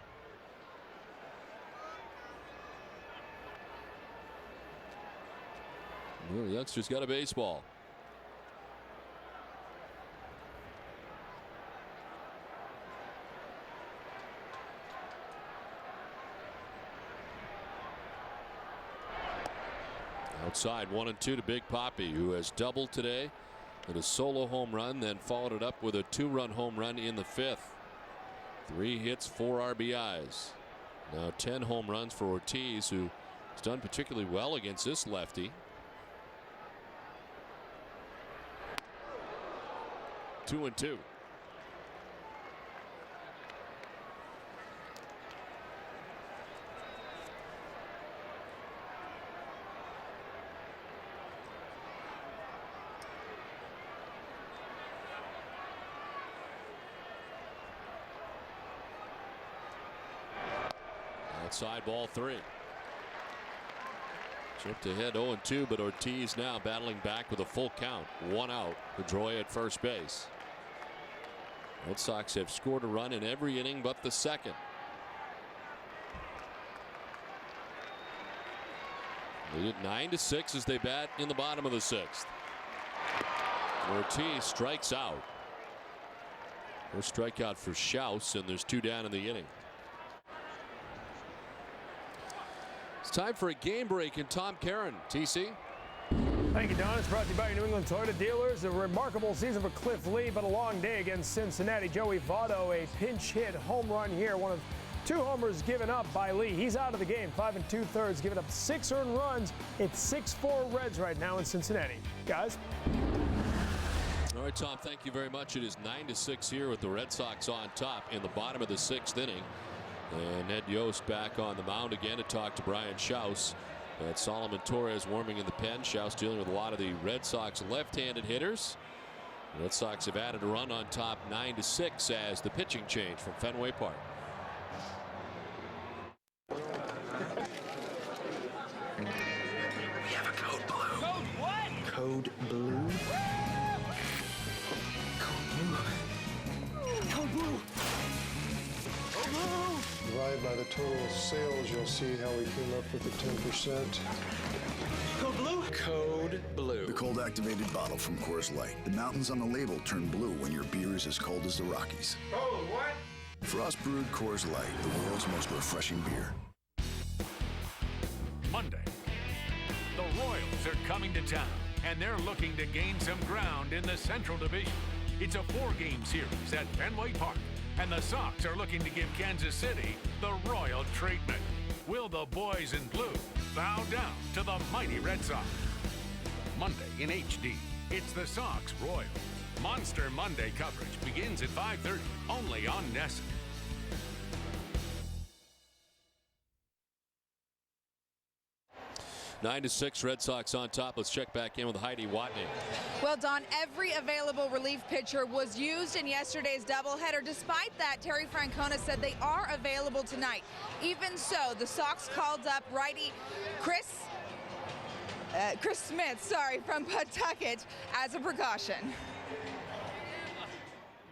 Well, the youngster's got a baseball. Outside 1-2 to Big Papi, who has doubled today in a solo home run, then followed it up with a 2-run home run in the 5th. 3 hits, 4 RBIs. Now 10 home runs for Ortiz, who has done particularly well against this lefty. 2-2. Outside ball 3. Chipped ahead 0-2, but Ortiz now battling back with a full count. 1 out. Pedroia at first base. Red Sox have scored a run in every inning but the 2nd. Lead it 9-6 as they bat in the bottom of the 6th. Ortiz strikes out. First strikeout for Schaus, and there's 2 down in the inning. It's time for a game break in Tom Caron. TC. Thank you, Don. It's brought to you by your New England Toyota dealers. A remarkable season for Cliff Lee, but a long day against Cincinnati. Joey Votto, a pinch hit home run here. One of 2 homers given up by Lee. He's out of the game. 5 2/3, giving up 6 earned runs. It's 6-4 Reds right now in Cincinnati. Guys. All right, Tom, thank you very much. It is 9-6 here with the Red Sox on top in the bottom of the 6th inning. And Ned Yost back on the mound again to talk to Brian Schaus. And Solomon Torres warming in the pen. Schaus dealing with a lot of the Red Sox left-handed hitters. The Red Sox have added a run on top 9-6 as the pitching change from Fenway Park. We have a code blue. Code what? Code blue? Code blue. Code blue. Divide by the total sales, you'll see how we came up with the 10%. Code blue? Code blue. The cold activated bottle from Coors Light. The mountains on the label turn blue when your beer is as cold as the Rockies. Oh, what? Frost brewed Coors Light, the world's most refreshing beer. Monday, the Royals are coming to town, and they're looking to gain some ground in the Central Division. It's a 4-game series at Fenway Park, and the Sox are looking to give Kansas City the royal treatment. Will the boys in blue bow down to the mighty Red Sox? Monday in HD, it's the Sox Royals. Monster Monday coverage begins at 5:30, only on NESN. 9-6 Red Sox on top. Let's check back in with Heidi Watney. Well, Don, every available relief pitcher was used in yesterday's doubleheader. Despite that, Terry Francona said they are available tonight. Even so, the Sox called up righty Chris Smith, from Pawtucket as a precaution.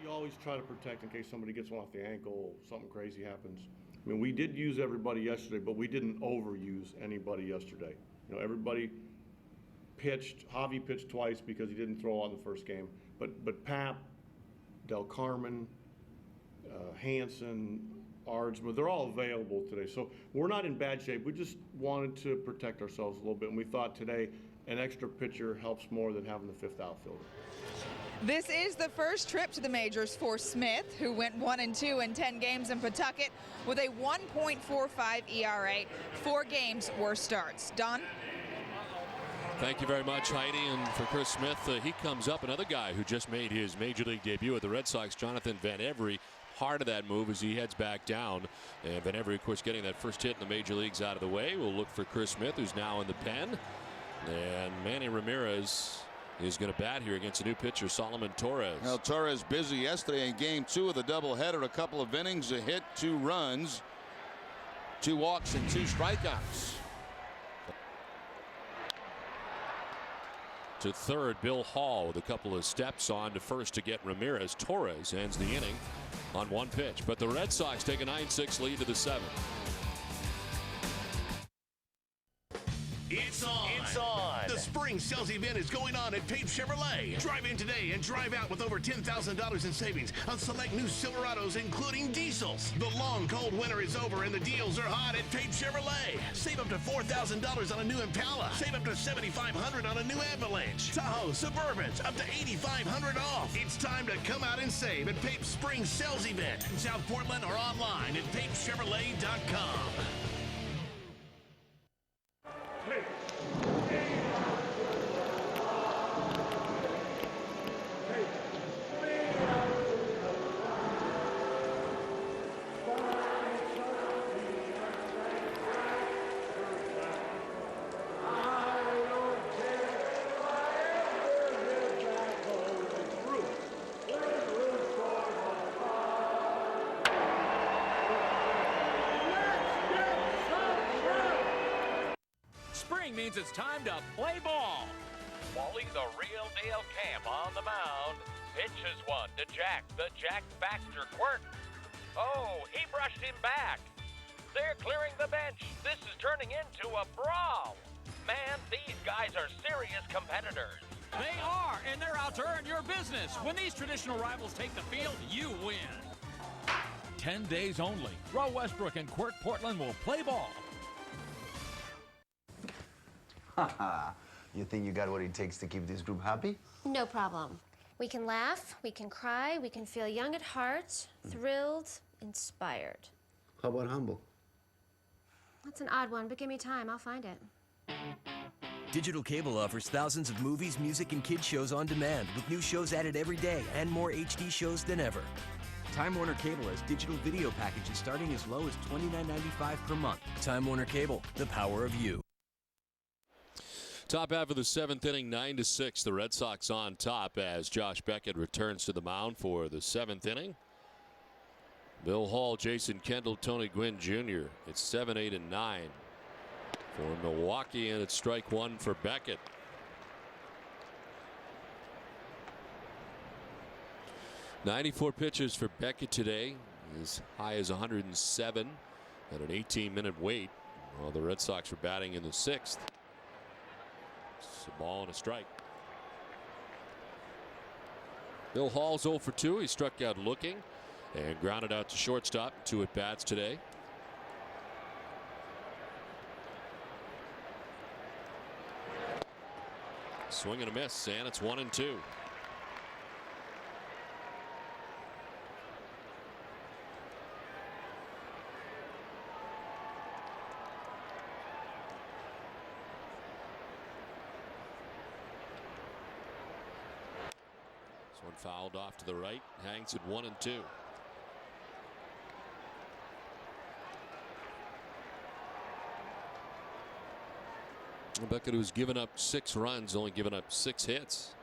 You always try to protect in case somebody gets one off the ankle, something crazy happens. I mean, we did use everybody yesterday, but we didn't overuse anybody yesterday. You know, everybody pitched. Javi pitched twice because he didn't throw on the first game. But Pap, Del Carmen, Hansen, Ardsma, they're all available today. So we're not in bad shape. We just wanted to protect ourselves a little bit, and we thought today an extra pitcher helps more than having the fifth outfielder. This is the first trip to the majors for Smith, who went 1-2 in 10 games in Pawtucket with a 1.45 ERA. 4 games, worse starts. Don? Thank you very much, Heidi. And for Chris Smith, he comes up, another guy who just made his major league debut at the Red Sox, Jonathan Van Every. Part of that move as he heads back down. And Van Every, of course, getting that first hit in the major leagues out of the way. We'll look for Chris Smith, who's now in the pen. And Manny Ramirez is going to bat here against a new pitcher, Solomon Torres. Well, Torres busy yesterday in game 2 of the doubleheader. A couple of innings, a hit, 2 runs, 2 walks, and 2 strikeouts. To third, Bill Hall with a couple of steps on to first to get Ramirez. Torres ends the inning on 1 pitch. But the Red Sox take a 9-6 lead to the 7th. It's on. It's on. The spring sales event is going on at Pape Chevrolet. Drive in today and drive out with over $10,000 in savings on select new Silverados, including diesels. The long, cold winter is over and the deals are hot at Pape Chevrolet. Save up to $4,000 on a new Impala. Save up to $7,500 on a new Avalanche. Tahoe, Suburbans, up to $8,500 off. It's time to come out and save at Pape's spring sales event in South Portland or online at papechevrolet.com. Means it's time to play ball. Wally, the real deal camp on the mound. Pitches one to Jack, the Jack Baxter quirk. Oh, he brushed him back. They're clearing the bench. This is turning into a brawl. Man, these guys are serious competitors. They are, and they're out to earn your business. When these traditional rivals take the field, you win. 10 days only. Roe Westbrook and Quirk Portland will play ball. You think you got what it takes to keep this group happy? No problem. We can laugh, we can cry, we can feel young at heart, thrilled, inspired. How about humble? That's an odd one, but give me time, I'll find it. Digital cable offers thousands of movies, music, and kids shows on demand, with new shows added every day and more HD shows than ever. Time Warner Cable has digital video packages starting as low as $29.95 per month. Time Warner Cable, the power of you. Top half of the 7th inning, 9-6. The Red Sox on top as Josh Beckett returns to the mound for the 7th inning. Bill Hall, Jason Kendall, Tony Gwynn Jr. It's 7, 8, and 9 for Milwaukee, and it's strike 1 for Beckett. .94 pitches for Beckett today, as high as 107 at an 18-minute wait. While the Red Sox were batting in the 6th. It's a ball and a strike. Bill Hall's 0 for 2. He struck out looking and grounded out to shortstop. 2 at bats today. Swing and a miss, and it's 1-2. One fouled off to the right, hangs at 1-2. Beckett, who's given up 6 runs, only given up 6 hits.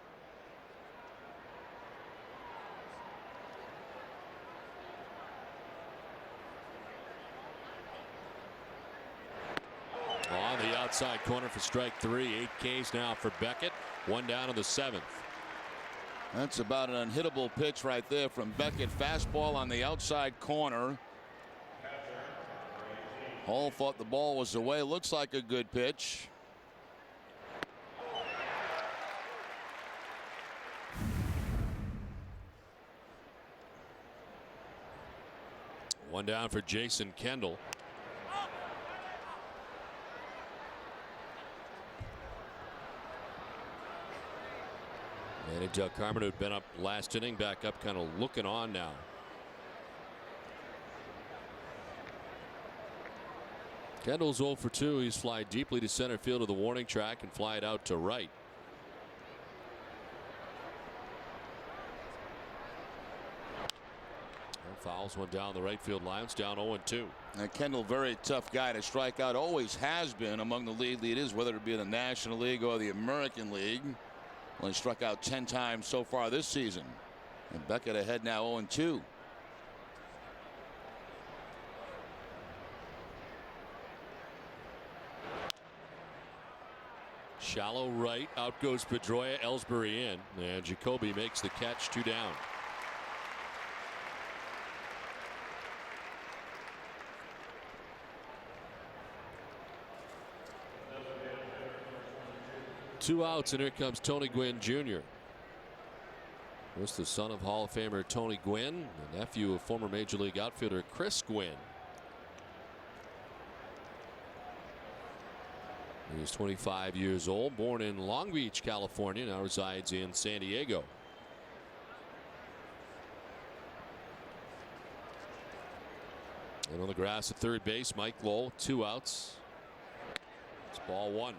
On the outside corner for strike 3. 8 Ks now for Beckett. 1 down in the 7th. That's about an unhittable pitch right there from Beckett. Fastball on the outside corner. Hall thought the ball was away. Looks like a good pitch. One down for Jason Kendall. And Doug Carmen, who'd been up last inning, back up, kind of looking on now. Kendall's 0 for 2. He's fly deeply to center field of the warning track and fly it out to right. And fouls one down the right field line. It's down 0-2. And Kendall, very tough guy to strike out. Always has been among the league leaders, whether it be in the National League or the American League. Only struck out 10 times so far this season. And Beckett ahead now 0-2. Shallow right. Out goes Pedroia. Ellsbury in. And Jacoby makes the catch. 2 down. Two outs, and here comes Tony Gwynn Jr. This the son of Hall of Famer Tony Gwynn, the nephew of former Major League outfielder Chris Gwynn. He's 25 years old, born in Long Beach, California, now resides in San Diego. And on the grass at third base, Mike Lowell, 2 outs. It's ball 1.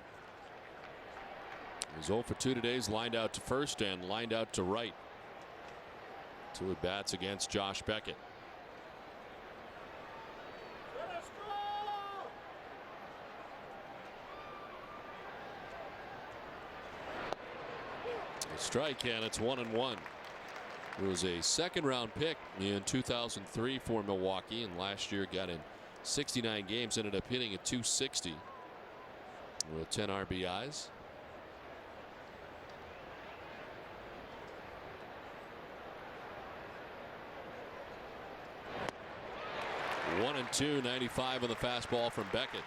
He's 0 for 2 today. He's lined out to first and lined out to right. 2 at bats against Josh Beckett. A strike, and it's 1-1. It was a 2nd-round pick in 2003 for Milwaukee, and last year got in 69 games, ended up hitting at .260 with 10 RBIs. One and 2, 95 on the fastball from Beckett.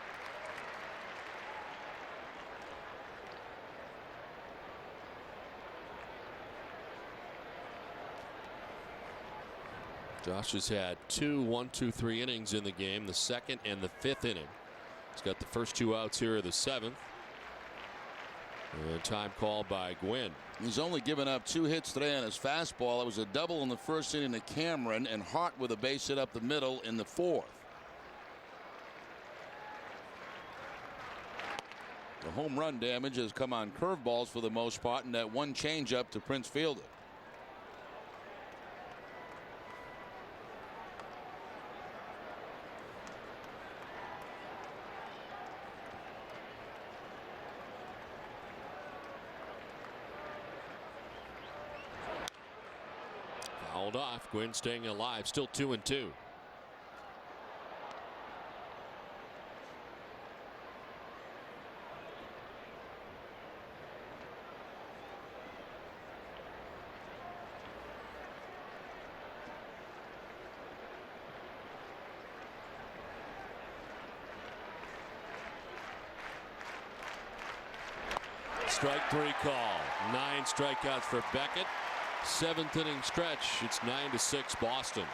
Josh has had 2 1-2-3 innings in the game, the 2nd and the 5th inning. He's got the first 2 outs here of the 7th. And time called by Gwynn. He's only given up 2 hits today on his fastball. It was a double in the first inning to Cameron, and Hart with a base hit up the middle in the 4th. The home run damage has come on curveballs for the most part, and that one changeup to Prince Fielder. Fouled off. Gwynn staying alive, still 2-2. Strike 3 call. 9 strikeouts for Beckett. 7th inning stretch. It's 9-6 Boston.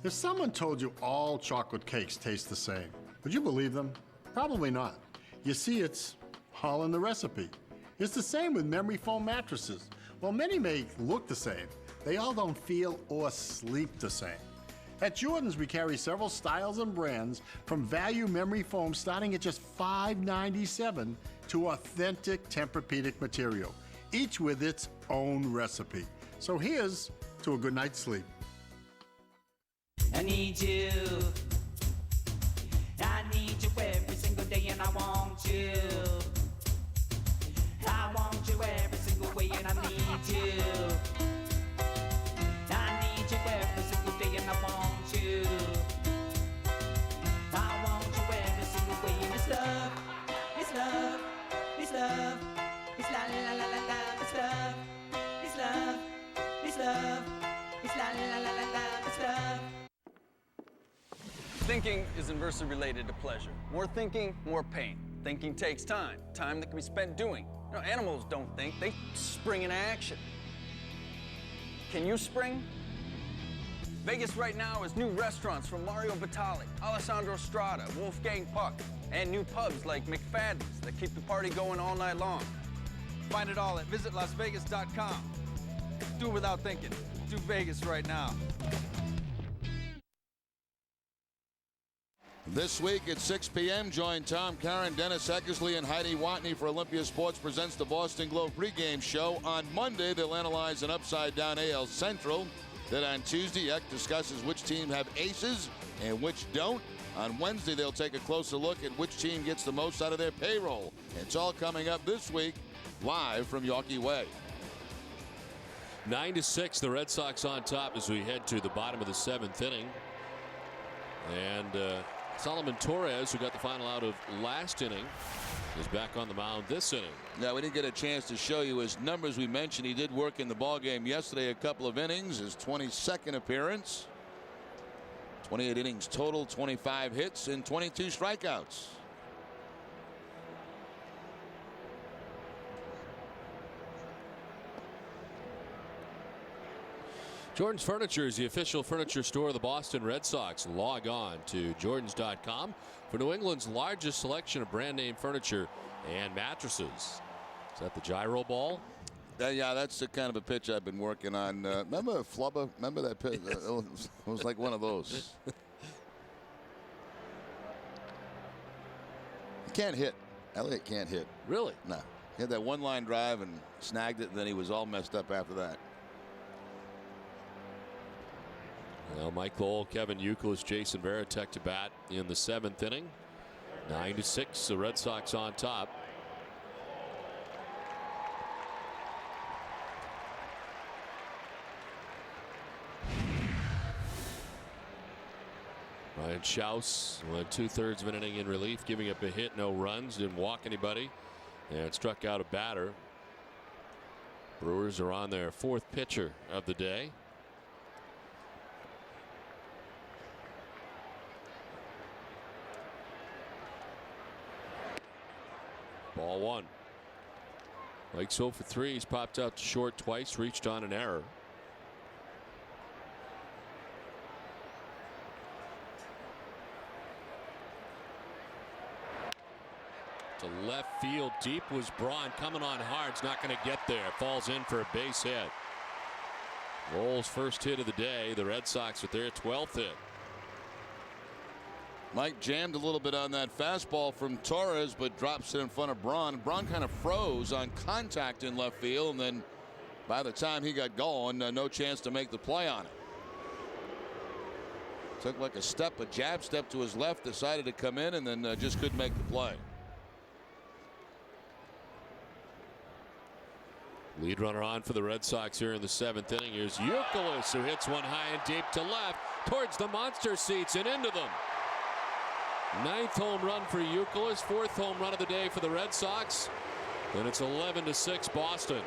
If someone told you all chocolate cakes taste the same, would you believe them? Probably not. You see, it's all in the recipe. It's the same with memory foam mattresses. While many may look the same, they all don't feel or sleep the same. At Jordan's, we carry several styles and brands, from value memory foam starting at just $5.97 to authentic Tempur-Pedic material. each with its own recipe. So here's to a good night's sleep. I need you. I need you every single day, and I want you. I want you every single way, and I need you. I need you every single day, and I want you. I want you every single way, and it's love, it's love, it's love, it's la la la la la, it's love, it's love, it's love, it's la la la la la, it's love. Thinking is inversely related to pleasure. More thinking, more pain. Thinking takes time, time that can be spent doing. You know, animals don't think, they spring into action. Can you spring? Vegas right now is new restaurants from Mario Batali, Alessandro Strada, Wolfgang Puck, and new pubs like McFadden's that keep the party going all night long. Find it all at visitlasvegas.com. Do it without thinking. Do Vegas right now. This week at 6 p.m., join Tom Caron, Dennis Eckersley, and Heidi Watney for Olympia Sports presents the Boston Globe pregame show. On Monday, they'll analyze an upside-down AL Central. Then on Tuesday, Eck discusses which team have aces and which don't. On Wednesday, they'll take a closer look at which team gets the most out of their payroll. It's all coming up this week, live from Yawkey Way. 9-6, the Red Sox on top as we head to the bottom of the 7th inning. And Solomon Torres, who got the final out of last inning, is back on the mound this inning. Yeah, we didn't get a chance to show you his numbers. We mentioned he did work in the ballgame yesterday, a couple of innings, his 22nd appearance. 28 innings total, 25 hits, and 22 strikeouts. Jordan's Furniture is the official furniture store of the Boston Red Sox. Log on to Jordans.com for New England's largest selection of brand name furniture and mattresses. Is that the gyro ball? Yeah, that's the kind of a pitch I've been working on. Remember Flubber? Remember that pitch? It was like one of those. He can't hit. Elliott can't hit. Really? No. He had that one-line drive and snagged it, and then he was all messed up after that. Well, Mike Lowell, Kevin Youkilis, Jason Varitek to bat in the 7th inning. 9-6, the Red Sox on top. Ryan Schaus went 2/3 of an inning in relief, giving up a hit, no runs, didn't walk anybody, and struck out a batter. Brewers are on their 4th pitcher of the day. Ball 1. Mike's 0 for 3. He's popped out to short twice, reached on an error. To left field deep was Braun, coming on hard. It's not going to get there. Falls in for a base hit. Lowell's first hit of the day. The Red Sox with their 12th hit. Mike jammed a little bit on that fastball from Torres, but drops it in front of Braun. Braun kind of froze on contact in left field, and then by the time he got going, no chance to make the play on it. Took like a jab step to his left, decided to come in, and then just couldn't make the play. Lead runner on for the Red Sox here in the 7th inning. Here's Youkilis, who hits one high and deep to left towards the monster seats and into them. 9th home run for Youkilis, 4th home run of the day for the Red Sox, and it's 11-6 Boston.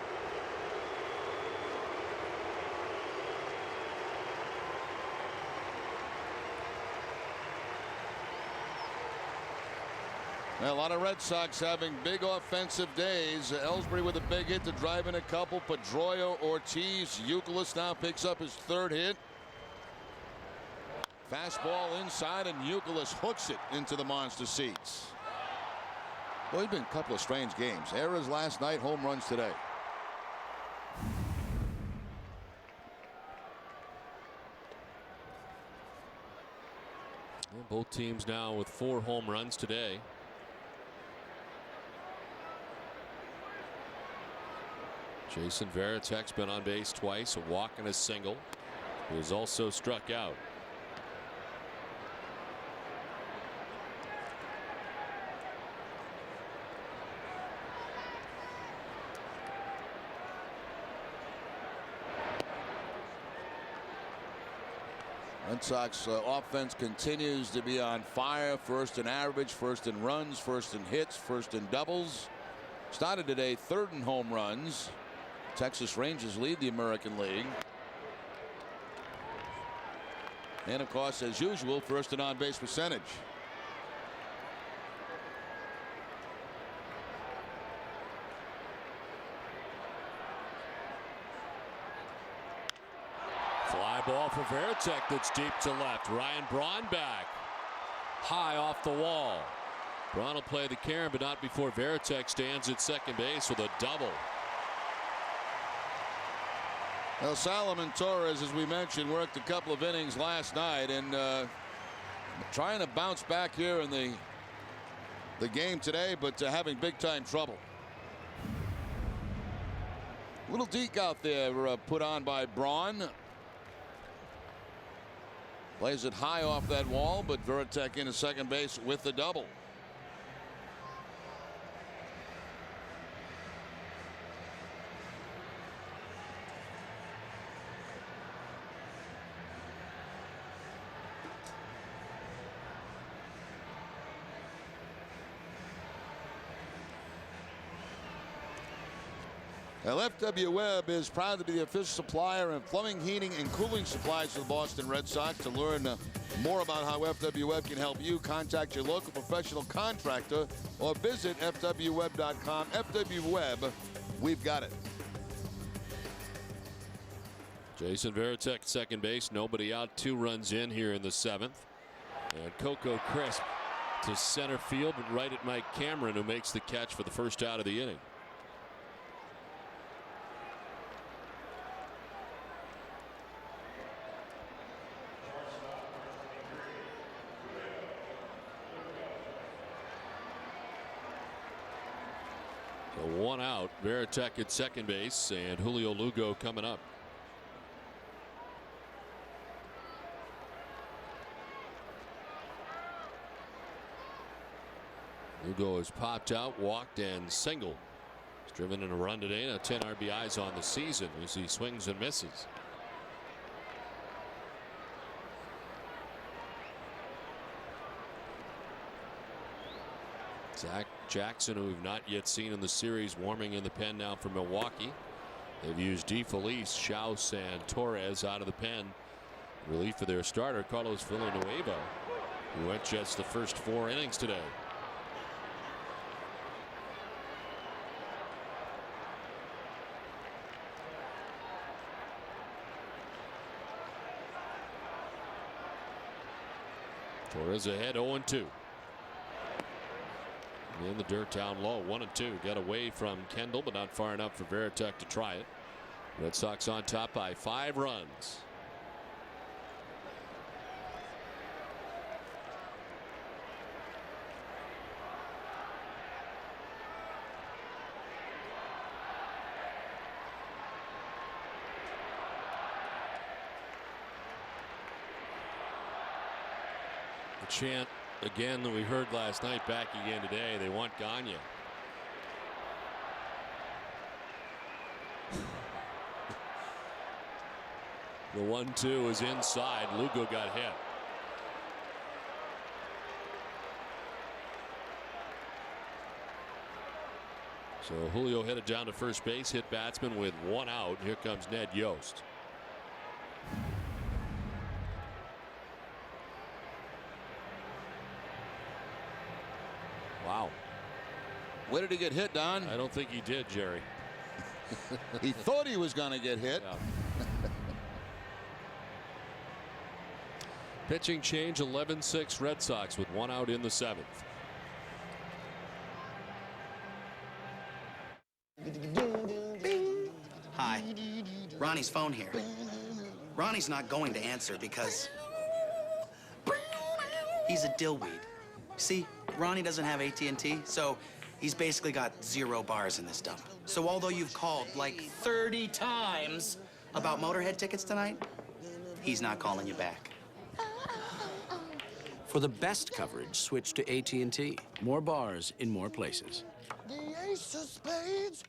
A lot of Red Sox having big offensive days. Ellsbury with a big hit to drive in a couple. Pedroia, Ortiz, Youkilis now picks up his 3rd hit. Fastball inside, and Youkilis hooks it into the monster seats. Well, it's been a couple of strange games. Errors last night, home runs today. Well, both teams now with 4 home runs today. Jason Varitek's been on base twice, a walk and a single. He was also struck out. Red Sox offense continues to be on fire. First in average, first in runs, first in hits, first in doubles. Started today third in home runs. Texas Rangers lead the American League. And of course, as usual, first in on base percentage. Fly ball for Varitek that's deep to left. Ryan Braun back. High off the wall. Braun will play the Karen, but not before Varitek stands at second base with a double. Well, Salomon Torres, as we mentioned, worked a couple of innings last night and trying to bounce back here in the game today, but having big time trouble. Little deke out there put on by Braun. Plays it high off that wall, but Varitek into second base with the double. Well, FW Webb is proud to be the official supplier of plumbing, heating, and cooling supplies to the Boston Red Sox. To learn more about how FW Webb can help you, contact your local professional contractor or visit fwweb.com. FW Webb, we've got it. Jason Varitek, second base, nobody out, 2 runs in here in the 7th. And Coco Crisp to center field, but right at Mike Cameron, who makes the catch for the first out of the inning. So 1 out, Varitek at second base, and Julio Lugo coming up. Lugo has popped out, walked, and singled. He's driven in a run today, now 10 RBIs on the season as he swings and misses. Zach Jackson, who we've not yet seen in the series, warming in the pen now for Milwaukee. They've used DeFelice, Schaus, and Torres out of the pen. Relief for their starter, Carlos Villanueva, who went just the first 4 innings today. Torres ahead 0-2. In the dirt down low, 1-2. Got away from Kendall, but not far enough for Varitek to try it. Red Sox on top by 5 runs. The chant again that we heard last night, back again today. They want Gagne. The 1-2 is inside. Lugo got hit. So Julio headed down to first base, hit batsman with 1 out. Here comes Ned Yost. Wow. Where did he get hit, Don? I don't think he did, Jerry. He thought he was going to get hit. Yeah. Pitching change, 11-6 Red Sox with 1 out in the 7th. Hi. Ronnie's phone here. Ronnie's not going to answer because he's a dillweed. See, Ronnie doesn't have AT&T, so He's basically got 0 bars in this dump. So although you've called like 30 times about Motorhead tickets tonight, he's not calling you back. For the best coverage, switch to AT&T. More bars in more places. The ace of spades.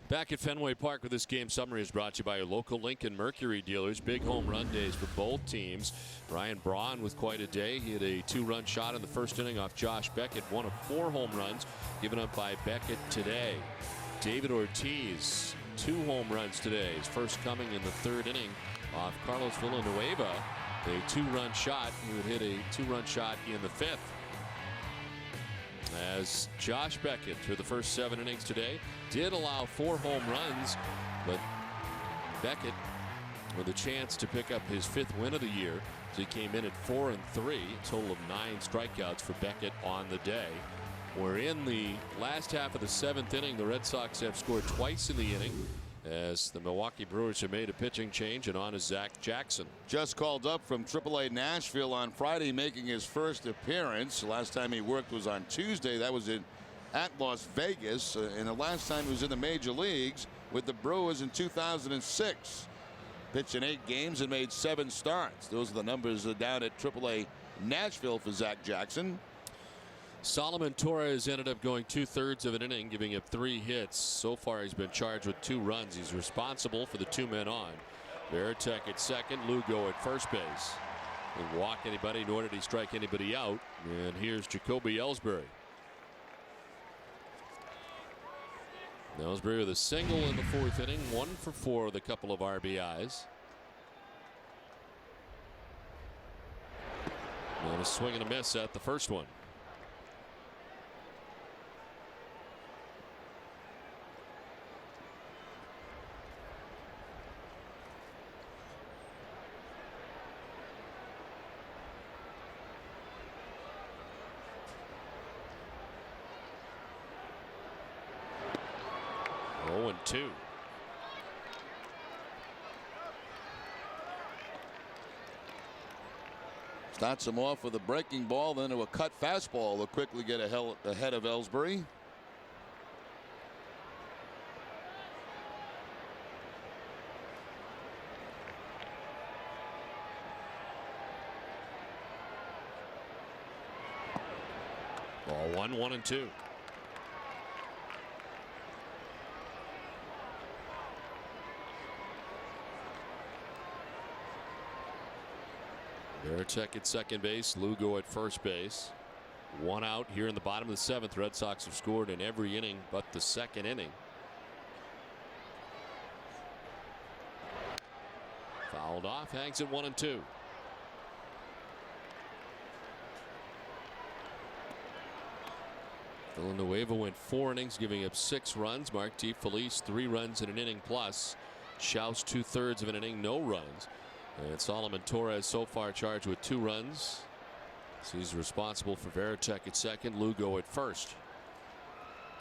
Back at Fenway Park with this game summary is brought to you by your local Lincoln Mercury dealers. Big home run days for both teams. Ryan Braun with quite a day. He had a 2-run shot in the first inning off Josh Beckett. 1 of 4 home runs given up by Beckett today. David Ortiz, 2 home runs today. His first coming in the 3rd inning off Carlos Villanueva. A 2-run shot. He would hit a 2-run shot in the 5th. As Josh Beckett, through the first 7 innings today, did allow 4 home runs, but Beckett with a chance to pick up his 5th win of the year. So he came in at 4-3, a total of 9 strikeouts for Beckett on the day. We're in the last half of the 7th inning. The Red Sox have scored twice in the inning, as the Milwaukee Brewers have made a pitching change, and on is Zach Jackson. Just called up from AAA Nashville on Friday, making his first appearance. The last time he worked was on Tuesday. That was at Las Vegas. And the last time he was in the major leagues with the Brewers in 2006. Pitched in 8 games and made 7 starts. Those are the numbers down at AAA Nashville for Zach Jackson. Solomon Torres ended up going 2/3 of an inning, giving up 3 hits. So far, he's been charged with 2 runs. He's responsible for the 2 men on. Veritek at second, Lugo at first base. Didn't walk anybody, nor did he strike anybody out. And here's Jacoby Ellsbury. Ellsbury with a single in the 4th inning, 1 for 4 with a couple of RBIs. And a swing and a miss at the first one. Oh, 2. Starts him off with a breaking ball, then to a cut fastball. They'll quickly get ahead of Ellsbury. Ball 1, 1-2. Veritek at second base, Lugo at first base. 1 out here in the bottom of the 7th. Red Sox have scored in every inning but the 2nd inning. Fouled off, hangs at 1-2. Villanueva went 4 innings, giving up 6 runs. Marty Felice 3 runs in an inning plus. Schaus 2/3 of an inning, no runs. And Solomon Torres so far charged with 2 runs. So he's responsible for Veritek at second, Lugo at first.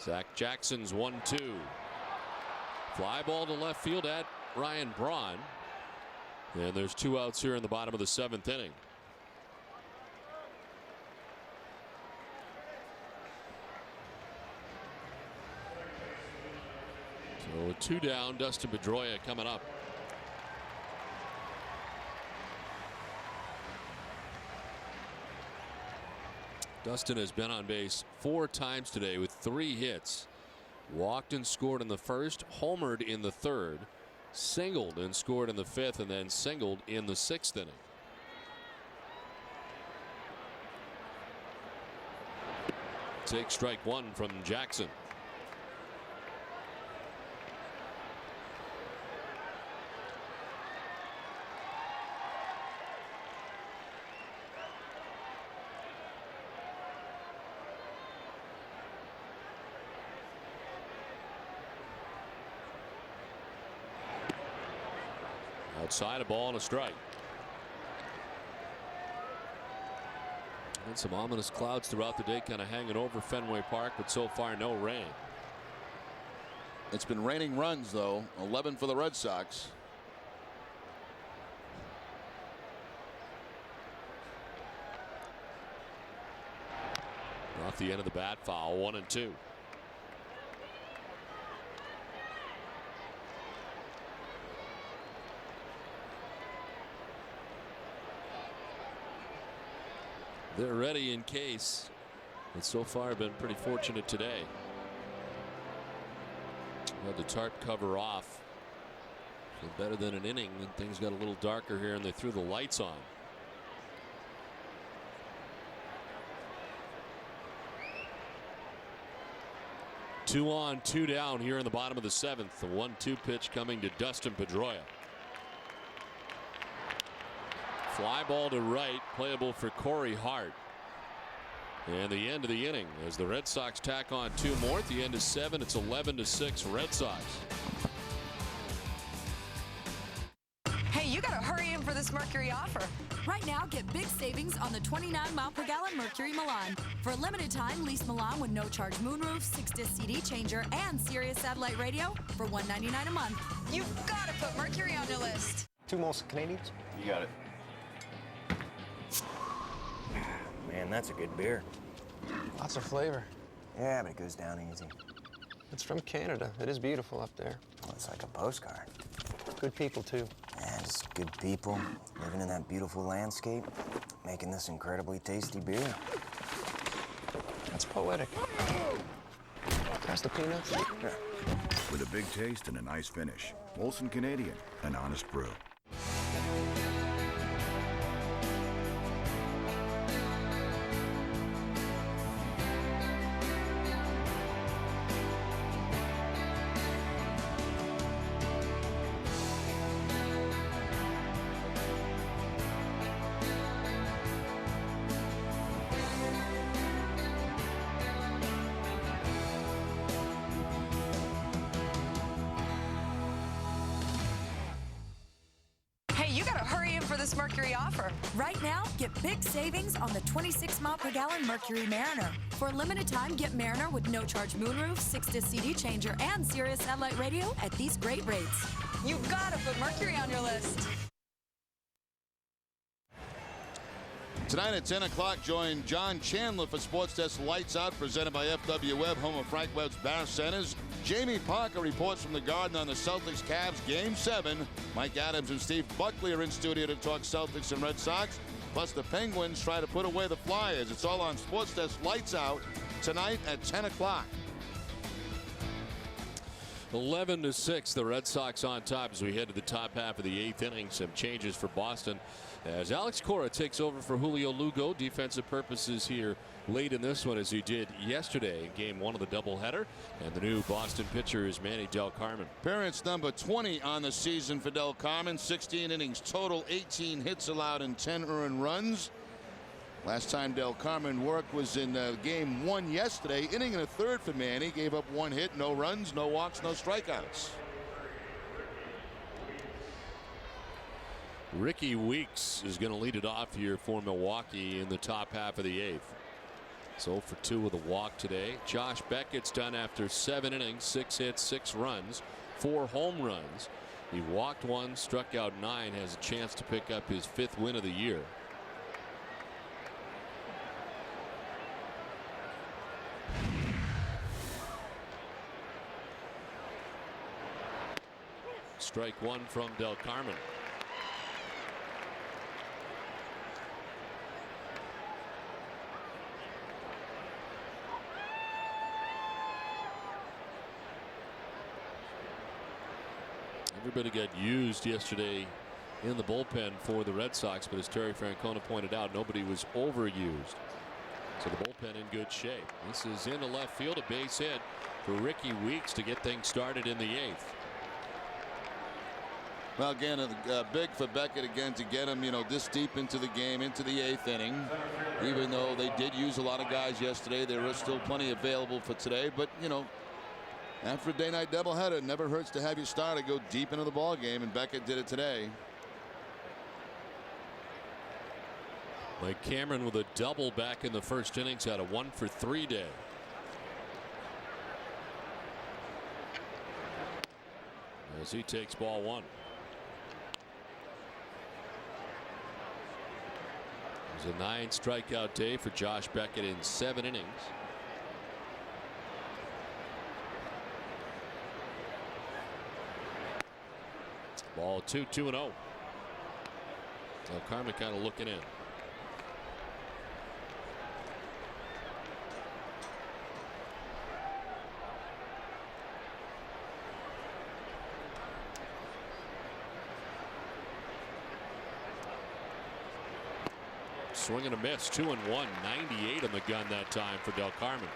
Zach Jackson's 1-2. Fly ball to left field at Ryan Braun. And there's 2 outs here in the bottom of the 7th inning. So 2 down, Dustin Pedroia coming up. Dustin has been on base 4 times today with 3 hits. Walked and scored in the 1st, homered in the 3rd, singled and scored in the 5th, and then singled in the 6th inning. Take strike 1 from Jackson. outside, a ball and a strike. And some ominous clouds throughout the day kind of hanging over Fenway Park, but so far no rain. It's been raining runs, though. 11 for the Red Sox. Off the end of the bat, foul, 1-2. They're ready in case, but so far been pretty fortunate today. Had the tarp cover off. So better than an inning, and things got a little darker here, and they threw the lights on. Two on, two down here in the bottom of the 7th. The 1-2 pitch coming to Dustin Pedroia. Fly ball to right, playable for Corey Hart. And the end of the inning as the Red Sox tack on 2 more. At the end of 7, it's 11-6 Red Sox. Hey, you gotta hurry in for this Mercury offer. Right now, get big savings on the 29-mile-per-gallon Mercury Milan. For a limited time, lease Milan with no-charge moonroof, 6-disc CD changer, and Sirius satellite radio for $199 a month. You've gotta put Mercury on your list. 2 Molson Canadians? You got it. Man, that's a good beer. Lots of flavor. Yeah, but it goes down easy. It's from Canada. It is beautiful up there. Well, it's like a postcard. Good people, too. Yeah, just good people living in that beautiful landscape, making this incredibly tasty beer. That's poetic. Pass the peanuts. With a big taste and a nice finish. Molson Canadian, an honest brew. This Mercury offer. Right now, get big savings on the 26-mile-per-gallon Mercury Mariner. For a limited time, get Mariner with no-charge moonroof, 6-disc CD changer, and Sirius satellite radio at these great rates. You've got to put Mercury on your list. Tonight at 10 o'clock, join John Chandler for Sports Desk Lights Out, presented by FW Webb, home of Frank Webb's Bar Centers. Jamie Parker reports from the Garden on the Celtics-Cavs Game 7. Mike Adams and Steve Buckley are in studio to talk Celtics and Red Sox. Plus, the Penguins try to put away the Flyers. It's all on Sports Desk Lights Out tonight at 10 o'clock. 11-6, the Red Sox on top as we head to the top half of the 8th inning. Some changes for Boston as Alex Cora takes over for Julio Lugo. Defensive purposes here late in this one, as he did yesterday in Game 1 of the doubleheader. And the new Boston pitcher is Manny Del Carmen. Appearance number 20 on the season for Del Carmen. 16 innings total, 18 hits allowed, and 10 earned runs. Last time Del Carmen worked was in Game 1 yesterday. Inning and a third for Manny. Gave up 1 hit, no runs, no walks, no strikeouts. Ricky Weeks is going to lead it off here for Milwaukee in the top half of the 8th. So for 2 with a walk today. Josh Beckett's done after 7 innings, 6 hits, 6 runs, 4 home runs. He walked 1, struck out 9, has a chance to pick up his 5th win of the year. Strike 1 from Del Carmen. Everybody got used yesterday in the bullpen for the Red Sox, but as Terry Francona pointed out, nobody was overused. So the bullpen in good shape. This is into left field, a base hit for Ricky Weeks to get things started in the 8th. Well, again, big for Beckett again to get him, this deep into the game, into the 8th inning. Even though they did use a lot of guys yesterday, there are still plenty available for today. But, after a day-night doubleheader, it never hurts to have your starter go deep into the ball game, and Beckett did it today. Mike Cameron with a double back in the first innings, had a 1-for-3 day. As he takes ball one. It was a 9 strikeout day for Josh Beckett in 7 innings. Ball 2-0. Now Carmen kind of looking in. Swing and a miss. 2-1. 98 on the gun that time for Del Carmen.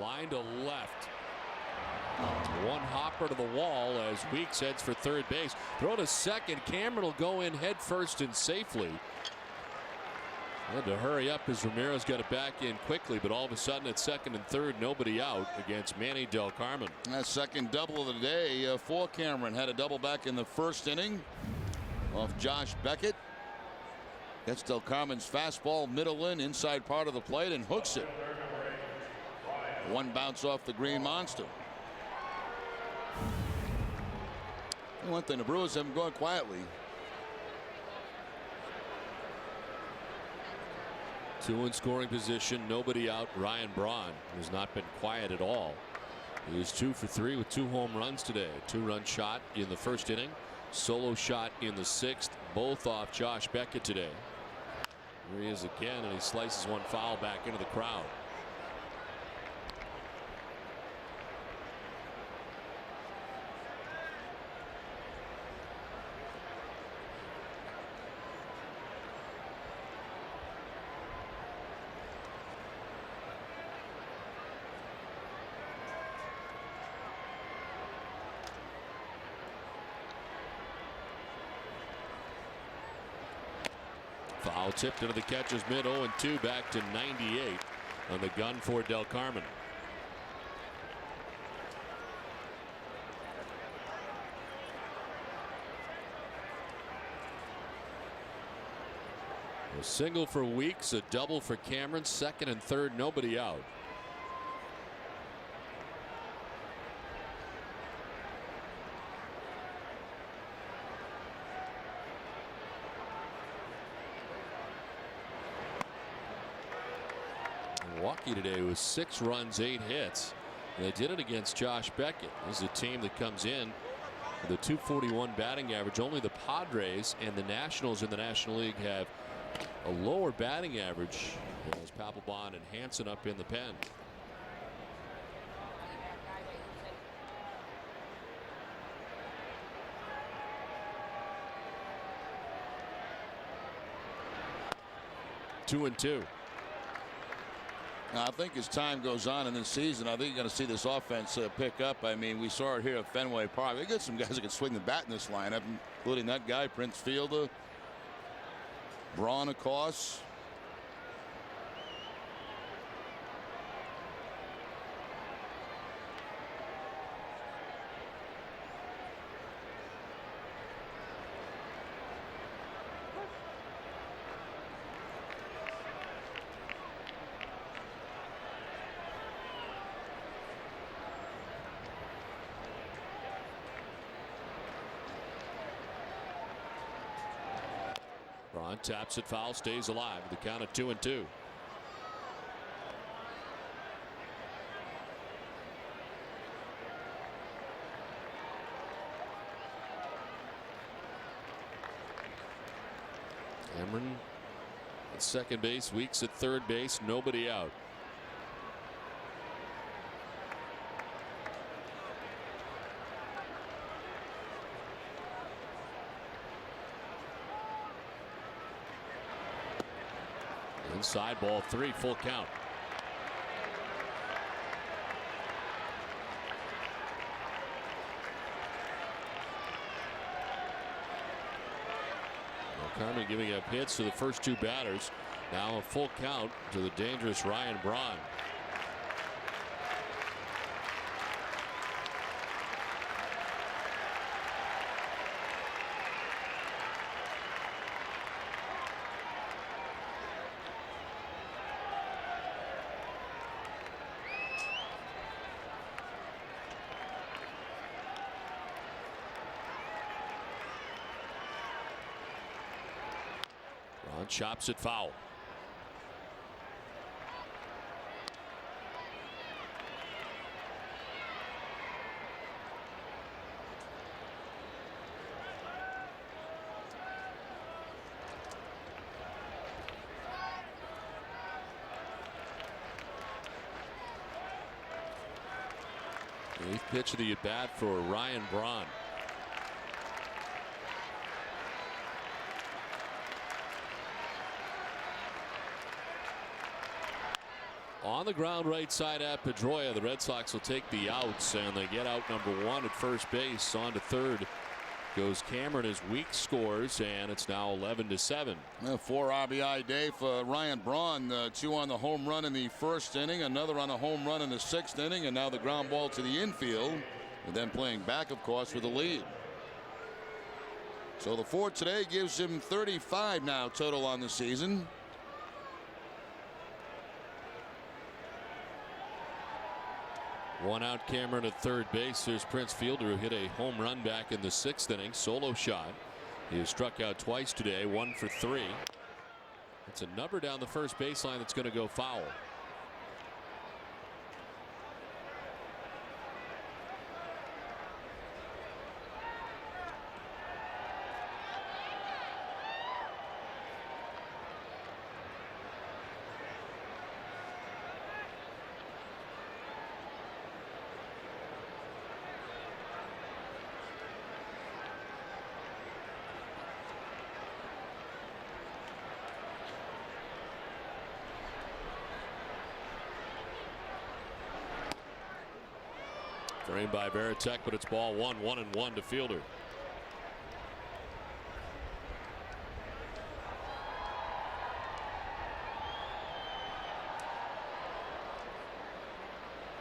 Line to left. One hopper to the wall as Weeks heads for third base. Throw to second. Cameron will go in head first and safely. Had to hurry up as Ramirez got it back in quickly, but all of a sudden at second and third, nobody out against Manny Del Carmen. That second double of the day for Cameron. Had a double back in the first inning off Josh Beckett. Gets Del Carmen's fastball middle inside part of the plate and hooks it. One bounce off the green monster. And one thing, the Brewers have been going quietly. 2 in scoring position, nobody out. Ryan Braun has not been quiet at all. He was 2 for 3 with 2 home runs today. 2-run shot in the first inning, solo shot in the 6th, both off Josh Beckett today. Here he is again, and he slices one foul back into the crowd. Foul tipped into the catcher's mid. 0-2 back to 98 on the gun for Del Carmen. A single for Weeks, a double for Cameron, second and third, nobody out. Milwaukee today was 6 runs, 8 hits. And they did it against Josh Beckett. This is a team that comes in with a .241 batting average. Only the Padres and the Nationals in the National League have a lower batting average. As Papelbon and Hansen up in the pen. Two and two. I think as time goes on in this season, I think you're going to see this offense pick up. I mean, we saw it here at Fenway Park. They got some guys that can swing the bat in this lineup, including that guy, Prince Fielder, Braun, of course. Braun taps it foul, stays alive with the count of 2-2. Cameron at second base, Weeks at third base, nobody out. Inside, ball 3, full count. Carmen giving up hits to the first two batters. Now a full count to the dangerous Ryan Braun. Braun chops it foul. Eighth pitch of the at bat for Ryan Braun. On the ground right side at Pedroia, the Red Sox will take the outs, and they get out number one at first base. On to third goes Cameron as Weeks scores, and it's now 11-7. A 4 RBI day for Ryan Braun. 2 on the home run in the first inning, another on a home run in the 6th inning, and now the ground ball to the infield, and then playing back, of course, with the lead. So the 4 today gives him 35 now total on the season. One out, Cameron at third base. There's Prince Fielder, who hit a home run back in the 6th inning. Solo shot. He has struck out twice today, 1 for 3. It's a number down the first baseline that's going to go foul. Framed by Veritek, but it's ball 1, 1-1 to Fielder.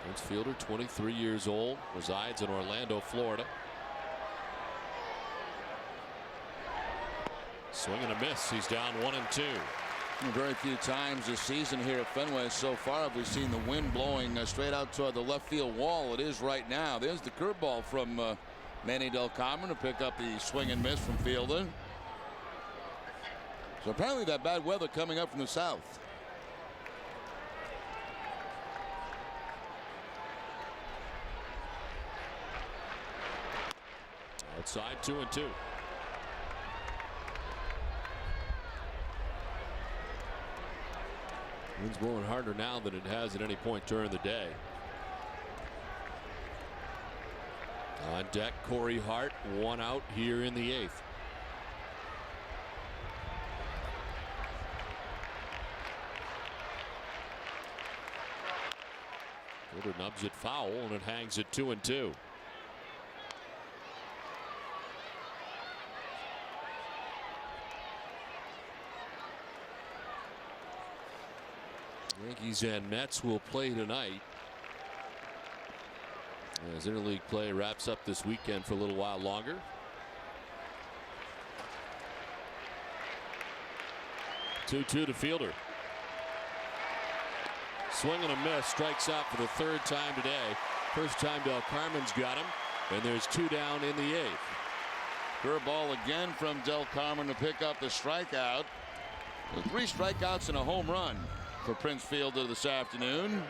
Prince Fielder, 23 years old, resides in Orlando, Florida. Swing and a miss. He's down 1-2. Very few times this season here at Fenway so far have we seen the wind blowing straight out toward the left field wall. It is right now. There's the curveball from Manny Del Carmen to pick up the swing and miss from Fielder. So apparently that bad weather coming up from the south. Outside, 2-2. Wind's blowing harder now than it has at any point during the day. On deck, Corey Hart, 1 out here in the 8th. Fielder nubs it foul, and it hangs at 2-2. Yankees and Mets will play tonight as interleague play wraps up this weekend for a little while longer. Two to Fielder. Swing and a miss. Strikes out for the 3rd time today. First time Del Carmen's got him, and there's 2 down in the 8th. Curveball again from Del Carmen to pick up the strikeout. 3 strikeouts and a home run for Prince Fielder this afternoon.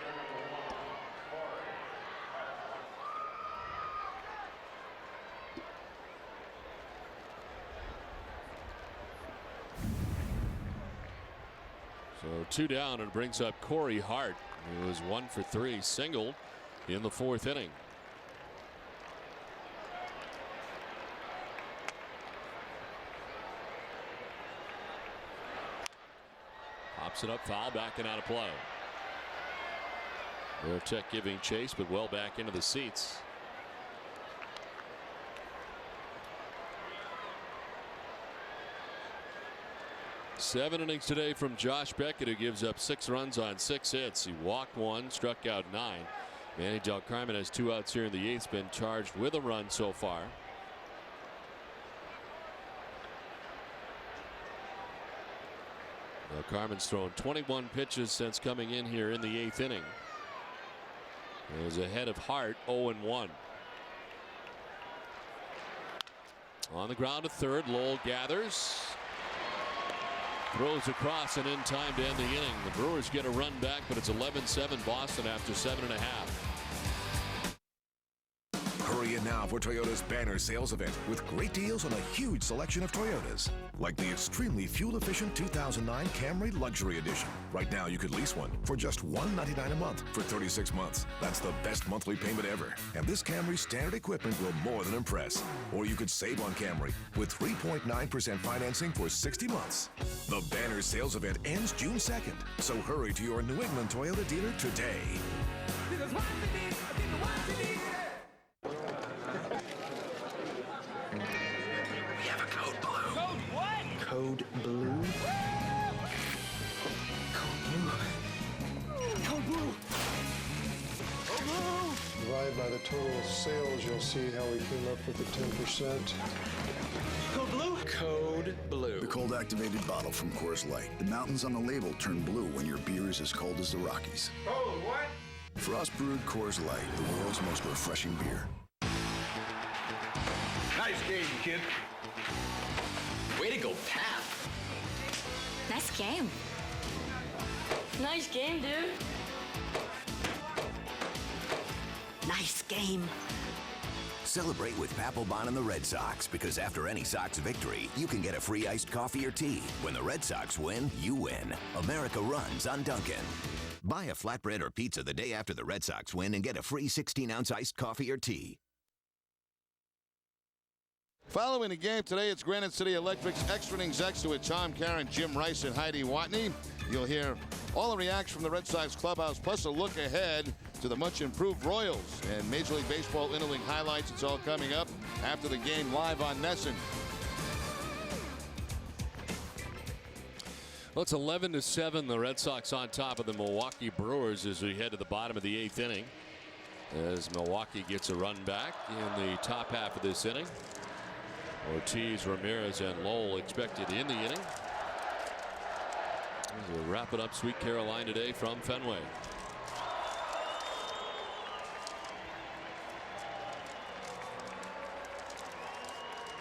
So 2 down, and brings up Corey Hart, who was 1 for 3, singled in the 4th inning. Pops it up, foul, back and out of play. Veritek giving chase, but well back into the seats. 7 innings today from Josh Beckett, who gives up 6 runs on 6 hits. He walked 1, struck out 9. Manny Del Carmen has 2 outs here in the 8th, been charged with a run so far. Del Carmen's thrown 21 pitches since coming in here in the 8th inning. He was ahead of Hart, 0-1. On the ground to third, Lowell gathers. Throws across and in time to end the inning. The Brewers get a run back, but it's 11-7 Boston after 7.5. Hurry in now for Toyota's banner sales event with great deals on a huge selection of Toyotas. Like the extremely fuel-efficient 2009 Camry Luxury Edition. Right now you could lease one for just $199 a month for 36 months. That's the best monthly payment ever. And this Camry standard equipment will more than impress. Or you could save on Camry with 3.9% financing for 60 months. The banner sales event ends June 2nd. So hurry to your New England Toyota dealer today. We have a code blue. Code what? Code blue? Code blue. Divided by the total sales, you'll see how we came up with the 10%. Code blue? Code blue. The cold activated bottle from Coors Light. The mountains on the label turn blue when your beer is as cold as the Rockies. Oh, what? Frost brewed Coors Light, the world's most refreshing beer. Nice game, kid. Way to go, Pap. Nice game. Nice game, dude. Nice game. Celebrate with Papelbon and the Red Sox, because after any Sox victory, you can get a free iced coffee or tea. When the Red Sox win, you win. America runs on Dunkin'. Buy a flatbread or pizza the day after the Red Sox win and get a free 16-ounce iced coffee or tea. Following the game today, it's Granite City Electric's Extra Innings Extra with Tom Caron, Jim Rice, and Heidi Watney. You'll hear all the reaction from the Red Sox clubhouse, plus a look ahead to the much-improved Royals and Major League Baseball interleague highlights. It's all coming up after the game live on NESN. Well, it's 11-7. The Red Sox on top of the Milwaukee Brewers as we head to the bottom of the 8th inning. As Milwaukee gets a run back in the top half of this inning. Ortiz, Ramirez, and Lowell expected in the inning. We'll wrap it up Sweet Caroline today from Fenway.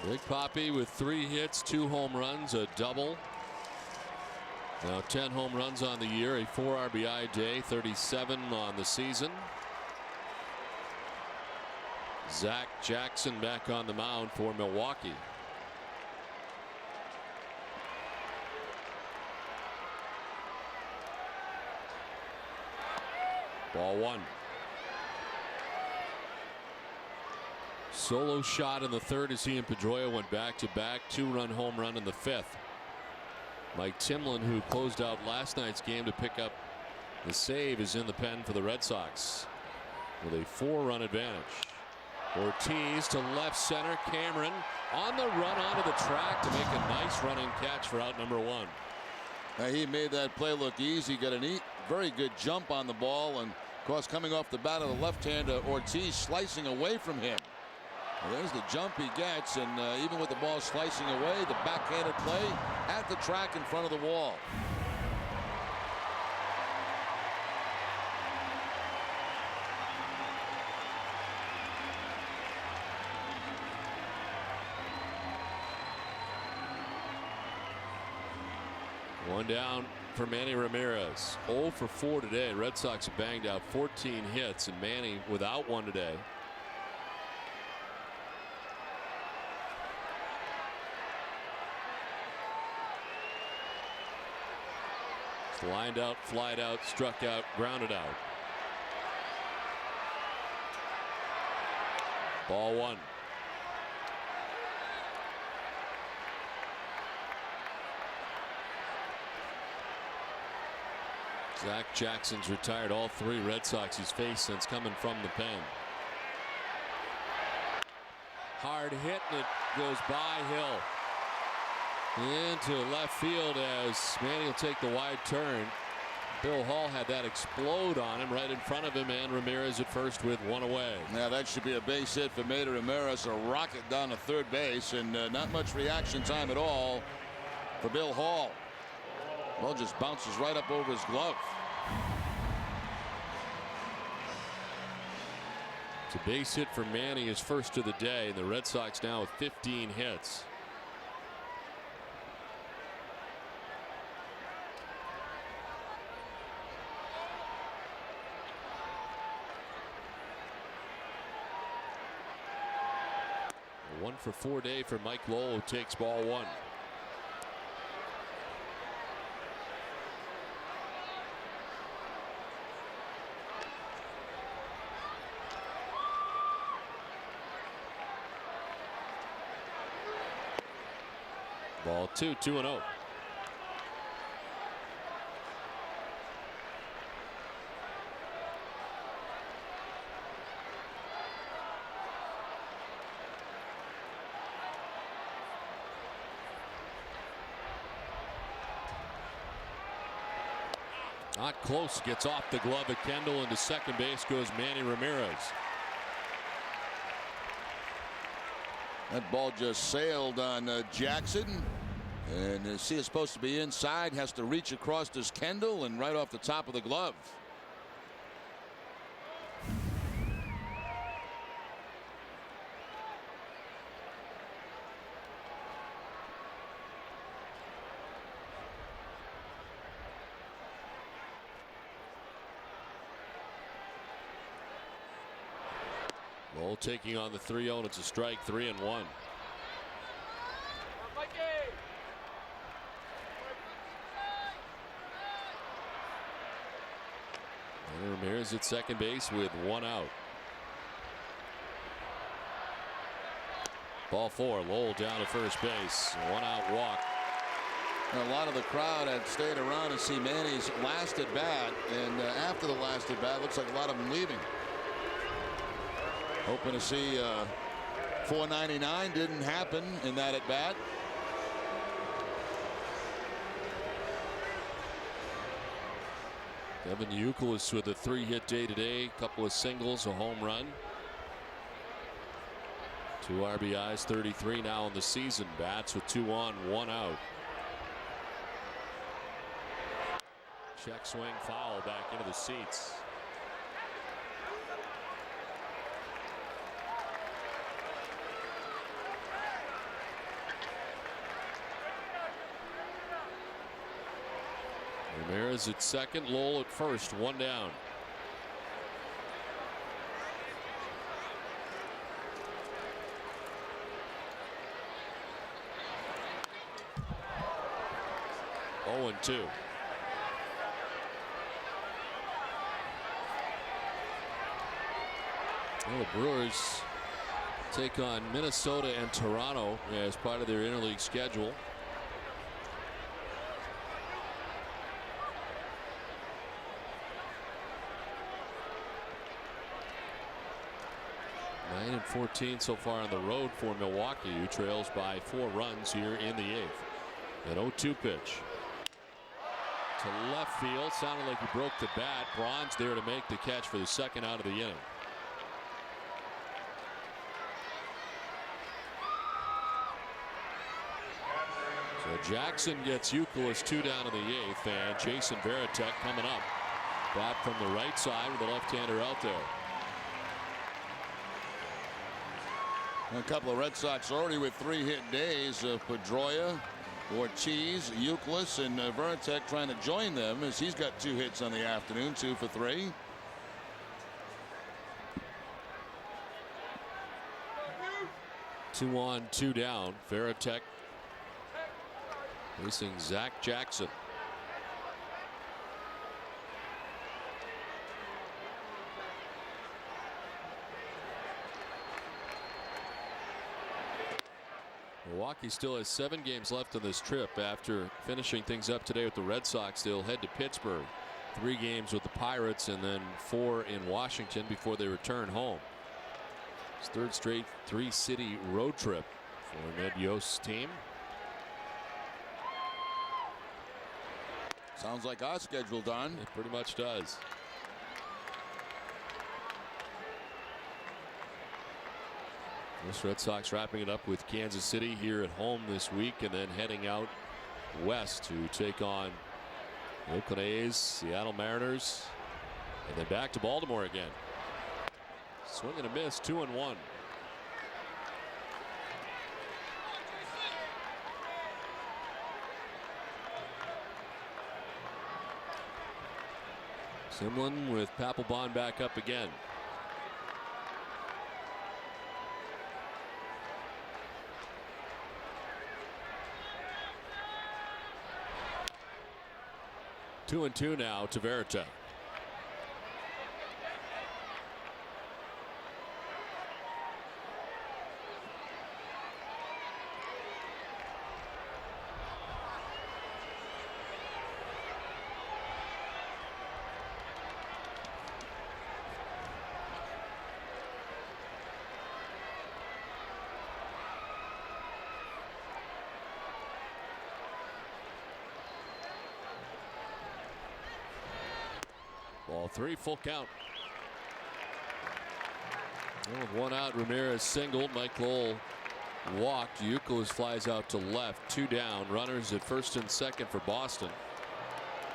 Big Papi with 3 hits, 2 home runs, a double. Now 10 home runs on the year, a 4 RBI day, 37 on the season. Zach Jackson back on the mound for Milwaukee. Ball 1. Solo shot in the 3rd as he and Pedroia went back-to-back. 2-run home run in the 5th. Mike Timlin, who closed out last night's game to pick up the save, is in the pen for the Red Sox with a 4-run advantage. Ortiz to left center. Cameron on the run onto the track to make a nice running catch for out number 1. He made that play look easy. Got a very good jump on the ball, and of course coming off the bat of the left-hander, Ortiz slicing away from him. Well, there's the jump he gets, and even with the ball slicing away, the backhanded play at the track in front of the wall. One down for Manny Ramirez. 0 for 4 today. Red Sox have banged out 14 hits, and Manny without one today. Lined out, flied out, struck out, grounded out. Ball 1. Zach Jackson's retired all 3 Red Sox he's faced since coming from the pen. Hard hit, and it goes by Hill. Into left field as Manny will take the wide turn. Bill Hall had that explode on him right in front of him, and Ramirez at first with one away. Now that should be a base hit for Manny Ramirez. A rocket down to third base, and not much reaction time at all for Bill Hall. Ball just bounces right up over his glove. It's a base hit for Manny, his first of the day. The Red Sox now with 15 hits. A 1-for-4 day for Mike Lowell, who takes ball one. Ball 2, 2-0. Not close, gets off the glove of Kendall. Into second base goes Manny Ramirez. That ball just sailed on Jackson, and he is supposed to be inside, has to reach across his Kendall and right off the top of the glove. Lowell taking on the 3-0, and it's a strike, 3-1. And Ramirez at second base with one out. Ball 4, Lowell down to first base, one out walk. A lot of the crowd had stayed around to see Manny's last at bat, and after the last at bat, looks like a lot of them leaving. Hoping to see .499, didn't happen in that at bat. Devin Youkilis with a 3-hit day today, a couple of singles, a home run. 2 RBIs, 33 now in the season. Bats with 2 on, 1 out. Check swing foul back into the seats. Ramirez at second, Lowell at first, one down. Oh, and 2. Well, the Brewers take on Minnesota and Toronto as part of their interleague schedule. And 14 so far on the road for Milwaukee, who trails by 4 runs here in the 8th. An 0-2 pitch to left field. Sounded like he broke the bat. Braun's there to make the catch for the second out of the inning. So Jackson gets Youkilis 2 down in the 8th, and Jason Varitek coming up. Bat from the right side with the left-hander out there. A couple of Red Sox already with 3-hit days. Pedroia, Ortiz, Youkilis, and Varitek trying to join them as he's got 2 hits on the afternoon, 2 for 3. Two on, 2 down. Varitek facing Zach Jackson. Milwaukee still has 7 games left on this trip. After finishing things up today with the Red Sox, they'll head to Pittsburgh. 3 games with the Pirates and then 4 in Washington before they return home. It's 3rd straight 3-city road trip for Ned Yost's team. Sounds like our schedule, Don. It pretty much does. This Red Sox wrapping it up with Kansas City here at home this week, and then heading out west to take on the Oakland A's, Seattle Mariners, and then back to Baltimore again. Swing and a miss, 2-1. Simlin with Papelbon back up again. Two and two now to Veritek. Ball three, full count. And with one out, Ramirez singled. Mike Lowell walked. Youkilis flies out to left. Two down. Runners at first and second for Boston.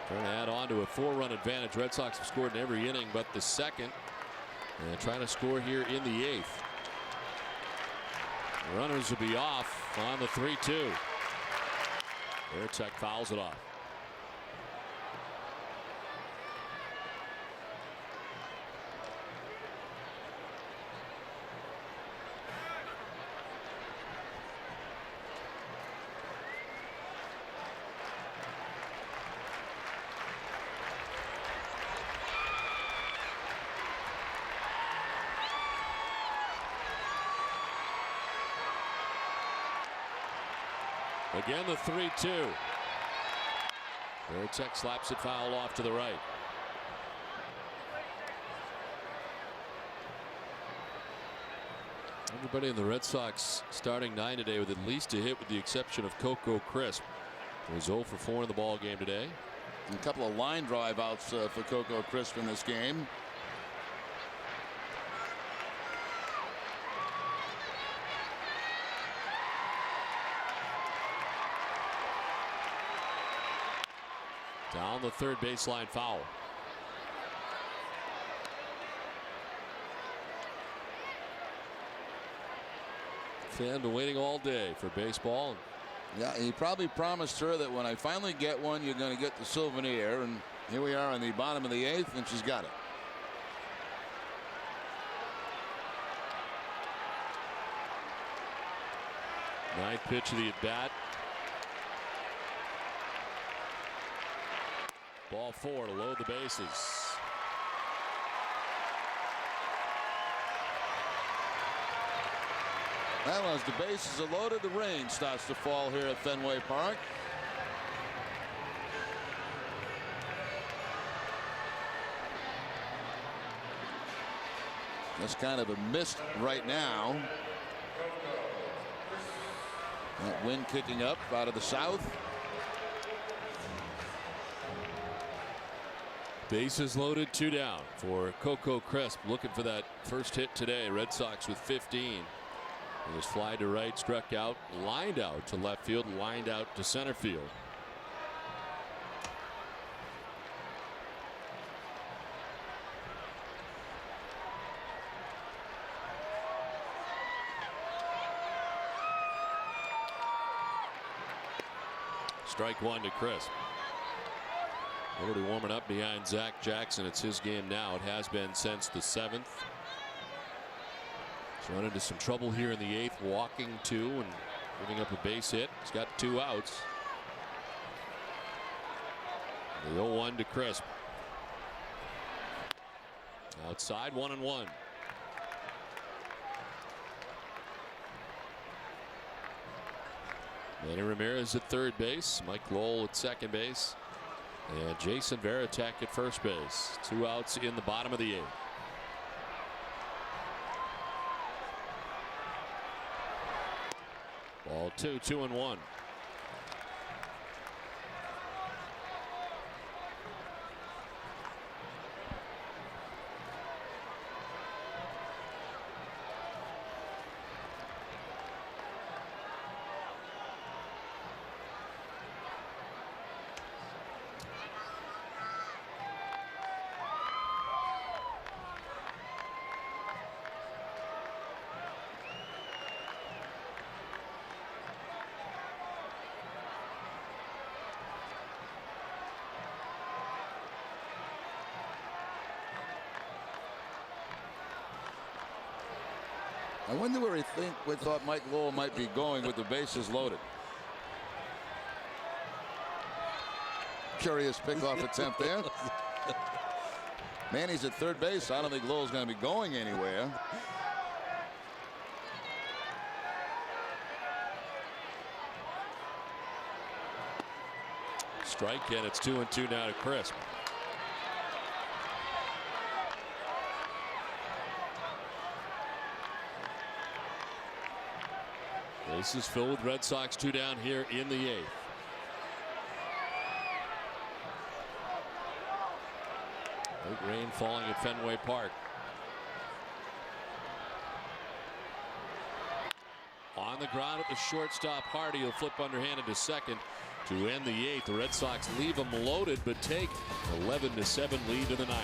Trying to add on to a 4-run advantage. Red Sox have scored in every inning but the second. And trying to score here in the eighth. The runners will be off on the 3-2. Veritek fouls it off. Again, the 3-2. Veritek slaps it foul off to the right. Everybody in the Red Sox starting 9 today with at least a hit, with the exception of Coco Crisp. He's 0 for 4 in the ball game today. And a couple of line drive outs for Coco Crisp in this game. Down the third baseline foul. Fan been waiting all day for baseball. Yeah, he probably promised her that when I finally get one, you're going to get the souvenir. And here we are in the bottom of the eighth, and she's got it. Ninth pitch of the at bat. Ball 4 to load the bases. Well, as the bases are loaded, the rain starts to fall here at Fenway Park. Just kind of a mist right now. That wind kicking up out of the south. Bases loaded, 2 down for Coco Crisp, looking for that first hit today. Red Sox with 15. He was fly to right, struck out, lined out to left field, lined out to center field. Strike one to Crisp. Already warming up behind Zach Jackson. It's his game now. It has been since the 7th. He's run into some trouble here in the 8th, walking 2 and giving up a base hit. He's got 2 outs. The 0-1 to Crisp. Outside, 1-1. Manny Ramirez at third base. Mike Lowell at second base. And Jason Veritek at first base. 2 outs in the bottom of the 8th. Ball 2, 2-1. I wonder where we thought Mike Lowell might be going with the bases loaded. Curious pickoff attempt there. Manny's at third base. I don't think Lowell's going to be going anywhere. Strike, and it's 2-2 now to Crisp. This is filled with Red Sox, 2 down here in the 8th. Late rain falling at Fenway Park. On the ground at the shortstop, Hardy will flip underhanded to second to end the 8th. The Red Sox leave them loaded, but take 11-7 lead to the 9th.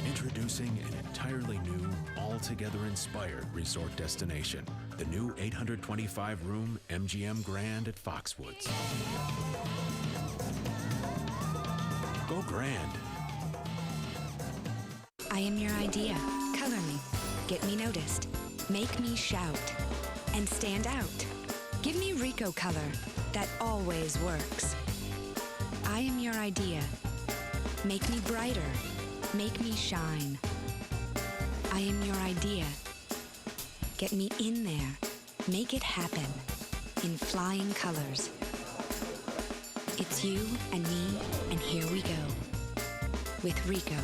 Introducing an entirely new, altogether inspired resort destination. The new 825-room MGM Grand at Foxwoods. Go Grand. I am your idea. Color me. Get me noticed. Make me shout. And stand out. Give me Rico color that always works. I am your idea. Make me brighter. Make me shine. I am your idea. Get me in there. Make it happen. In flying colors. It's you and me, and here we go. With Rico.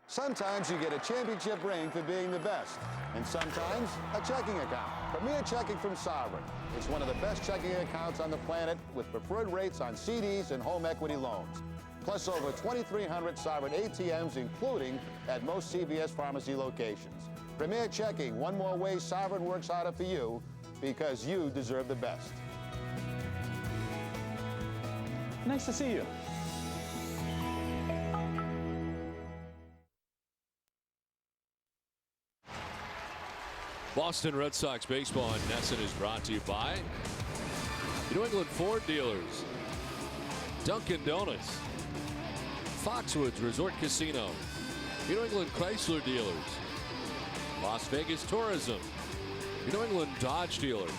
Sometimes you get a championship ring for being the best, and sometimes a checking account. Premier Checking from Sovereign. It's one of the best checking accounts on the planet with preferred rates on CDs and home equity loans. Plus over 2,300 Sovereign ATMs, including at most CVS pharmacy locations. Premier Checking, one more way Sovereign works harder for you because you deserve the best. Nice to see you. Boston Red Sox baseball in Nesson is brought to you by New England Ford Dealers, Dunkin' Donuts, Foxwoods Resort Casino, New England Chrysler Dealers, Las Vegas Tourism, New England Dodge Dealers,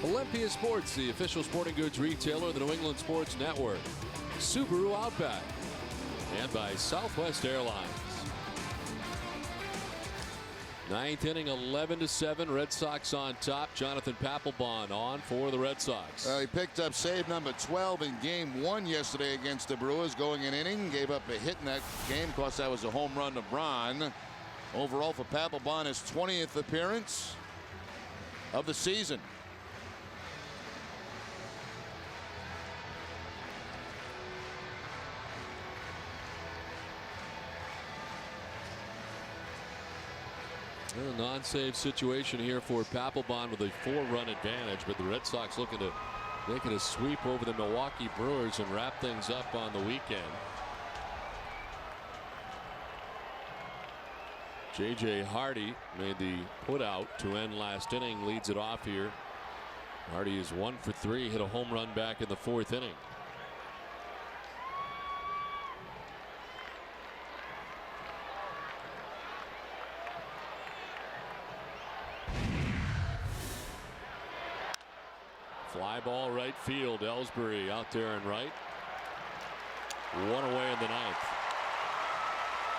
Olympia Sports, the official sporting goods retailer of the New England Sports Network, Subaru Outback, and by Southwest Airlines. 9th inning, 11-7. Red Sox on top. Jonathan Papelbon on for the Red Sox. He picked up save number 12 in game 1 yesterday against the Brewers, going an inning. Gave up a hit in that game. Of course, that was a home run to Braun. Overall for Papelbon, his 20th appearance of the season. A non-save situation here for Papelbon with a 4-run advantage, but the Red Sox looking to make it a sweep over the Milwaukee Brewers and wrap things up on the weekend. J.J. Hardy made the putout to end last inning, leads it off here. Hardy is 1 for 3, hit a home run back in the 4th inning. Fly ball right field. Ellsbury out there in right. 1 away in the 9th.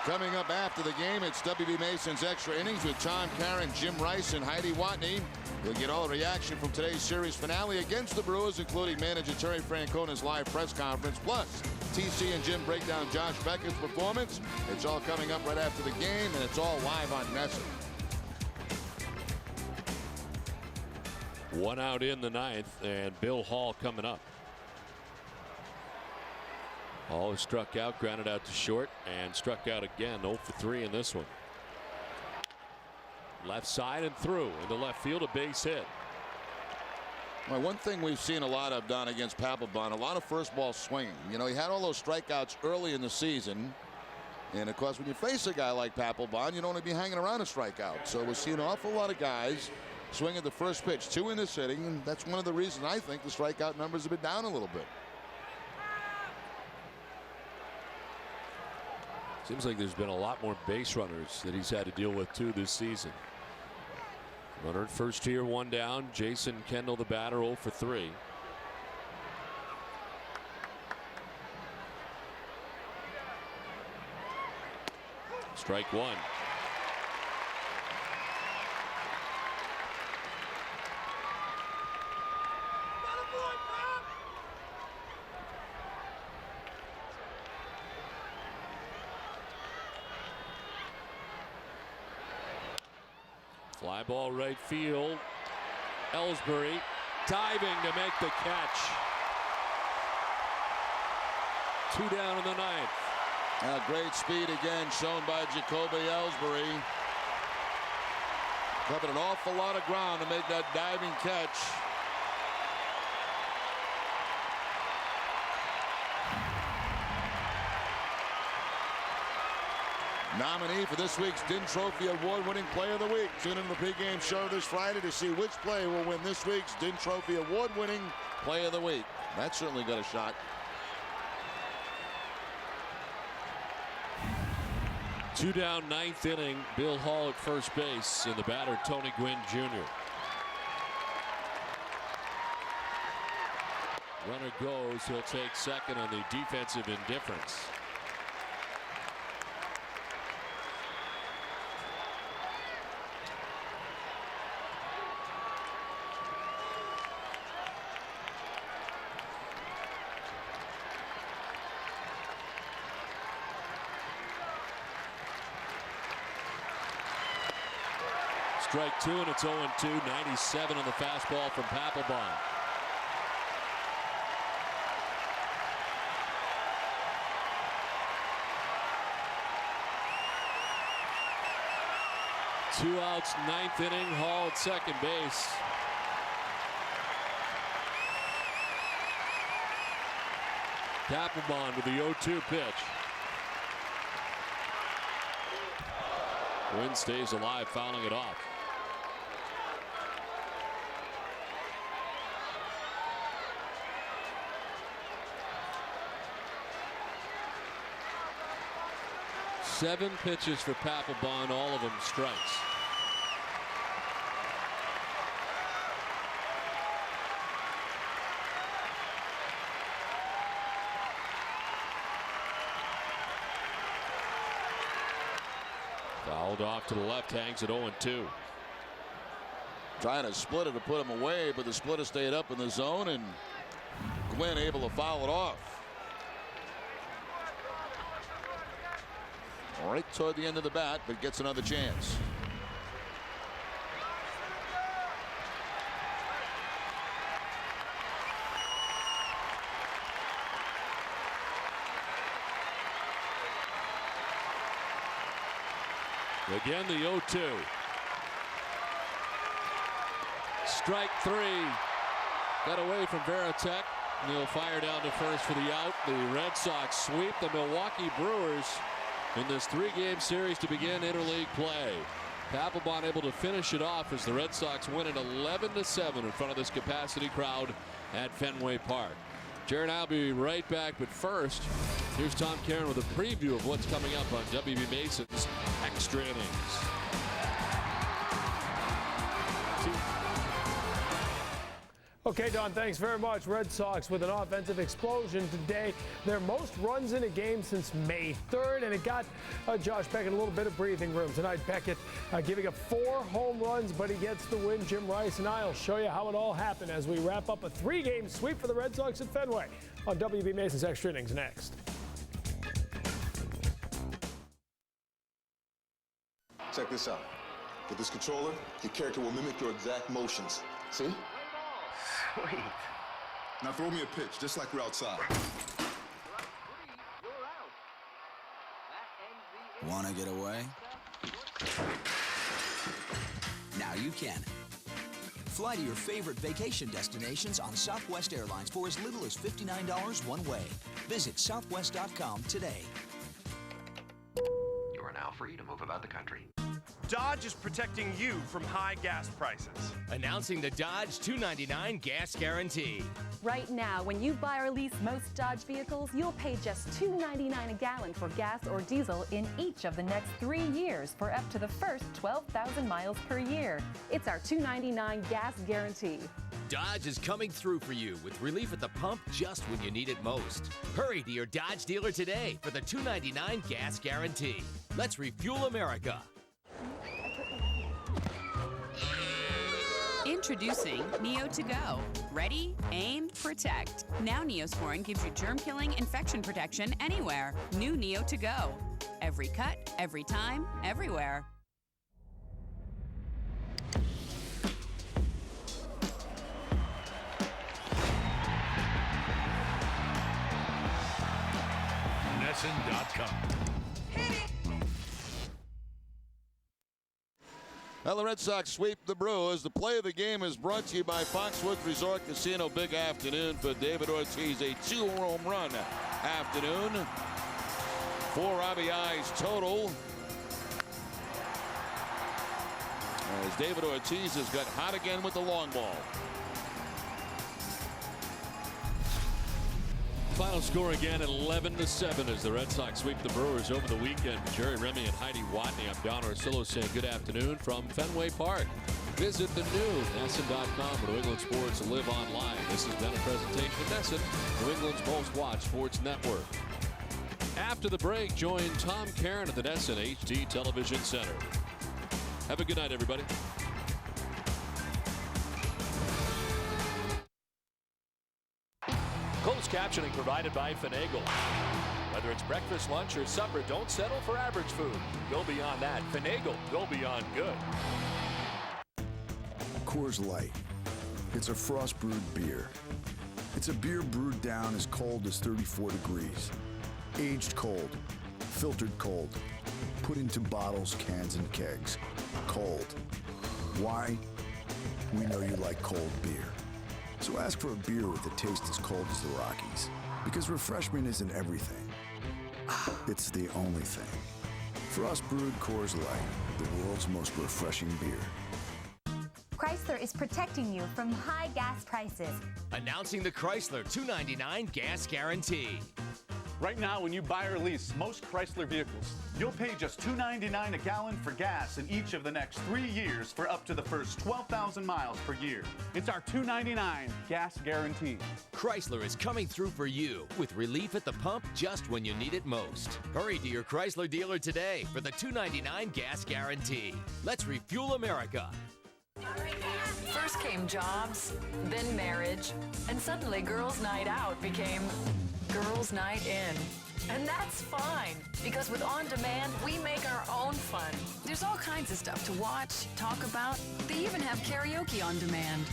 Coming up after the game, it's W.B. Mason's extra innings with Tom Caron, Jim Rice, and Heidi Watney. You'll get all the reaction from today's series finale against the Brewers, including manager Terry Francona's live press conference. Plus, TC and Jim break down Josh Beckett's performance. It's all coming up right after the game, and it's all live on Nesson. 1 out in the 9th, and Bill Hall coming up. Hall is struck out, grounded out to short, and struck out again. 0 for 3 in this one. Left side and through into left field, a base hit. Well, one thing we've seen a lot of, Don, against Papelbon, a lot of first ball swinging. You know, he had all those strikeouts early in the season. And, of course, when you face a guy like Papelbon, you'd only be hanging around a strikeout. So we'll see an awful lot of guys swing at the first pitch, 2 in this inning, and that's one of the reasons I think the strikeout numbers have been down a little bit. Seems like there's been a lot more base runners that he's had to deal with, too, this season. Runner at first here, 1 down. Jason Kendall, the batter, 0 for 3. Strike 1. Fly ball right field. Ellsbury diving to make the catch. 2 down in the 9th. Great speed again shown by Jacoby Ellsbury. Covered an awful lot of ground to make that diving catch. Nominee for this week's DIN Trophy Award-winning Player of the Week. Tune in to the pregame show this Friday to see which player will win this week's DIN Trophy Award-winning Player of the Week. That certainly got a shot. 2 down, 9th inning. Bill Hall at first base, and the batter Tony Gwynn Jr. Runner goes. He'll take second on the defensive indifference. Strike 2, and it's 0-2. 97 on the fastball from Papelbon. Two outs, 9th inning. Hall at second base. Papelbon with the 0-2 pitch. Wynn stays alive, fouling it off. Seven pitches for Papelbon, all of them strikes. Fouled off to the left, hangs at 0-2. Trying to split it to put him away, but the splitter stayed up in the zone, and Gwynn able to foul it off. Right toward the end of the bat, but gets another chance. Again, the 0-2. Strike 3. Got away from Veritek. And he'll fire down to first for the out. The Red Sox sweep the Milwaukee Brewers in this 3-game series to begin interleague play. Papelbon able to finish it off as the Red Sox win it 11-7 in front of this capacity crowd at Fenway Park. Jared, I'll be right back, but first, here's Tom Caron with a preview of what's coming up on WB Mason's Extra Innings. Okay, Don, thanks very much. Red Sox with an offensive explosion today. Their most runs in a game since May 3rd, and it got Josh Beckett a little bit of breathing room tonight. Beckett giving up 4 home runs, but he gets the win. Jim Rice and I will show you how it all happened as we wrap up a 3-game sweep for the Red Sox at Fenway on WB Mason's Extra Innings next. Check this out. With this controller, your character will mimic your exact motions. See? Sweet. Now throw me a pitch, just like we're outside. Want to get away? Now you can. Fly to your favorite vacation destinations on Southwest Airlines for as little as $59 one way. Visit southwest.com today. free to move about the country. Dodge is protecting you from high gas prices. Announcing the Dodge $2.99 gas guarantee. Right now, when you buy or lease most Dodge vehicles, you'll pay just $2.99 a gallon for gas or diesel in each of the next 3 years for up to the first 12,000 miles per year. It's our $2.99 gas guarantee. Dodge is coming through for you with relief at the pump just when you need it most. Hurry to your Dodge dealer today for the $2.99 gas guarantee. Let's refuel America. Introducing Neo To Go. Ready, aim, protect. Now Neosporin gives you germ-killing infection protection anywhere. New Neo To Go. Every cut, every time, everywhere. NESN.com. Well, the Red Sox sweep the Brewers. The play of the game is brought to you by Foxwoods Resort Casino. Big afternoon for David Ortiz. A 2-home run afternoon. 4 RBIs total. As David Ortiz has got hot again with the long ball. Final score again at 11-7 as the Red Sox sweep the Brewers over the weekend. Jerry Remy and Heidi Watney. I'm Don Orsillo saying good afternoon from Fenway Park. Visit the new NESN.com for New England Sports Live Online. This has been a presentation of NESN, New England's most watched sports network. After the break, join Tom Caron at the NESN HD Television Center. Have a good night, everybody. Closed captioning provided by Finagle. Whether it's breakfast, lunch, or supper, don't settle for average food. Go beyond that. Finagle, go beyond good. Coors Light. It's a frost-brewed beer. It's a beer brewed down as cold as 34 degrees. Aged cold. Filtered cold. Put into bottles, cans, and kegs. Cold. Why? We know you like cold beer. So ask for a beer with a taste as cold as the Rockies. Because refreshment isn't everything. It's the only thing. Frost-brewed Coors Light, the world's most refreshing beer. Chrysler is protecting you from high gas prices. Announcing the Chrysler $2.99 gas guarantee. Right now, when you buy or lease most Chrysler vehicles, you'll pay just $2.99 a gallon for gas in each of the next 3 years for up to the first 12,000 miles per year. It's our $2.99 gas guarantee. Chrysler is coming through for you with relief at the pump just when you need it most. Hurry to your Chrysler dealer today for the $2.99 gas guarantee. Let's refuel America. First came jobs, then marriage, and suddenly girls' night out became girls' night in. And that's fine, because with On Demand, we make our own fun. There's all kinds of stuff to watch, talk about. They even have karaoke on demand.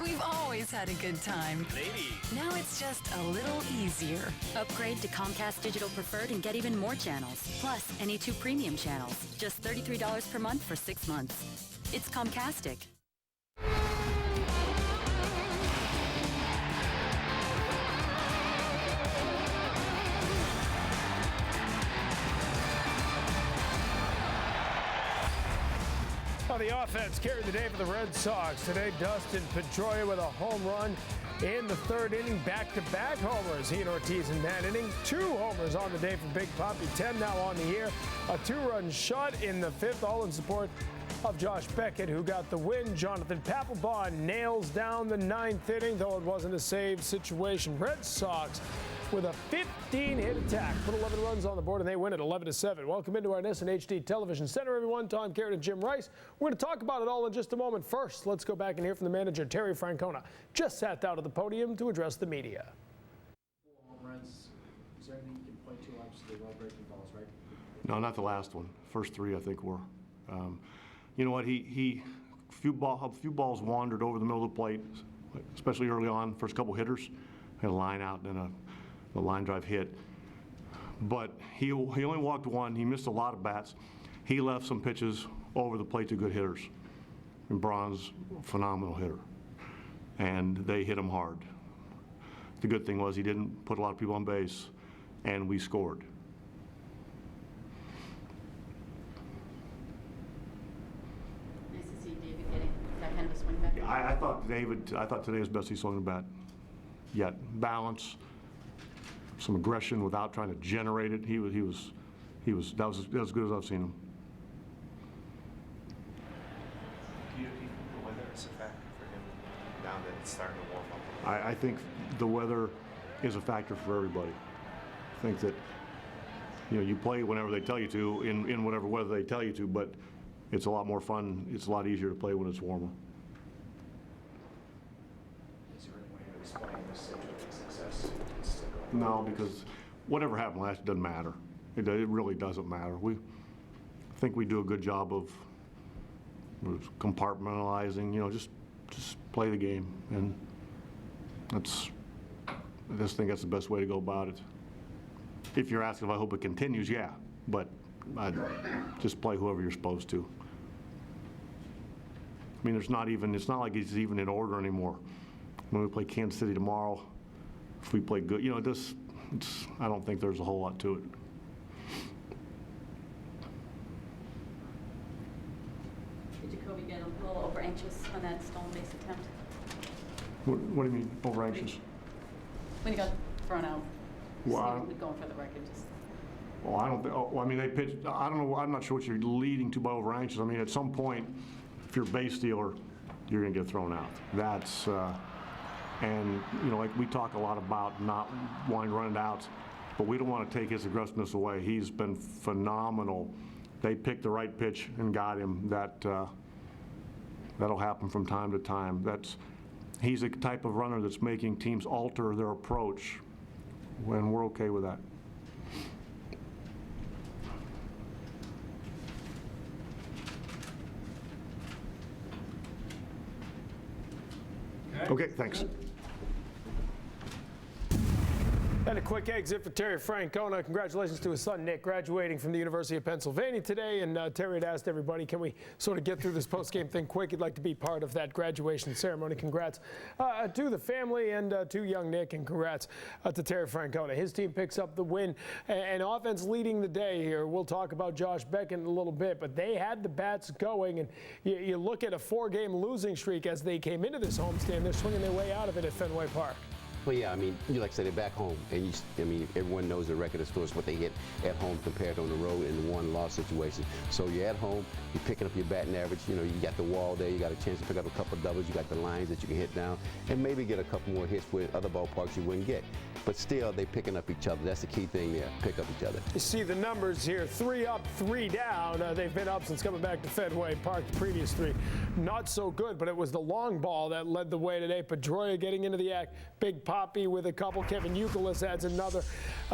We've always had a good time. Ladies. Now it's just a little easier. Upgrade to Comcast Digital Preferred and get even more channels. Plus, any 2 premium channels. Just $33 per month for 6 months. It's Comcastic. The offense carried the day for the Red Sox. Today, Dustin Pedroia with a home run in the 3rd inning. Back-to-back homers. He and Ortiz in that inning. 2 homers on the day for Big Poppy. 10 now on the year. A 2-run shot in the 5th, all in support of Josh Beckett, who got the win. Jonathan Papelbon nails down the 9th inning, though it wasn't a save situation. Red Sox with a 15-hit attack. Put 11 runs on the board, and they win at 11-7. Welcome into our NESN HD Television Center, everyone. Tom Caron and Jim Rice. We're going to talk about it all in just a moment. First, let's go back and hear from the manager, Terry Francona. Just sat down at the podium to address the media. 4 home runs. Is there anything you can point to? Obviously, well breaking balls, right? No, not the last one. First 3, I think, were. You know what? He few balls wandered over the middle of the plate, especially early on. First couple hitters had a line out and then a line drive hit. But he only walked 1. He missed a lot of bats. He left some pitches over the plate to good hitters. And Braun's a phenomenal hitter, and they hit him hard. The good thing was he didn't put a lot of people on base, and we scored. I thought today was best he swung the bat. Yet balance, some aggression without trying to generate it. That was as good as I've seen him. Do you think the weather is a factor for him now that it's starting to warm up? I think the weather is a factor for everybody. I think that you play whenever they tell you to, in whatever weather they tell you to, but it's a lot more fun. It's a lot easier to play when it's warmer. Is there any way of explaining this success? No, because whatever happened last year doesn't matter. It really doesn't matter. I think we do a good job of compartmentalizing. Just play the game, and I just think that's the best way to go about it. If you're asking if I hope it continues, yeah, but I'd just play whoever you're supposed to. I mean, it's not like it's even in order anymore. When we play Kansas City tomorrow, if we play good, I don't think there's a whole lot to it. Did Jacoby get a little over anxious on that stolen base attempt? What do you mean, over anxious? When he got thrown out. Well, going for the record, just. Well, I don't think. Oh, I mean, they pitched. I don't know. I'm not sure what you're leading to by over anxious. I mean, at some point, if you're a base stealer, you're going to get thrown out. That's and like we talk a lot about not wanting to run it out, but we don't want to take his aggressiveness away. He's been phenomenal. They picked the right pitch and got him. That'll happen from time to time. He's a type of runner that's making teams alter their approach, and we're okay with that. Okay, thanks. And a quick exit for Terry Francona. Congratulations to his son, Nick, graduating from the University of Pennsylvania today. And Terry had asked everybody, can we sort of get through this postgame thing quick? He'd like to be part of that graduation ceremony. Congrats to the family and to young Nick, and congrats to Terry Francona. His team picks up the win, and offense leading the day here. We'll talk about Josh Beckett in a little bit, but they had the bats going, and you look at a 4-game losing streak as they came into this homestand. They're swinging their way out of it at Fenway Park. Well, yeah, I mean, like I said, they're back home, and everyone knows the record as far as what they hit at home compared on the road in the one-loss situation. So you're at home, you're picking up your batting average. You got the wall there, you got a chance to pick up a couple of doubles, you got the lines that you can hit down, and maybe get a couple more hits where other ballparks you wouldn't get. But still, they're picking up each other. That's the key thing there, pick up each other. You see the numbers here, 3 up, 3 down. They've been up since coming back to Fenway Park. The previous 3, not so good, but it was the long ball that led the way today. Pedroia getting into the act, Big Poppy with a couple. Kevin Youkilis adds another.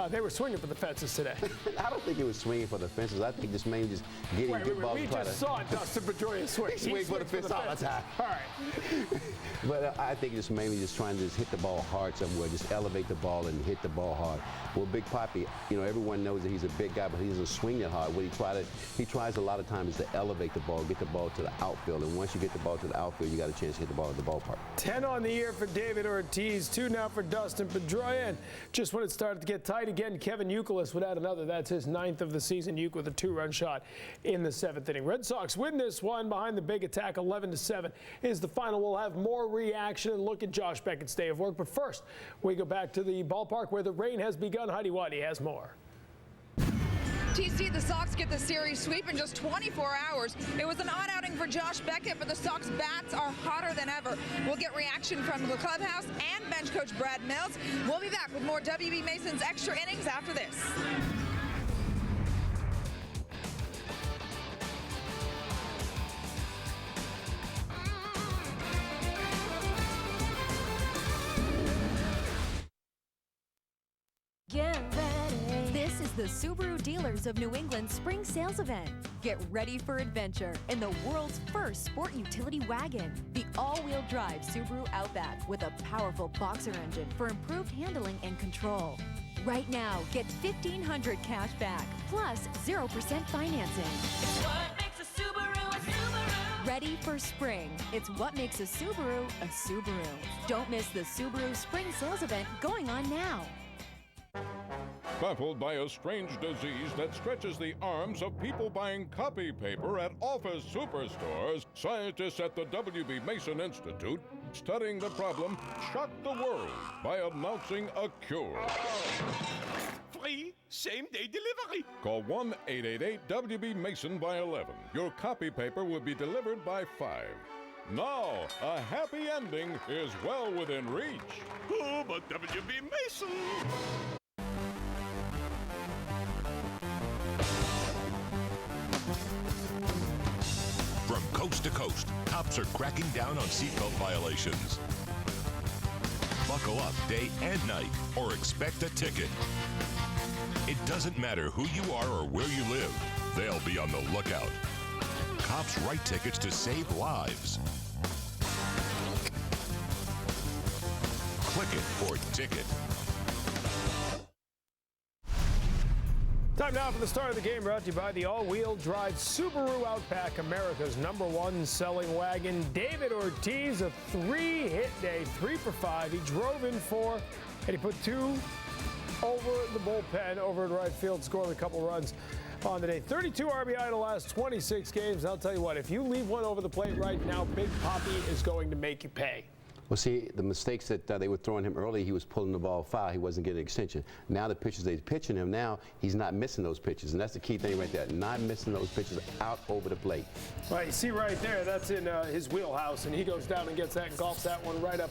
They were swinging for the fences today. I don't think it was swinging for the fences. I think just mainly just getting good balls. We just saw Dustin Pedroia swing. He swings for the fence all the time. All right. But I think just mainly just trying to just hit the ball hard somewhere, just elevate the ball and hit the ball hard. Well, Big Poppy, everyone knows that he's a big guy, but he doesn't swing that hard. What he tries a lot of times is to elevate the ball, get the ball to the outfield, and once you get the ball to the outfield, you got a chance to hit the ball at the ballpark. 10 on the year for David Ortiz, 2 now for Dustin Pedroia, and just when it started to get tight again, Kevin Youkilis would add another. That's his 9th of the season. Youkilis with a 2-run shot in the 7th inning. Red Sox win this one behind the big attack. 11-7 is the final. We'll have more reaction and look at Josh Beckett's day of work. But first, we go back to the ballpark where the rain has begun. Heidi Waddy has more. TC, the Sox get the series sweep in just 24 hours. It was an odd outing for Josh Beckett, but the Sox bats are hotter than ever. We'll get reaction from the clubhouse and bench coach Brad Mills. We'll be back with more WB Mason's extra innings after this. Get ready. This is the Subaru Dealers of New England Spring Sales Event. Get ready for adventure in the world's first sport utility wagon, the all-wheel drive Subaru Outback with a powerful boxer engine for improved handling and control. Right now, get $1,500 cash back plus 0% financing. It's what makes a Subaru a Subaru. Ready for spring. It's what makes a Subaru a Subaru. Don't miss the Subaru Spring Sales Event going on now. Baffled by a strange disease that stretches the arms of people buying copy paper at office superstores, scientists at the W.B. Mason Institute studying the problem shocked the world by announcing a cure. Free same-day delivery. Call 1-888-WB-MASON by 11. Your copy paper will be delivered by 5. Now, a happy ending is well within reach. Oh, but W.B. Mason. From coast to coast, cops are cracking down on seatbelt violations. Buckle up day and night or expect a ticket. It doesn't matter who you are or where you live, they'll be on the lookout. Cops write tickets to save lives. Click it for ticket. Time now for the start of the game, brought to you by the all-wheel drive Subaru Outback, America's #1 selling wagon. David Ortiz, a 3-hit day, 3 for 5. He drove in 4, and he put 2 over the bullpen, over in right field, scoring a couple runs on the day. 32 RBI in the last 26 games. I'll tell you what, if you leave one over the plate right now, Big Papi is going to make you pay. Well, see, the mistakes that they were throwing him early, he was pulling the ball foul. He wasn't getting an extension. Now the pitches they're pitching him now, he's not missing those pitches, and that's the key thing right there. Not missing those pitches out over the plate. Right, you see right there, that's in his wheelhouse, and he goes down and gets that and golfs that one right up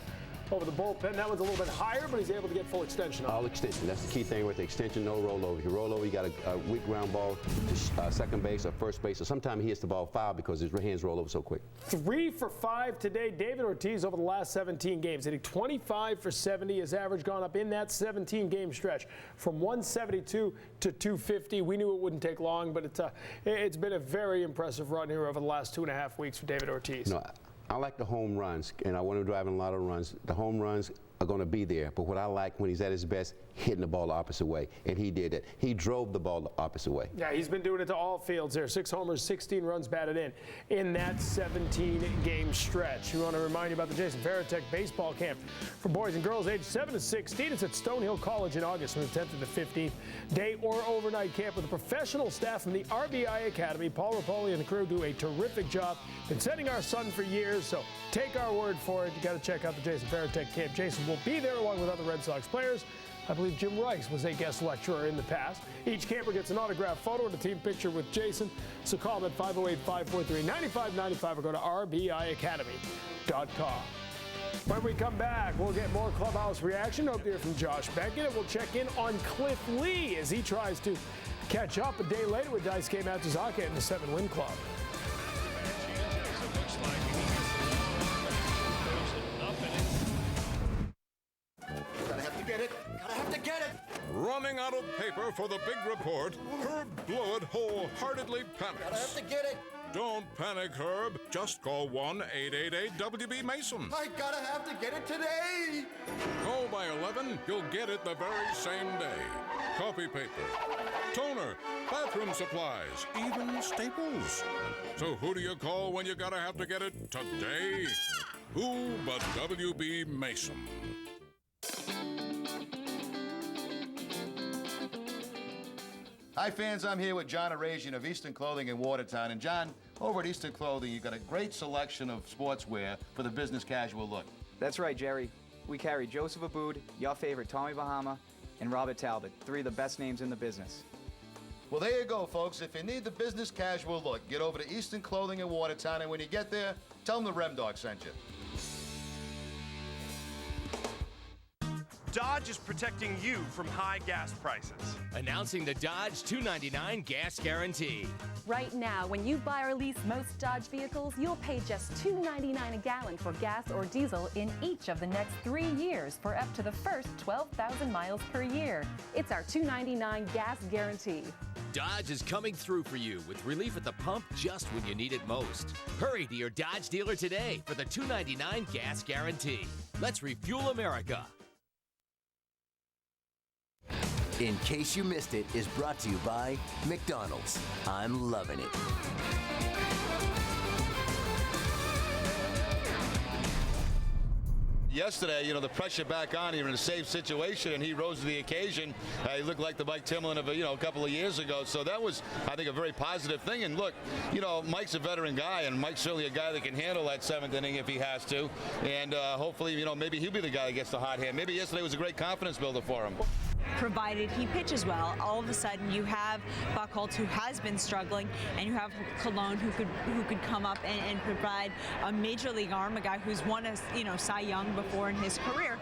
over the bullpen. That one's a little bit higher, but he's able to get full extension on it. All extension. That's the key thing with the extension, no rollover. If you roll over, you got a weak ground ball to second base or first base, or sometimes he hits the ball foul because his hands roll over so quick. 3 for 5 today. David Ortiz over the last 17 games, hitting 25 for 70. His average gone up in that 17-game stretch from 172 to 250. We knew it wouldn't take long, but it's been a very impressive run here over the last 2.5 weeks for David Ortiz. No, I like the home runs, and I want him driving a lot of runs. The home runs are going to be there, but what I like when he's at his best, hitting the ball the opposite way, and he did it. He drove the ball the opposite way. Yeah, he's been doing it to all fields there. 6 homers, 16 runs batted in that 17-game stretch. We want to remind you about the Jason Varitek baseball camp for boys and girls aged 7 to 16. It's at Stonehill College in August from the 10th to the 15th. Day or overnight camp with the professional staff from the RBI Academy. Paul Rapoli and the crew do a terrific job. Been sending our son for years, so take our word for it. You got to check out the Jason Varitek camp. Jason will be there along with other Red Sox players. I believe Jim Rice was a guest lecturer in the past. Each camper gets an autographed photo and a team picture with Jason. So call him at 508-543-9595 or go to rbiacademy.com. When we come back, we'll get more clubhouse reaction. Hope to hear from Josh Beckett, and we'll check in on Cliff Lee as he tries to catch up a day later with Daisuke Matsuzaka in the 7-win club. Running out of paper for the big report, Herb Blewett wholeheartedly panics. Gotta have to get it. Don't panic, Herb. Just call 1-888-WB-MASON. I gotta have to get it today. Call by 11, you'll get it the very same day. Copy paper, toner, bathroom supplies, even staples. So who do you call when you gotta have to get it today? Who but W.B. Mason? Hi fans, I'm here with John Arazian of Eastern Clothing in Watertown. And John, over at Eastern Clothing, you've got a great selection of sportswear for the business casual look. That's right, Jerry. We carry Joseph Aboud, your favorite Tommy Bahama, and Robert Talbot, 3 of the best names in the business. Well, there you go, folks. If you need the business casual look, get over to Eastern Clothing in Watertown, and when you get there, tell them the Rem Dog sent you. Dodge is protecting you from high gas prices. Announcing the Dodge $2.99 gas guarantee. Right now, when you buy or lease most Dodge vehicles, you'll pay just $2.99 a gallon for gas or diesel in each of the next 3 years for up to the first 12,000 miles per year. It's our $2.99 gas guarantee. Dodge is coming through for you with relief at the pump just when you need it most. Hurry to your Dodge dealer today for the $2.99 gas guarantee. Let's refuel America. In Case You Missed It is brought to you by McDonald's. I'm loving it. Yesterday, you know, the pressure back on him in a safe situation, and he rose to the occasion. He looked like the Mike Timlin of, you know, a couple of years ago. So that was, I think, a very positive thing. And look, you know, Mike's a veteran guy, and Mike's certainly a guy that can handle that 7th inning if he has to. And hopefully, you know, maybe he'll be the guy that gets the hot hand. Maybe yesterday was a great confidence builder for him. Provided he pitches well, all of a sudden you have Buchholz, who has been struggling, and you have Cologne, who could come up and provide a major league arm, a guy who's won a Cy Young before in his career.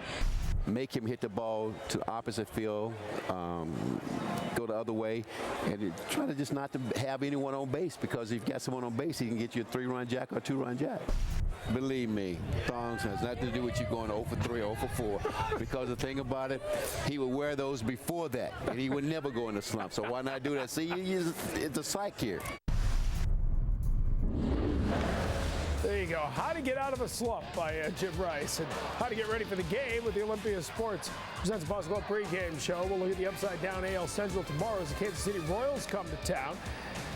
Make him hit the ball to opposite field, go the other way, and try to just not to have anyone on base, because if you've got someone on base, he can get you a 3-run jack or a 2-run jack. Believe me, Thongs has nothing to do with you going 0 for 3, 0 for 4, because the thing about it, he would wear those before that, and he would never go in a slump. So why not do that? See, it's a psych here. There you go. How to Get Out of a Slump by Jim Rice, and how to get ready for the game with the Olympia Sports presents the Postgame pregame show. We'll look at the upside down AL Central tomorrow as the Kansas City Royals come to town.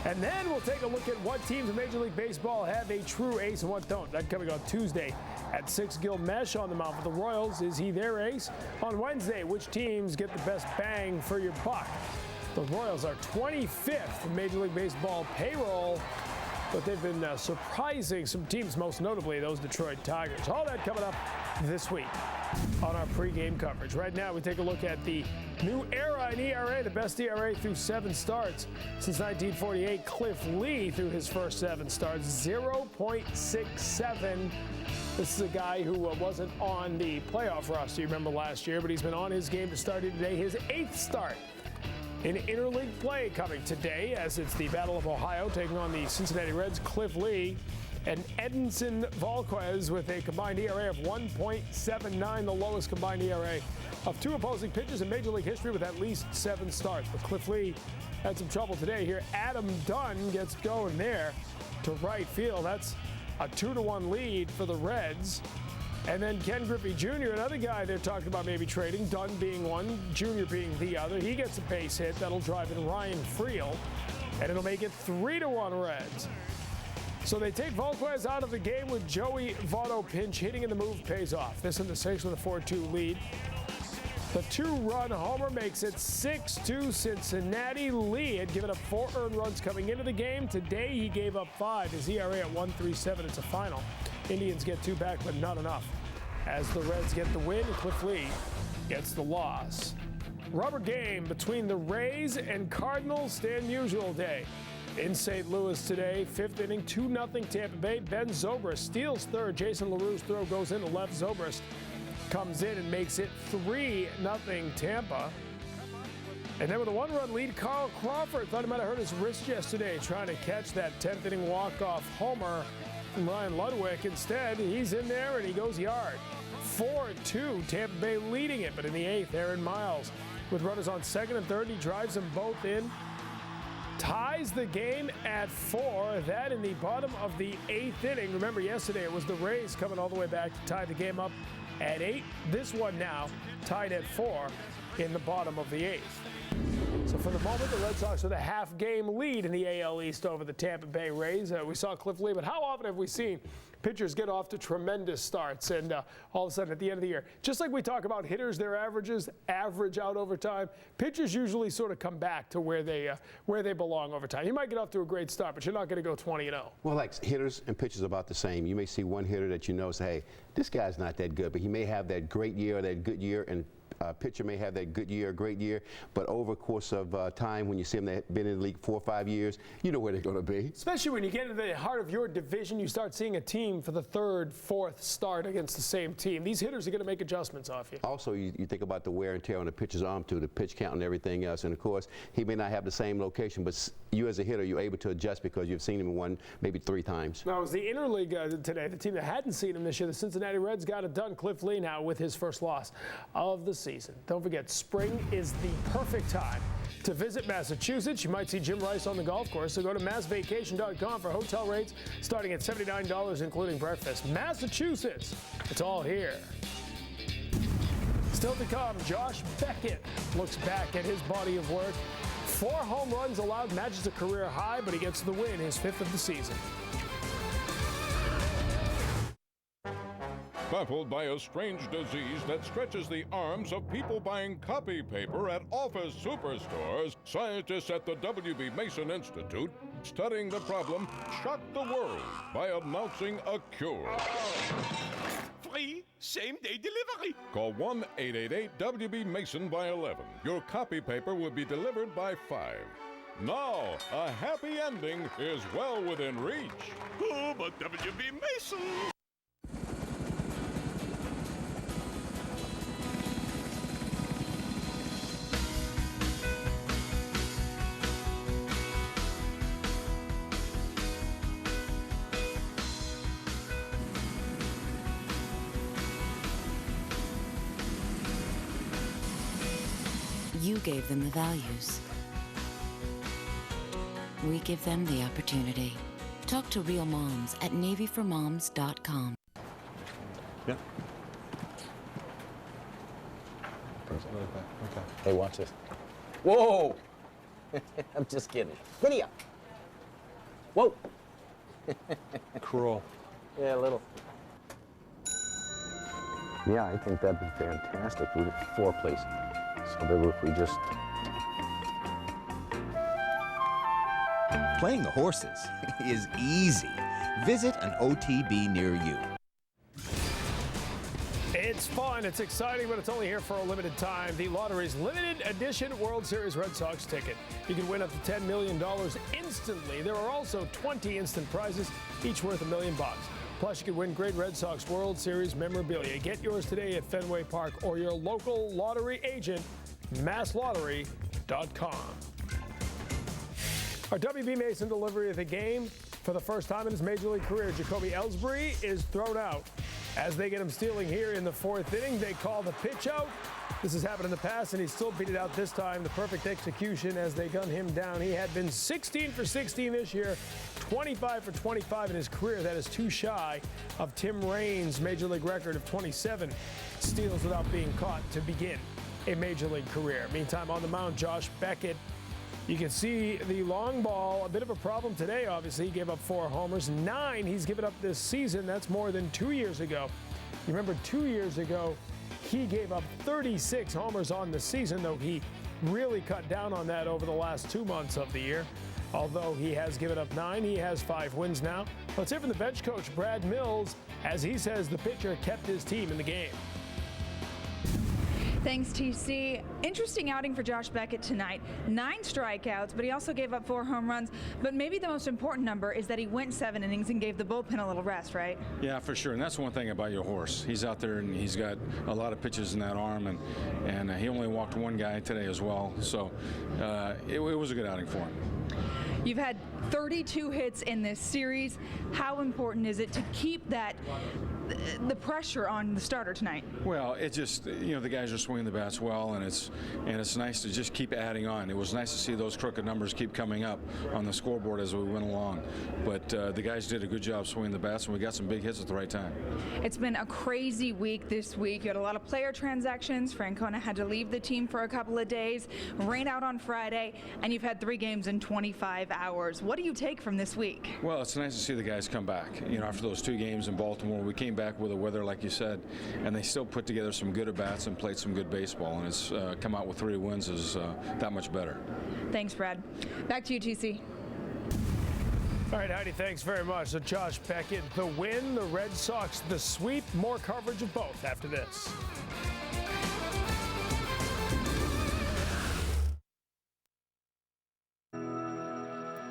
And then we'll take a look at what teams in Major League Baseball have a true ace and what don't. That coming on Tuesday at 6. Gilmesh on the mound for the Royals. Is he their ace? On Wednesday, which teams get the best bang for your buck? The Royals are 25th in Major League Baseball payroll, but they've been surprising some teams, most notably those Detroit Tigers. All that coming up this week on our pregame coverage. Right now, we take a look at the new era in ERA, the best ERA through 7 starts since 1948. Cliff Lee, through his first 7 starts, 0.67. This is a guy who wasn't on the playoff roster, you remember, last year, but he's been on his game to start today, his 8th start in interleague play coming today, as it's the Battle of Ohio taking on the Cincinnati Reds. Cliff Lee and Edinson Volquez with a combined ERA of 1.79, the lowest combined ERA of 2 opposing pitchers in Major League history with at least 7 starts. But Cliff Lee had some trouble today here. Adam Dunn gets going there to right field. That's a 2-1 lead for the Reds. And then Ken Griffey Jr., another guy they're talking about maybe trading, Dunn being one, Jr. being the other. He gets a base hit. That'll drive in Ryan Friel, and it'll make it 3-1 Reds. So they take Volquez out of the game with Joey Votto pinch hitting, and the move pays off. This in the 6th with a 4-2 lead. The 2-run homer makes it 6-2 Cincinnati. Lee had given up 4 earned runs coming into the game. Today he gave up 5. His ERA at 1.37. It's a final. Indians get 2 back, but not enough. As the Reds get the win, Cliff Lee gets the loss. Rubber game between the Rays and Cardinals, Stan Musial Day in St. Louis today. 5th inning, 2-0 Tampa Bay. Ben Zobrist steals 3rd. Jason LaRue's throw goes into left. Zobrist comes in and makes it 3-0 Tampa. And then with a 1-run lead, Carl Crawford thought he might have hurt his wrist yesterday trying to catch that 10th inning walk-off homer from Ryan Ludwig. Instead, he's in there and he goes yard. 4-2, Tampa Bay leading it. But in the 8th, Aaron Miles, with runners on 2nd and 3rd, he drives them both in. Ties the game at 4. That in the bottom of the 8th inning. Remember, yesterday it was the Rays coming all the way back to tie the game up at 8. This one now tied at 4 in the bottom of the 8th. So for the moment, the Red Sox with a half-game lead in the AL East over the Tampa Bay Rays. We saw Cliff Lee, but how often have we seen pitchers get off to tremendous starts and all of a sudden at the end of the year, just like we talk about hitters, their averages average out over time, pitchers usually sort of come back to where they belong over time. You might get off to a great start, but you're not going to go 20-0. Well, like hitters and pitchers are about the same. You may see one hitter that you know say, hey, this guy's not that good, but he may have that great year or that good year, and pitcher may have that good year, great year, but over the course of time, when you see them, they've been in the league 4 or 5 years, you know where they're going to be. Especially when you get into the heart of your division, you start seeing a team for the 3rd, 4th start against the same team. These hitters are going to make adjustments off you. Also, you think about the wear and tear on the pitcher's arm too, the pitch count and everything else. And of course, he may not have the same location, but you as a hitter, you're able to adjust because you've seen him in 1, maybe 3 times. Now, it was the interleague today, the team that hadn't seen him this year, the Cincinnati Reds, got it done. Cliff Lee now with his first loss of the season. Don't forget, spring is the perfect time to visit Massachusetts. You might see Jim Rice on the golf course, so go to massvacation.com for hotel rates starting at $79, including breakfast. Massachusetts, it's all here. Still to come, Josh Beckett looks back at his body of work. 4 home runs allowed, matches a career high, but he gets the win, his 5th of the season. Baffled by a strange disease that stretches the arms of people buying copy paper at office superstores, scientists at the W.B. Mason Institute studying the problem shocked the world by announcing a cure. Free same-day delivery. Call 1-888-WB-MASON by 11. Your copy paper will be delivered by 5. Now, a happy ending is well within reach. Oh, but W.B. Mason. You gave them the values. We give them the opportunity. Talk to real moms at NavyForMoms.com. Yeah. Okay. Hey, watch this. Whoa! I'm just kidding. Giddy up. Whoa! Cruel. Yeah, a little. Yeah, I think that'd be fantastic. We did 4 places. So maybe if we just... Playing the horses is easy. Visit an OTB near you. It's fun, it's exciting, but it's only here for a limited time. The lottery's limited edition World Series Red Sox ticket. You can win up to $10 million instantly. There are also 20 instant prizes, each worth $1 million. Plus, you can win great Red Sox World Series memorabilia. Get yours today at Fenway Park or your local lottery agent, masslottery.com. Our W.B. Mason delivery of the game. For the first time in his Major League career, Jacoby Ellsbury is thrown out. As they get him stealing here in the 4th inning, they call the pitch out. This has happened in the past, and he still beat it out this time. The perfect execution as they gun him down. He had been 16 for 16 this year, 25 for 25 in his career. That is too shy of Tim Raines' Major League record of 27 steals without being caught to begin a Major League career. Meantime, on the mound, Josh Beckett. You can see the long ball, a bit of a problem today, obviously. He gave up 4 homers, 9 he's given up this season. That's more than 2 years ago. You remember 2 years ago, he gave up 36 homers on the season, though he really cut down on that over the last 2 months of the year. Although he has given up 9, he has 5 wins now. Let's hear from the bench coach, Brad Mills, as he says the pitcher kept his team in the game. Thanks, TC. Interesting outing for Josh Beckett tonight. 9 strikeouts, but he also gave up 4 home runs. But maybe the most important number is that he went 7 innings and gave the bullpen a little rest, right? Yeah, for sure. And that's one thing about your horse. He's out there and he's got a lot of pitches in that arm, and he only walked 1 guy today as well. So it was a good outing for him. You've had 32 hits in this series. How important is it to keep that the pressure on the starter tonight? Well, it just, the guys are swinging the bats well, and it's nice to just keep adding on. It was nice to see those crooked numbers keep coming up on the scoreboard as we went along. But the guys did a good job swinging the bats, and we got some big hits at the right time. It's been a crazy week this week. You had a lot of player transactions. Francona had to leave the team for a couple of days, rain out on Friday, and you've had 3 games in 25 hours. What do you take from this week? Well, it's nice to see the guys come back. After those 2 games in Baltimore, we came back with the weather, like you said, and they still put together some good at-bats and played some good baseball, and it's come out with 3 wins is that much better. Thanks, Brad. Back to you, TC. All right, Heidi, thanks very much. So Josh Beckett, the win, the Red Sox, the sweep. More coverage of both after this.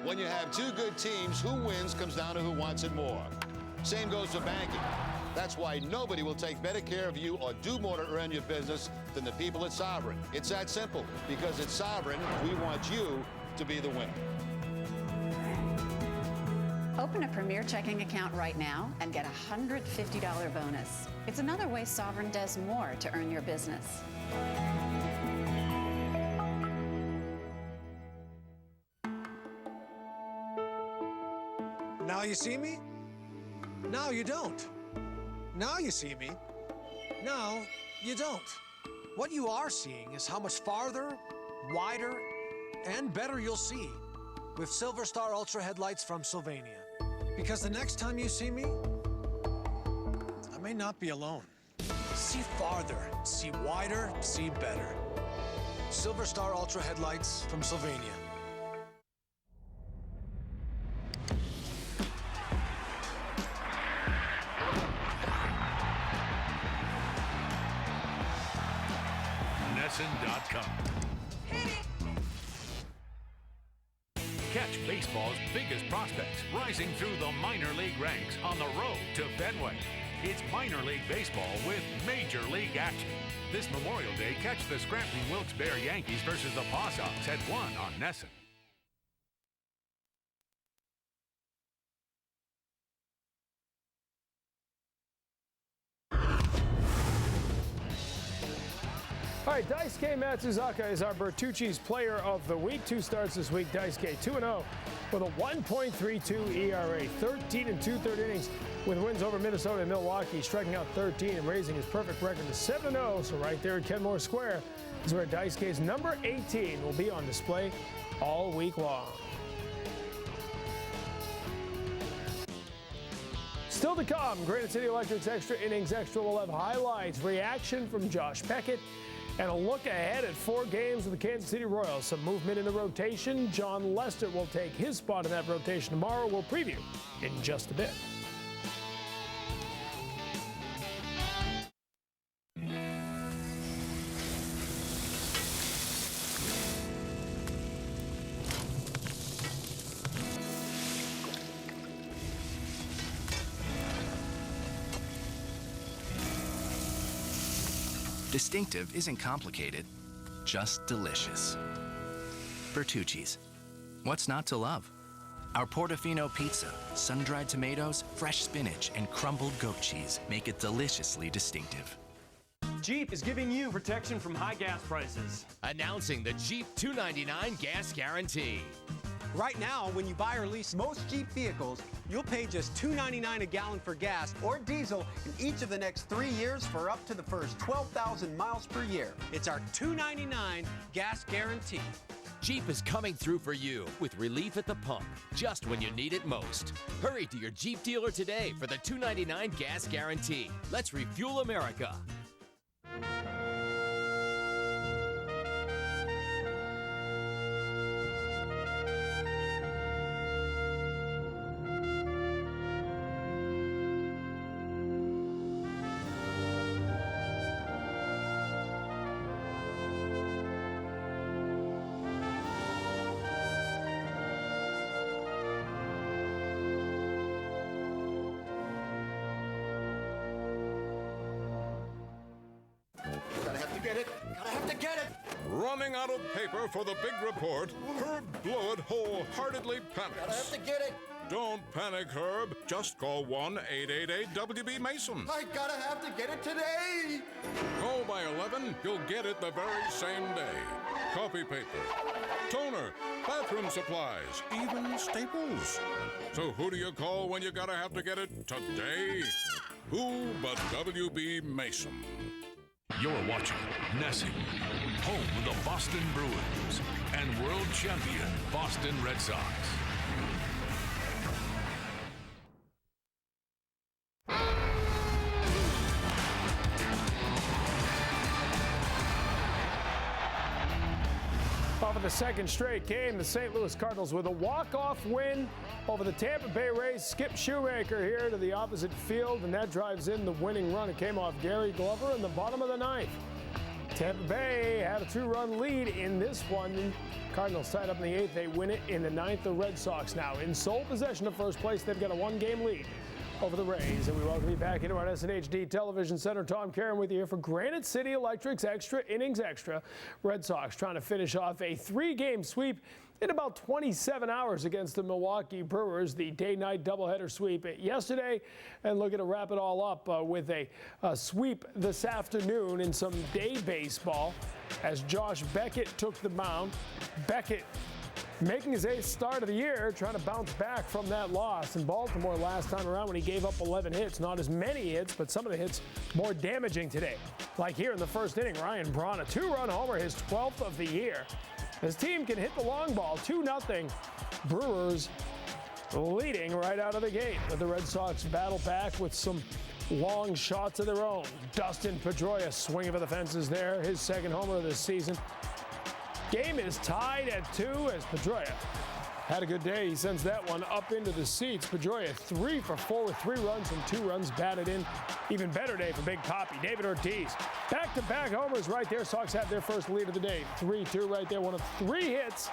When you have 2 good teams, who wins comes down to who wants it more. Same goes for banking. That's why nobody will take better care of you or do more to earn your business than the people at Sovereign. It's that simple. Because at Sovereign, we want you to be the winner. Open a Premier checking account right now and get a $150 bonus. It's another way Sovereign does more to earn your business. Now you see me? Now you don't. Now you see me. Now you don't. What you are seeing is how much farther, wider, and better you'll see with Silver Star Ultra headlights from Sylvania. Because the next time you see me, I may may not be alone. See farther, see wider, see better. Silver Star Ultra headlights from Sylvania. NESN.com. Catch baseball's biggest prospects rising through the minor league ranks on the road to Fenway. It's minor league baseball with major league action. This Memorial Day, catch the Scranton Wilkes-Barre Yankees versus the Paw Sox at 1 on NESN. All right, Daisuke Matsuzaka is our Bertucci's Player of the Week. 2 starts this week. Daisuke 2-0 with a 1.32 ERA, 13 2/3 innings with wins over Minnesota and Milwaukee, striking out 13 and raising his perfect record to 7-0. So right there at Kenmore Square is where Daisuke's number 18 will be on display all week long. Still to come, Granite City Electric's Extra Innings Extra will have highlights, reaction from Josh Beckett, and a look ahead at 4 games with the Kansas City Royals. Some movement in the rotation. John Lester will take his spot in that rotation tomorrow. We'll preview in just a bit. Distinctive isn't complicated, just delicious. Bertucci's. What's not to love? Our Portofino pizza, sun-dried tomatoes, fresh spinach, and crumbled goat cheese make it deliciously distinctive. Jeep is giving you protection from high gas prices. Announcing the Jeep $2.99 gas guarantee. Right now, when you buy or lease most Jeep vehicles, you'll pay just $2.99 a gallon for gas or diesel in each of the next 3 years for up to the first 12,000 miles per year. It's our $2.99 gas guarantee. Jeep is coming through for you with relief at the pump, just when you need it most. Hurry to your Jeep dealer today for the $2.99 gas guarantee. Let's refuel America. Running out of paper for the big report, Herb Blewett wholeheartedly panics. Gotta have to get it. Don't panic, Herb. Just call 1-888-WB-MASON. I gotta have to get it today. Call by 11, you'll get it the very same day. Copy paper, toner, bathroom supplies, even staples. So who do you call when you gotta have to get it today? Who but WB Mason? You're watching NESN, home of the Boston Brewers and world champion Boston Red Sox. Off of the second straight game, the St. Louis Cardinals with a walk-off win over the Tampa Bay Rays. Skip Shoemaker here to the opposite field, and that drives in the winning run. It came off Gary Glover in the bottom of the ninth. Tampa Bay had a 2-run lead in this one. Cardinals tied up in the 8th. They win it in the 9th. The Red Sox now in sole possession of first place. They've got a 1-game lead over the Rays. And we welcome you back into our SNHD Television Center. Tom Karen with you here for Granite City Electric's Extra Innings Extra. Red Sox trying to finish off a 3-game sweep in about 27 hours against the Milwaukee Brewers, the day-night doubleheader sweep yesterday, and looking to wrap it all up with a sweep this afternoon in some day baseball as Josh Beckett took the mound. Beckett making his 8th start of the year, trying to bounce back from that loss in Baltimore last time around when he gave up 11 hits. Not as many hits, but some of the hits more damaging today. Like here in the first inning, Ryan Braun, a 2-run homer, his 12th of the year. His team can hit the long ball, 2-0. Brewers leading right out of the gate. But the Red Sox battle back with some long shots of their own. Dustin Pedroia swinging for the fences there, his second homer of the season. Game is tied at 2 as Pedroia had a good day. He sends that one up into the seats. Pedroia 3 for 4 with 3 runs and 2 runs batted in. Even better day for Big Poppy. David Ortiz. Back-to-back homers right there. Sox have their first lead of the day. 3-2 right there. One of 3 hits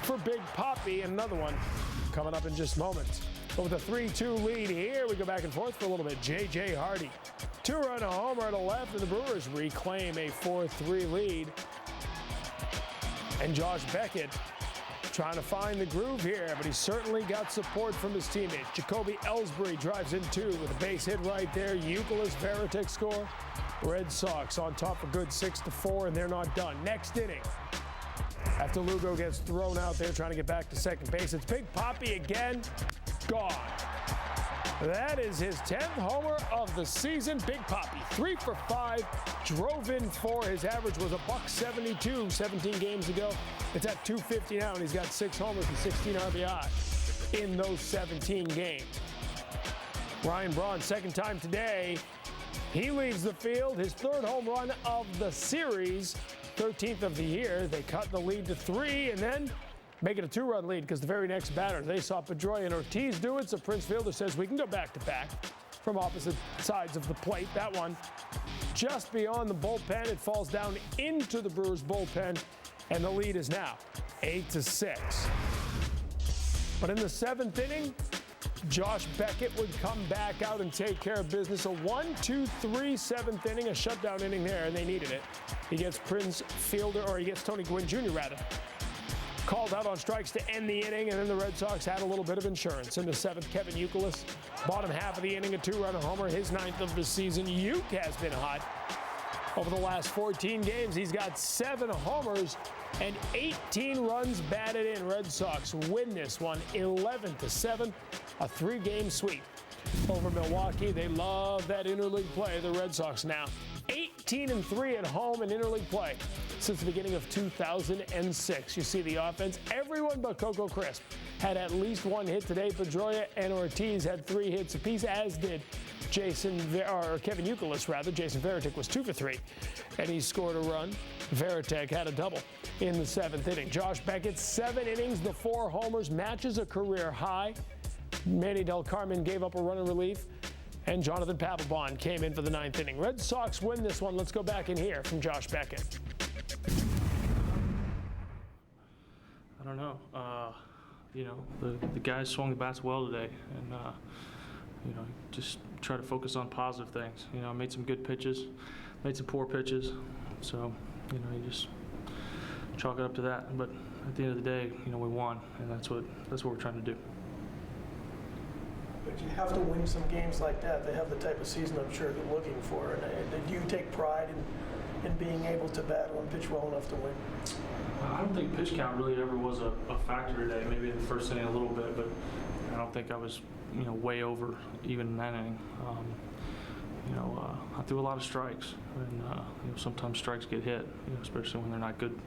for Big Poppy, and another one coming up in just moments. But with a 3-2 lead here, we go back and forth for a little bit. J.J. Hardy. 2-run homer to left, and the Brewers reclaim a 4-3 lead. And Josh Beckett trying to find the groove here, but he's certainly got support from his teammates. Jacoby Ellsbury drives in 2 with a base hit right there. Youkilis Veritek score. Red Sox on top for good 6-4, and they're not done. Next inning, after Lugo gets thrown out there trying to get back to second base, it's Big Poppy again. Gone. That is his 10th homer of the season. Big Poppy, 3 for 5, drove in 4. His average was $172 17 games ago. It's at $250 now, and he's got 6 homers and 16 RBI in those 17 games. Ryan Braun, second time today. He leads the field, his 3rd home run of the series, 13th of the year. They cut the lead to 3, and then make it a 2-run lead because the very next batter, they saw Pedroia and Ortiz do it, so Prince Fielder says we can go back-to-back from opposite sides of the plate. That one just beyond the bullpen. It falls down into the Brewers bullpen, and the lead is now 8-6. But in the 7th inning, Josh Beckett would come back out and take care of business. A 1-2-3 7th inning, a shutdown inning there, and they needed it. He gets Prince Fielder, or he gets Tony Gwynn Jr. rather, called out on strikes to end the inning, and then the Red Sox had a little bit of insurance. In the 7th, Kevin Youkilis, bottom half of the inning, a 2-run homer, his 9th of the season. Uke has been hot. Over the last 14 games, he's got 7 homers and 18 runs batted in. Red Sox win this one 11-7, a 3-game sweep over Milwaukee. They love that interleague play, the Red Sox now. 18-3 at home in interleague play since the beginning of 2006. You see the offense. Everyone but Coco Crisp had at least 1 hit today. Pedroia and Ortiz had 3 hits apiece, as did Kevin Youkilis rather. Jason Veritek was 2 for 3, and he scored a run. Veritek had a double in the 7th inning. Josh Beckett, 7 innings, the 4 homers, matches a career high. Manny Del Carmen gave up a run in relief, and Jonathan Papelbon came in for the 9th inning. Red Sox win this one. Let's go back and hear from Josh Beckett. I don't know. You know, the guys swung the bats well today, and you know, just try to focus on positive things. You know, made some good pitches, made some poor pitches, so you know, you just chalk it up to that. But at the end of the day, you know, we won, and that's what we're trying to do. But you have to win some games like that. They have the type of season I'm sure they're looking for. And do you take pride in being able to battle and pitch well enough to win? I don't think pitch count really ever was a factor today. Maybe in the first inning a little bit, but I don't think I was, you know, way over even in that inning. You know, I threw a lot of strikes, and you know, sometimes strikes get hit, you know, especially when they're not good.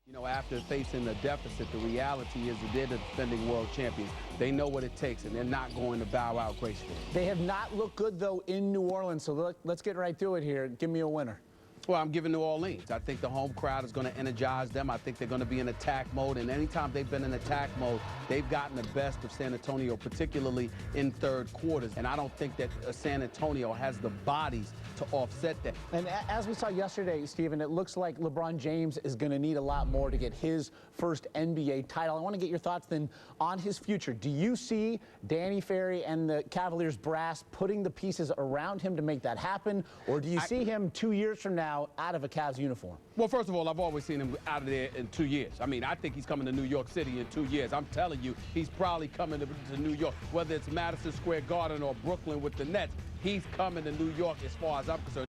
You know, after facing the deficit, the reality is that they're the defending world champions. They know what it takes, and they're not going to bow out gracefully. They have not looked good, though, in New Orleans, so let's get right through it here. Give me a winner. Well, I'm giving New Orleans. I think the home crowd is going to energize them. I think they're going to be in attack mode, and anytime they've been in attack mode, they've gotten the best of San Antonio, particularly in third quarters. And I don't think that San Antonio has the bodies to offset that. And as we saw yesterday, Stephen, it looks like LeBron James is going to need a lot more to get his first NBA title. I want to get your thoughts then on his future. Do you see Danny Ferry and the Cavaliers brass putting the pieces around him to make that happen, or do you see him 2 years from now out of a Cavs uniform? Well, first of all, I've always seen him out of there in 2 years. I mean, I think he's coming to New York City in 2 years. I'm telling you, he's probably coming to New York, whether it's Madison Square Garden or Brooklyn with the Nets. He's coming to New York as far as I'm concerned.